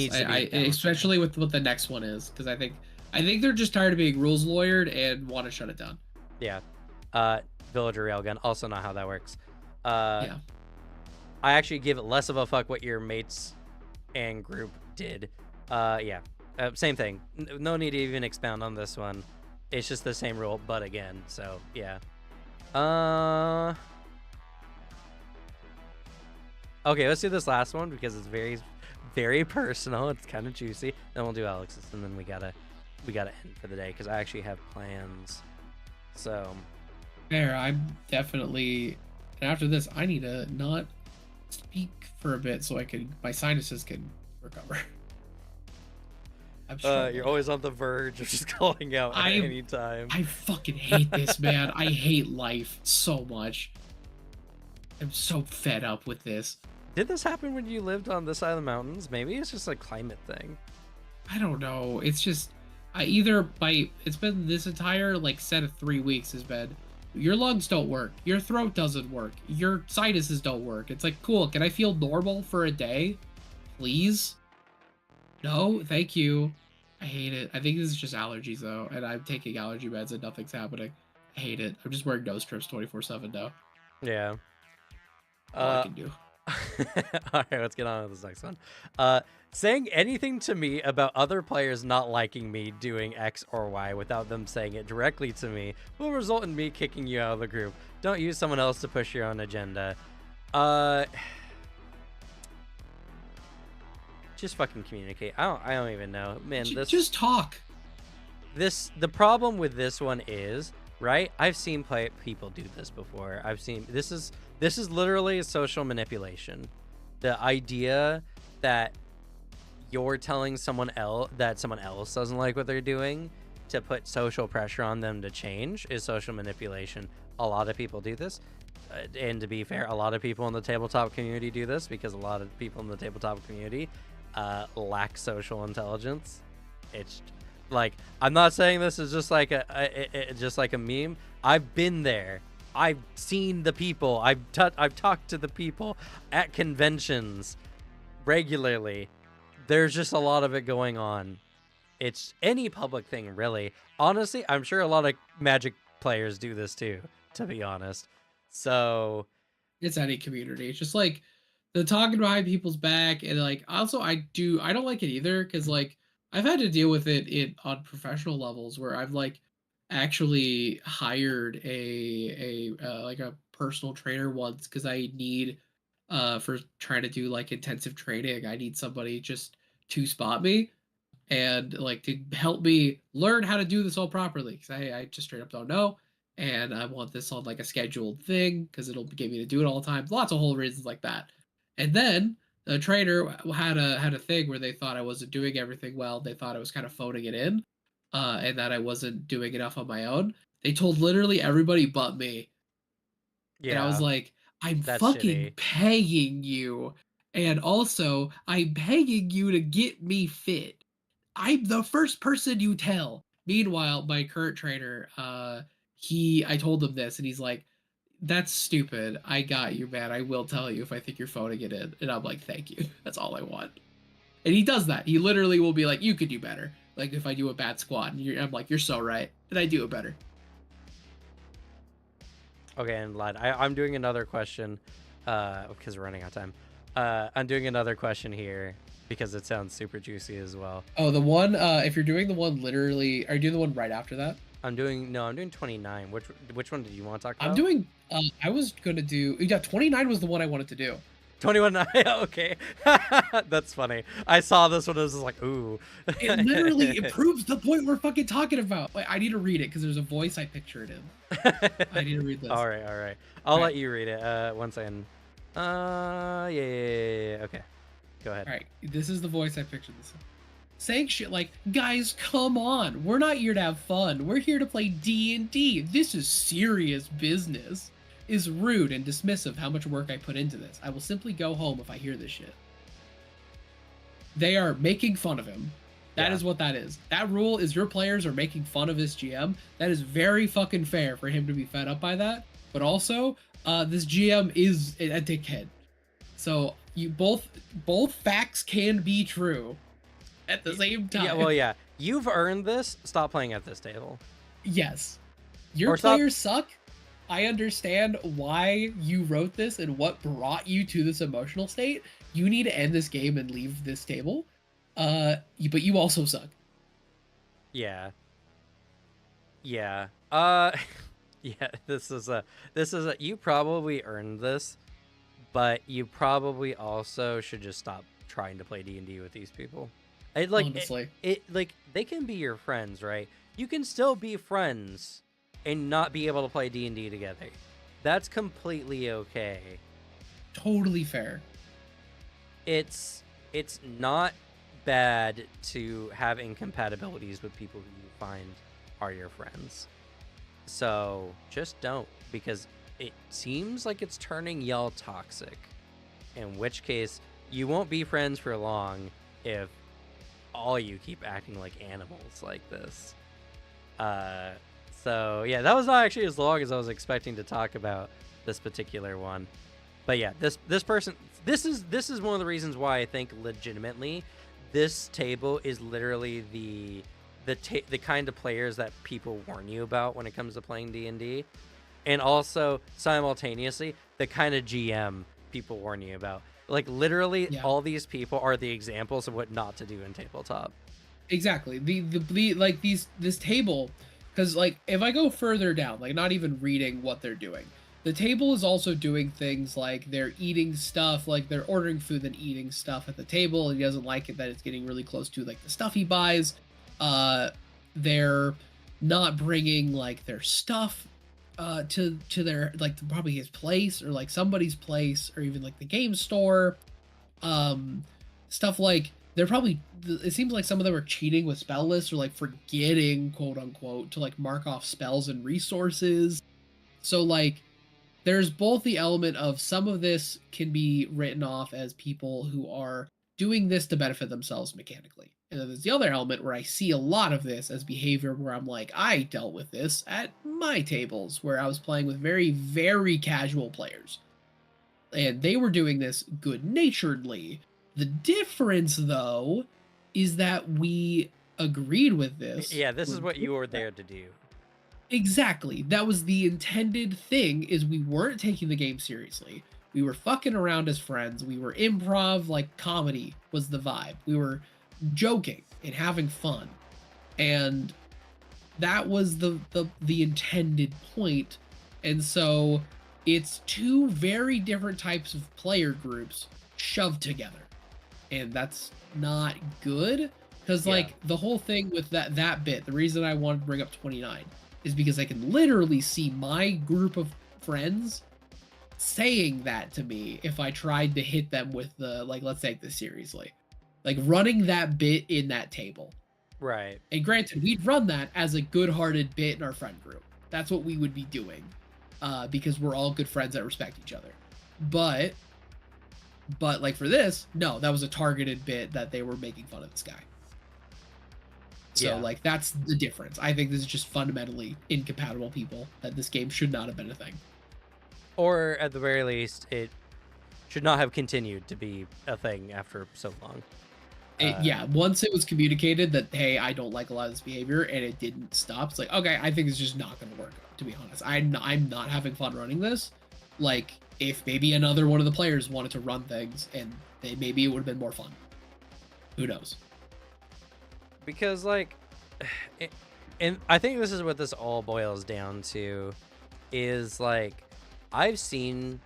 especially with what the next one is, because I think they're just tired of being rules lawyered and want to shut it down. Yeah. Villager railgun, also not how that works. Yeah. I actually give it less of a fuck what your mates and group did. Yeah. Same thing. No need to even expound on this one. It's just the same rule, but again. So, yeah. Okay, let's do this last one because it's very, very personal. It's kind of juicy. Then we'll do Alex's, and then we gotta end for the day because I actually have plans. So. Fair. I'm definitely. And after this, I need to not speak for a bit so my sinuses can recover. You're always on the verge of just calling out at any time. I fucking hate this, man. I hate life so much. I'm so fed up with this. Did this happen when you lived on this side of the mountains? Maybe it's just a climate thing. I don't know. It's just it's been this entire like set of 3 weeks has been your lungs don't work, your throat doesn't work, your sinuses don't work. It's like, cool, can I feel normal for a day? Please? No, thank you. I hate it. I think this is just allergies though, and I'm taking allergy meds and nothing's happening. I hate it. I'm just wearing nose strips 24/7 now. Yeah. All I can do. All right, let's get on with this next one. Saying anything to me about other players not liking me doing X or Y without them saying it directly to me will result in me kicking you out of the group. Don't use someone else to push your own agenda. Just fucking communicate. I don't even know, man. Just talk. The problem with this one is, right? I've seen people do this before. This is literally social manipulation. The idea that you're telling someone else that someone else doesn't like what they're doing to put social pressure on them to change is social manipulation. A lot of people do this. And to be fair, a lot of people in the tabletop community do this because a lot of people in the tabletop community lack social intelligence. It's Like, I'm not saying this is just like just like a meme. I've been there. I've seen the people. I've talked to the people at conventions regularly. There's just a lot of it going on. It's any public thing, really. Honestly, I'm sure a lot of Magic players do this too, to be honest. So, It's any community. It's just like the talking behind people's back, and like also I don't like it either because like I've had to deal with it in on professional levels where I've like actually hired a like a personal trainer once because I need for trying to do like intensive training. I need somebody just to spot me and like to help me learn how to do this all properly because I just straight up don't know, and I want this on like a scheduled thing because it'll get me to do it all the time. Lots of whole reasons like that. And then the trainer had a thing where they thought I wasn't doing everything well. They thought I was kind of phoning it in, and that I wasn't doing enough on my own. They told literally everybody but me, and I was yeah, like, I'm that's fucking shitty. paying you, and also I'm paying you to get me fit. I'm the first person you tell. Meanwhile, my current trainer, I told him this, and he's like, "That's stupid. I got you, man. I will tell you if I think you're phoning it in." And I'm like, "Thank you. That's all I want." And he does that. He literally will be like, "You could do better." Like if I do a bad squat, and I'm like, "You're so right," and I do it better. Okay, and lad, I'm doing another question, because we're running out of time. I'm doing another question here because it sounds super juicy as well. Oh, the one. If you're doing the one literally, are you doing the one right after that? I'm doing 29. Which one did you want to talk I'm about? doing. I was gonna do. Yeah, 29 was the one I wanted to do. 21. Okay. That's funny. I saw this one. I was just like, ooh. It literally it proves the point we're fucking talking about. Wait, I need to read it because there's a voice I pictured in. I need to read this. All right, all right. I'll All right, let you read it. One second. Yeah. Okay, go ahead. all right. This is the voice I pictured this in. Saying shit like, "Guys, come on. We're not here to have fun. We're here to play D&D. This is serious business." Is rude and dismissive how much work I put into this. I will simply go home if I hear this shit. They are making fun of him. That Yeah. is what that is. That rule is your players are making fun of this GM. That is very fucking fair for him to be fed up by that. But also, this GM is a dickhead. So you both facts can be true at the same time. Yeah. Well, yeah. You've earned this. Stop playing at this table. Yes. Your Or stop. players suck. I understand why you wrote this and what brought you to this emotional state. You need to end this game and leave this table. But you also suck. Yeah. Yeah. Yeah. This is a. You probably earned this, but you probably also should just stop trying to play D&D with these people. Honestly. Like they can be your friends, right? You can still be friends and not be able to play D&D together. That's completely okay. Totally fair. It's not bad to have incompatibilities with people who you find are your friends. So just don't, because it seems like it's turning y'all toxic. In which case, you won't be friends for long if all you keep acting like animals like this. Uh, so yeah, that was not actually as long as I was expecting to talk about this particular one. But yeah, this person, this is one of the reasons why I think legitimately this table is literally the kind of players that people warn you about when it comes to playing D&D, and also simultaneously the kind of GM people warn you about. Like literally Yeah. all these people are the examples of what not to do in tabletop. Exactly. The like this table, because like if I go further down, like not even reading what they're doing, the table is also doing things like they're eating stuff, like they're ordering food and eating stuff at the table, and he doesn't like it that it's getting really close to like the stuff he buys. They're not bringing like their stuff to their like probably his place or like somebody's place or even like the game store. um Stuff like they're probably, it seems like some of them are cheating with spell lists or like forgetting quote unquote to like mark off spells and resources. So like there's both the element of some of this can be written off as people who are doing this to benefit themselves mechanically. And then there's the other element where I see a lot of this as behavior where I'm like, I dealt with this at my tables where I was playing with very, very casual players. And they were doing this good naturedly. The difference, though, is that we agreed with this. Yeah, this is what you were there to do. Exactly. That was the intended thing, is we weren't taking the game seriously. We were fucking around as friends. We were improv, like comedy was the vibe. We were joking and having fun. And that was the intended point. And so it's two very different types of player groups shoved together. And that's not good. Because Yeah. like the whole thing with that bit, the reason I wanted to bring up 29 is because I can literally see my group of friends saying that to me if I tried to hit them with the, like, let's take this seriously. Like running that bit in that table. Right. And granted, we'd run that as a good-hearted bit in our friend group. That's what we would be doing. Because we're all good friends that respect each other. But like for this, no, that was a targeted bit that they were making fun of this guy. So Yeah. like that's the difference. I think this is just fundamentally incompatible people, that this game should not have been a thing. Or at the very least, it should not have continued to be a thing after so long. Yeah, once it was communicated that, hey, I don't like a lot of this behavior, and it didn't stop, it's like, okay, I think it's just not going to work, to be honest. I'm not having fun running this. Like, if maybe another one of the players wanted to run things, and maybe it would have been more fun. Who knows? Because, like, and I think this is what this all boils down to, is, like, I've seen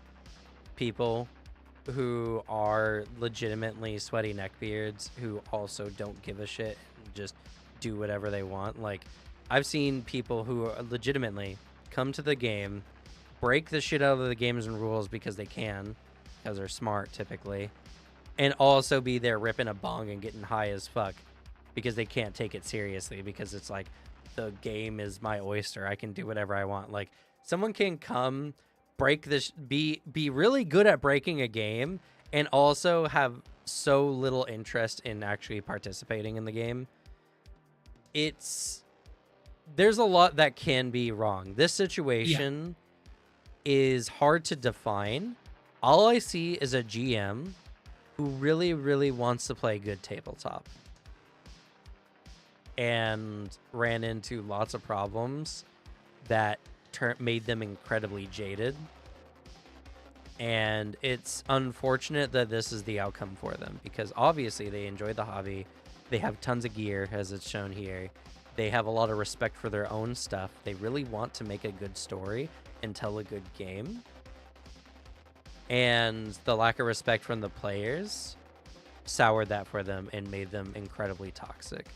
people who are legitimately sweaty neckbeards who also don't give a shit and just do whatever they want. Like, I've seen people who are legitimately come to the game, break the shit out of the games and rules because they can, because they're smart typically, and also be there ripping a bong and getting high as fuck because they can't take it seriously, because it's like, the game is my oyster, I can do whatever I want. Like, someone can come, break this, be really good at breaking a game, and also have so little interest in actually participating in the game. There's a lot that can be wrong. This situation is hard to define. All I see is a GM who really, really wants to play good tabletop and ran into lots of problems that made them incredibly jaded. And it's unfortunate that this is the outcome for them, because obviously they enjoy the hobby. They have tons of gear, as it's shown here. They have a lot of respect for their own stuff. They really want to make a good story and tell a good game. And the lack of respect from the players soured that for them and made them incredibly toxic.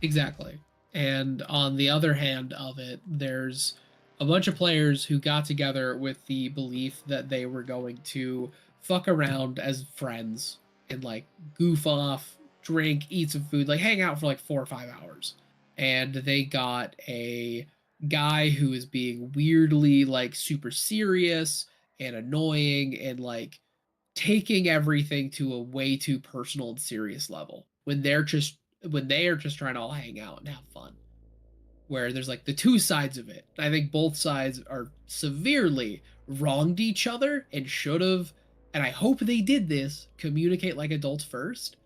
Exactly. And on the other hand of it, there's a bunch of players who got together with the belief that they were going to fuck around as friends and like goof off, drink, eat some food, like hang out for like 4 or 5 hours. And they got a guy who is being weirdly like super serious and annoying and like taking everything to a way too personal and serious level when they are just trying to all hang out and have fun. Where there's like the two sides of it. I think both sides are severely wronged each other and should have, and I hope they did this, communicate like adults first.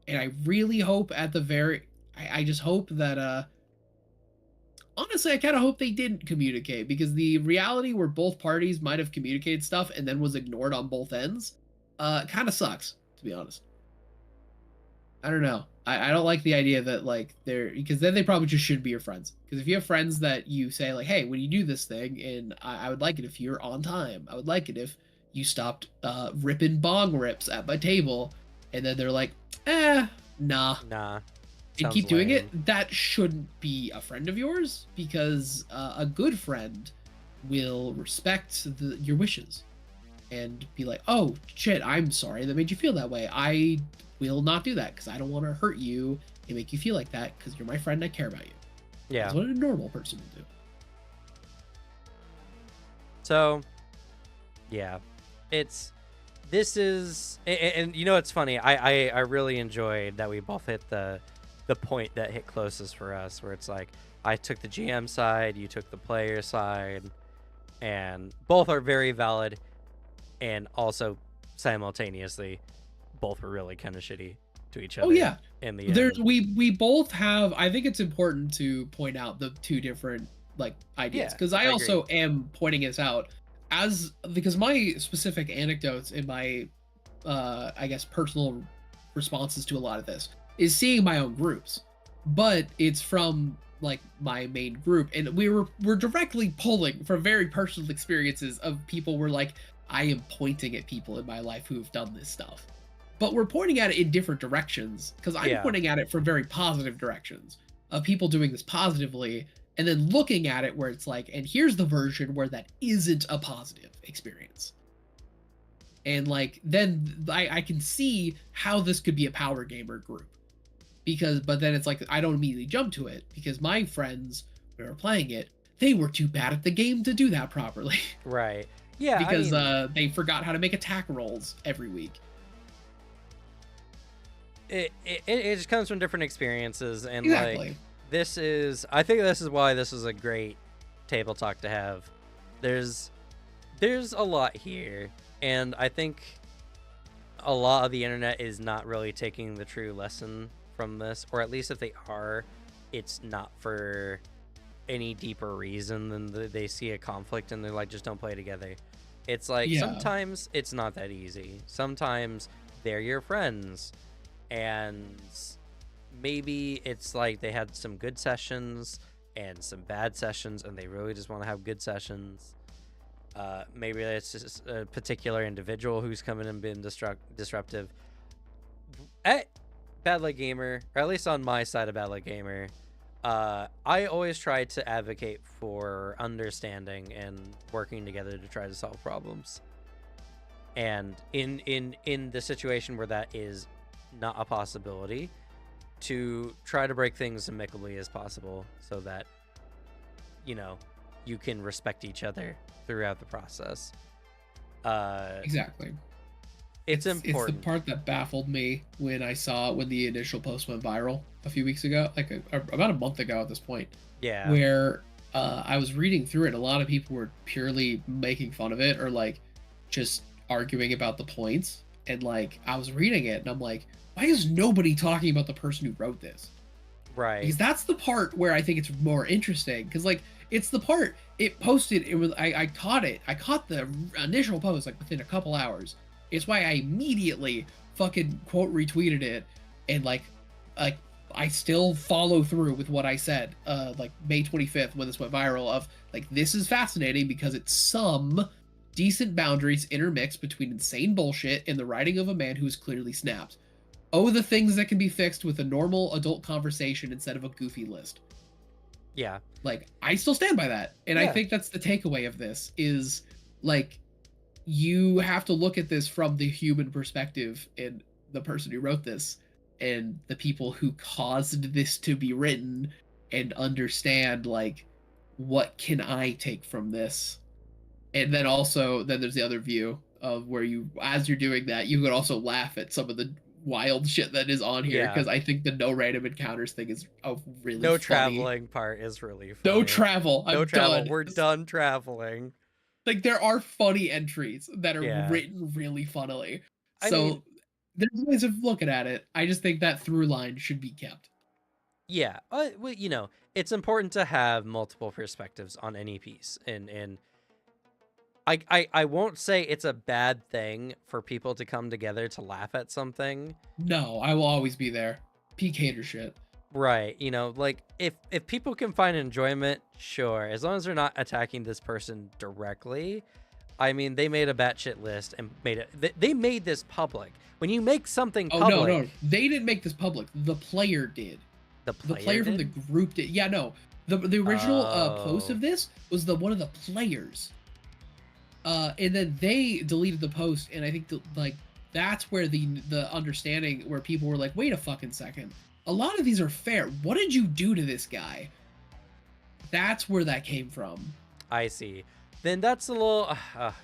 And I really hope at the very, I just hope that, honestly, I kind of hope they didn't communicate, because the reality where both parties might have communicated stuff and then was ignored on both ends, kind of sucks, to be honest. I don't know. I don't like the idea that like they're, because then they probably just shouldn't be your friends. Because if you have friends that you say like, hey, when you do this thing, and I would like it if you're on time. I would like it if you stopped ripping bong rips at my table, and then they're like, nah, and keep doing it. That shouldn't be a friend of yours, because a good friend will respect your wishes and be like, oh shit, I'm sorry that made you feel that way. I will not do that because I don't want to hurt you and make you feel like that, because you're my friend and I care about you. Yeah. That's what a normal person will do. So, yeah, this is, and you know, it's funny. I really enjoyed that we both hit the point that hit closest for us, where it's like I took the GM side, you took the player side, and both are very valid, and also simultaneously, both were really kind of shitty to each Oh other yeah, in the there's end. we both have. I think it's important to point out the two different like ideas Yeah, because I I agree. also am pointing this out as because my specific anecdotes in my I guess personal responses to a lot of this is seeing my own groups, but it's from like my main group, and we're directly pulling from very personal experiences of people where like I am pointing at people in my life who have done this stuff, but we're pointing at it in different directions because I'm Yeah, pointing at it from very positive directions of people doing this positively, and then looking at it where it's like, and here's the version where that isn't a positive experience, and like then I can see how this could be a power gamer group because but then it's like I don't immediately jump to it because my friends who were playing it, they were too bad at the game to do that properly right. Yeah, I because mean, they forgot how to make attack rolls every week. it just comes from different experiences, and like Exactly. this is, I think this is why this is a great table talk to have. There's there's a lot here, and I think a lot of the internet is not really taking the true lesson from this, or at least if they are, it's not for any deeper reason than they see a conflict and they're like, just don't play together. It's like Yeah. sometimes it's not that easy. Sometimes they're your friends, and maybe it's like they had some good sessions and some bad sessions, and they really just want to have good sessions. Maybe it's just a particular individual who's coming and been disruptive. At Bad Luck Gamer, or at least on my side of Bad Luck Gamer, I always try to advocate for understanding and working together to try to solve problems. And in the situation where that is not a possibility, to try to break things as amicably as possible, so that you know you can respect each other throughout the process. Uh, Exactly. it's It's the important. part that baffled me when I saw when the initial post went viral a few weeks ago, like about a month ago at this point, Yeah, where I was reading through it. A lot of people were purely making fun of it or like just arguing about the points. And like I was reading it and I'm like, why is nobody talking about the person who wrote this? right. Because that's the part where I think it's more interesting. Because like it's the part it posted. It was I caught it. I caught the initial post like within a couple hours. It's why I immediately fucking quote retweeted it and like I still follow through with what I said. Like May 25th when this went viral of like this is fascinating because it's some decent boundaries intermixed between insane bullshit and the writing of a man who is clearly snapped. Oh, the things that can be fixed with a normal adult conversation instead of a goofy list. Yeah, Like, I still stand by that. And I yeah, think that's the takeaway of this is like you have to look at this from the human perspective and the person who wrote this and the people who caused this to be written and understand like what can I take from this? And then also then there's the other view of where you as you're doing that you could also laugh at some of the wild shit that is on here yeah. because I think the no random encounters thing is a really No funny. traveling part is really No funny. travel. No I'm travel. done. We're done traveling. Like there are funny entries that are Yeah. written really funnily. I mean, So there's ways of looking at it. I just think that through line should be kept. yeah. Well, it's important to have multiple perspectives on any piece, and I won't say it's a bad thing for people to come together to laugh at something. No, I will always be there. Peak hater shit. Right. Like if people can find enjoyment, sure, as long as they're not attacking this person directly. I mean, they made a batshit list and made it. They made this public. When you make something Oh no, public, no. They didn't make this public. The player did. the The player player from the did. group did. Yeah, no. The original post Oh, of this was the one of the players. And then they deleted the post, and I think like that's where the understanding where people were like, wait a fucking second, a lot of these are fair. What did you do to this guy? That's where that came from. I see. then that's a little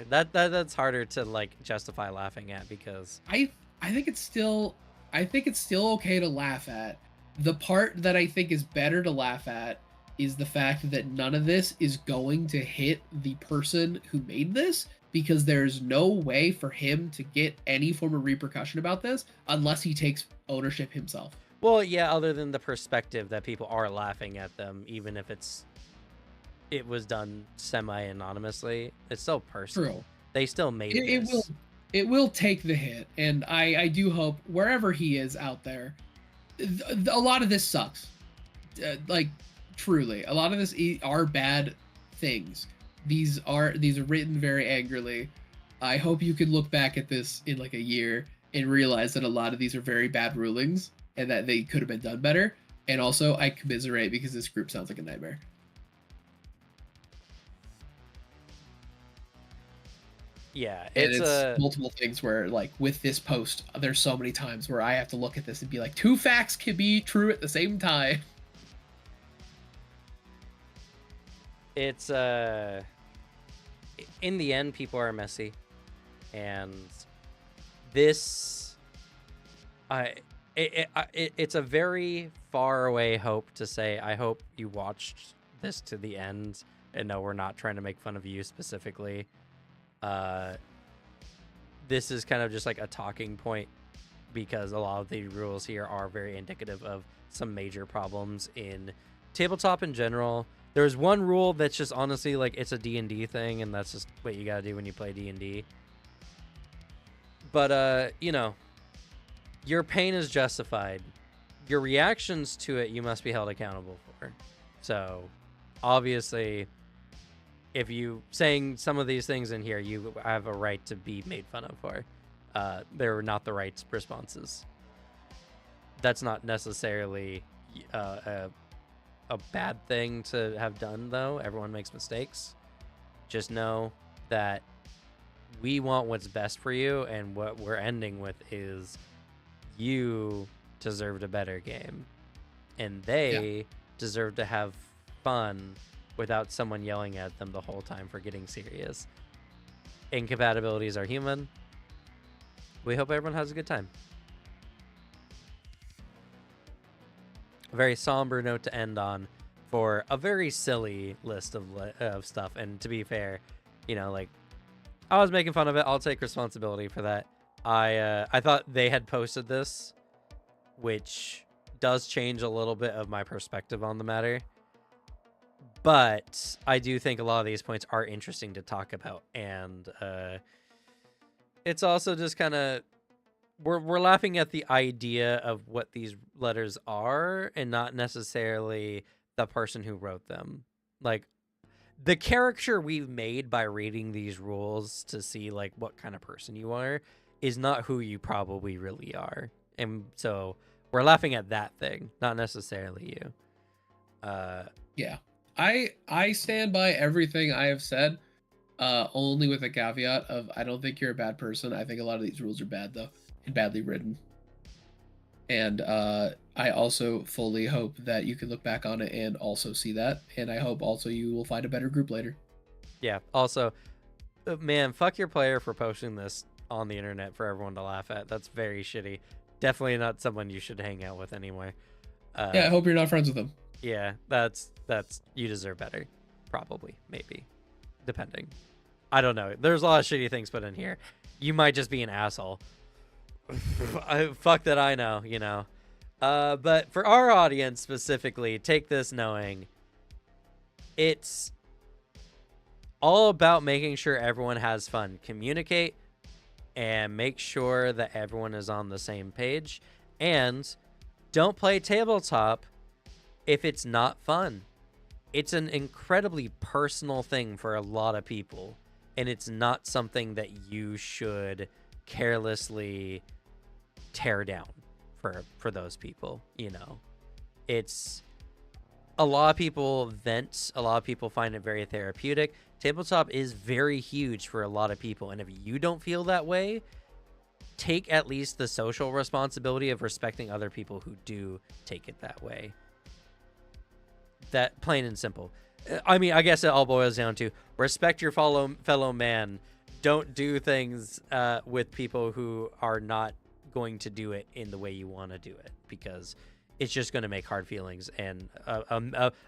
that's harder to like justify laughing at because I I think it's still I think it's still okay to laugh at. The part that I think is better to laugh at is the fact that none of this is going to hit the person who made this because there's no way for him to get any form of repercussion about this unless he takes ownership himself. well, yeah, other than the perspective that people are laughing at them, even if it was done semi anonymously, it's still personal. True. They still made It will this. it will take the hit, and I do hope wherever he is out there, a lot of this sucks. Like truly, a lot of this are bad things. These are written very angrily. I hope you can look back at this in like a year and realize that a lot of these are very bad rulings and that they could have been done better. And also, I commiserate because this group sounds like a nightmare. Yeah, And it's it's a multiple things where, like, with this post, there's so many times where I have to look at this and be like, two facts can be true at the same time. it's in the end people are messy, and this it's a very far away hope to say I hope you watched this to the end, and no, we're not trying to make fun of you specifically. uh this is kind of just like a talking point because a lot of the rules here are very indicative of some major problems in tabletop in general. There's one rule that's just honestly like it's a D&D thing, and that's just what you gotta do when you play D&D. But you know, your pain is justified. Your reactions to it you must be held accountable for. So obviously, if you saying some of these things in here, you have a right to be made fun of for. They're not the right responses. That's not necessarily a bad thing to have done, though. Everyone makes mistakes. Just know that we want what's best for you, and what we're ending with is you deserved a better game, and they deserve to have fun without someone yelling at them the whole time for getting serious. Incompatibilities are human. We hope everyone has a good time. A very somber note to end on for a very silly list of stuff. And to be fair, you know, like, I was making fun of it. I'll take responsibility for that. I thought they had posted this, which does change a little bit of my perspective on the matter. But I do think a lot of these points are interesting to talk about, and it's also just kind of we're laughing at the idea of what these letters are, and not necessarily the person who wrote them. Like, the caricature we've made by reading these rules to see like what kind of person you are is not who you probably really are, and so we're laughing at that thing, not necessarily you. Yeah. I stand by everything I have said, only with a caveat of I don't think you're a bad person. I think a lot of these rules are bad, though, and badly written. And I also fully hope that you can look back on it and also see that. And I hope also you will find a better group later. Yeah. Also, man, fuck your player for posting this on the internet for everyone to laugh at. That's very shitty. Definitely not someone you should hang out with anyway. Yeah, I hope you're not friends with them. Yeah, that's you deserve better. Probably, maybe, depending. I don't know. There's a lot of shitty things put in here. You might just be an asshole. Fuck that, I know. You know. But for our audience specifically, take this knowing it's all about making sure everyone has fun. Communicate and make sure that everyone is on the same page, and don't play tabletop if it's not fun. It's an incredibly personal thing for a lot of people, and it's not something that you should carelessly tear down for those people. You know, it's a lot of people vent, a lot of people find it very therapeutic. Tabletop is very huge for a lot of people, and if you don't feel that way, take at least the social responsibility of respecting other people who do take it that way. That, plain and simple. I mean, I guess it all boils down to respect your fellow man. Don't do things with people who are not going to do it in the way you want to do it, because it's just going to make hard feelings and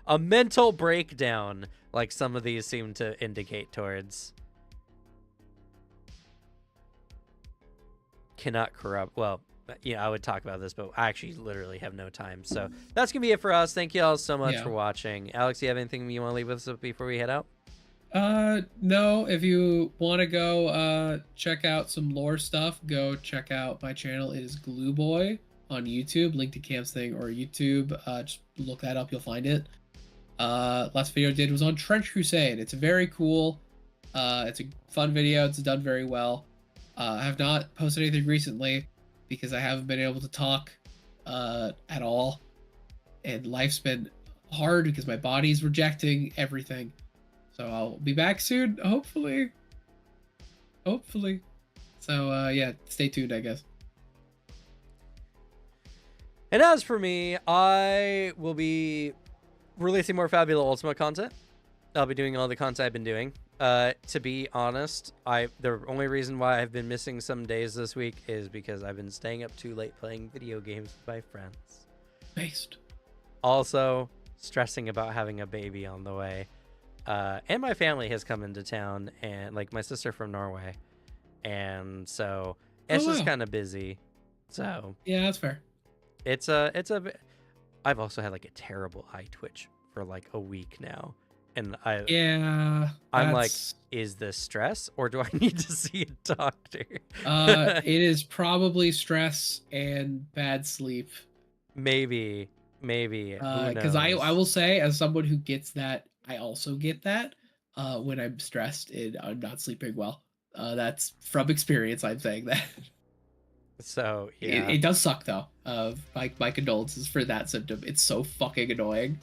a mental breakdown, like some of these seem to indicate towards. Cannot corrupt. Well, I would talk about this, but I actually literally have no time. So that's going to be it for us. Thank you all so much for watching. Alex, you have anything you want to leave with us before we head out? No, if you want to go check out some lore stuff, go check out my channel. It is Glue Boy on YouTube, link to Cam's thing or YouTube. Just look that up, you'll find it. Last video I did was on Trench Crusade. It's very cool. It's a fun video. It's done very well. I have not posted anything recently because I haven't been able to talk at all, and life's been hard because my body's rejecting everything. So I'll be back soon, hopefully. So yeah, stay tuned, I guess. And as for me, I will be releasing more Fabulous Ultimate content. I'll be doing all the content I've been doing. To be honest, the only reason why I've been missing some days this week is because I've been staying up too late playing video games with my friends. Based. Also, stressing about having a baby on the way. And my family has come into town, and like my sister from Norway. And so it's just kind of busy. So yeah, that's fair. I've also had like a terrible eye twitch for like a week now. And I'm like, is this stress or do I need to see a doctor? It is probably stress and bad sleep. Maybe. Because I will say, as someone who gets that, I also get that when I'm stressed and I'm not sleeping well. That's from experience. I'm saying that. So yeah, it does suck though. My condolences for that symptom. It's so fucking annoying.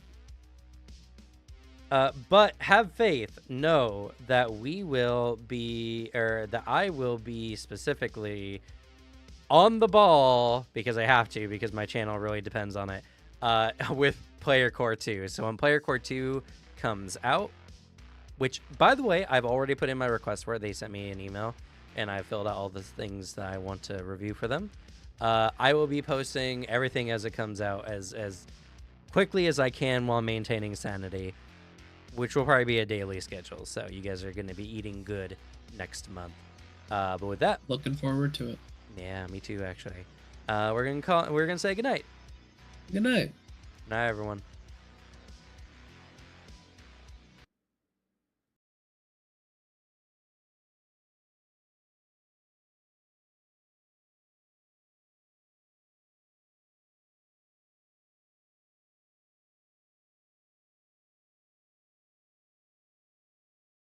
But have faith. Know that that I will be specifically on the ball, because I have to, because my channel really depends on it, with Player Core 2. So when Player Core 2 comes out, which, by the way, I've already put in my request for it. They sent me an email, and I filled out all the things that I want to review for them. I will be posting everything as it comes out as quickly as I can while maintaining sanity, which will probably be a daily schedule. So you guys are going to be eating good next month. But with that, looking forward to it. Yeah, me too, actually. We're gonna say goodnight. Good night. Night, everyone.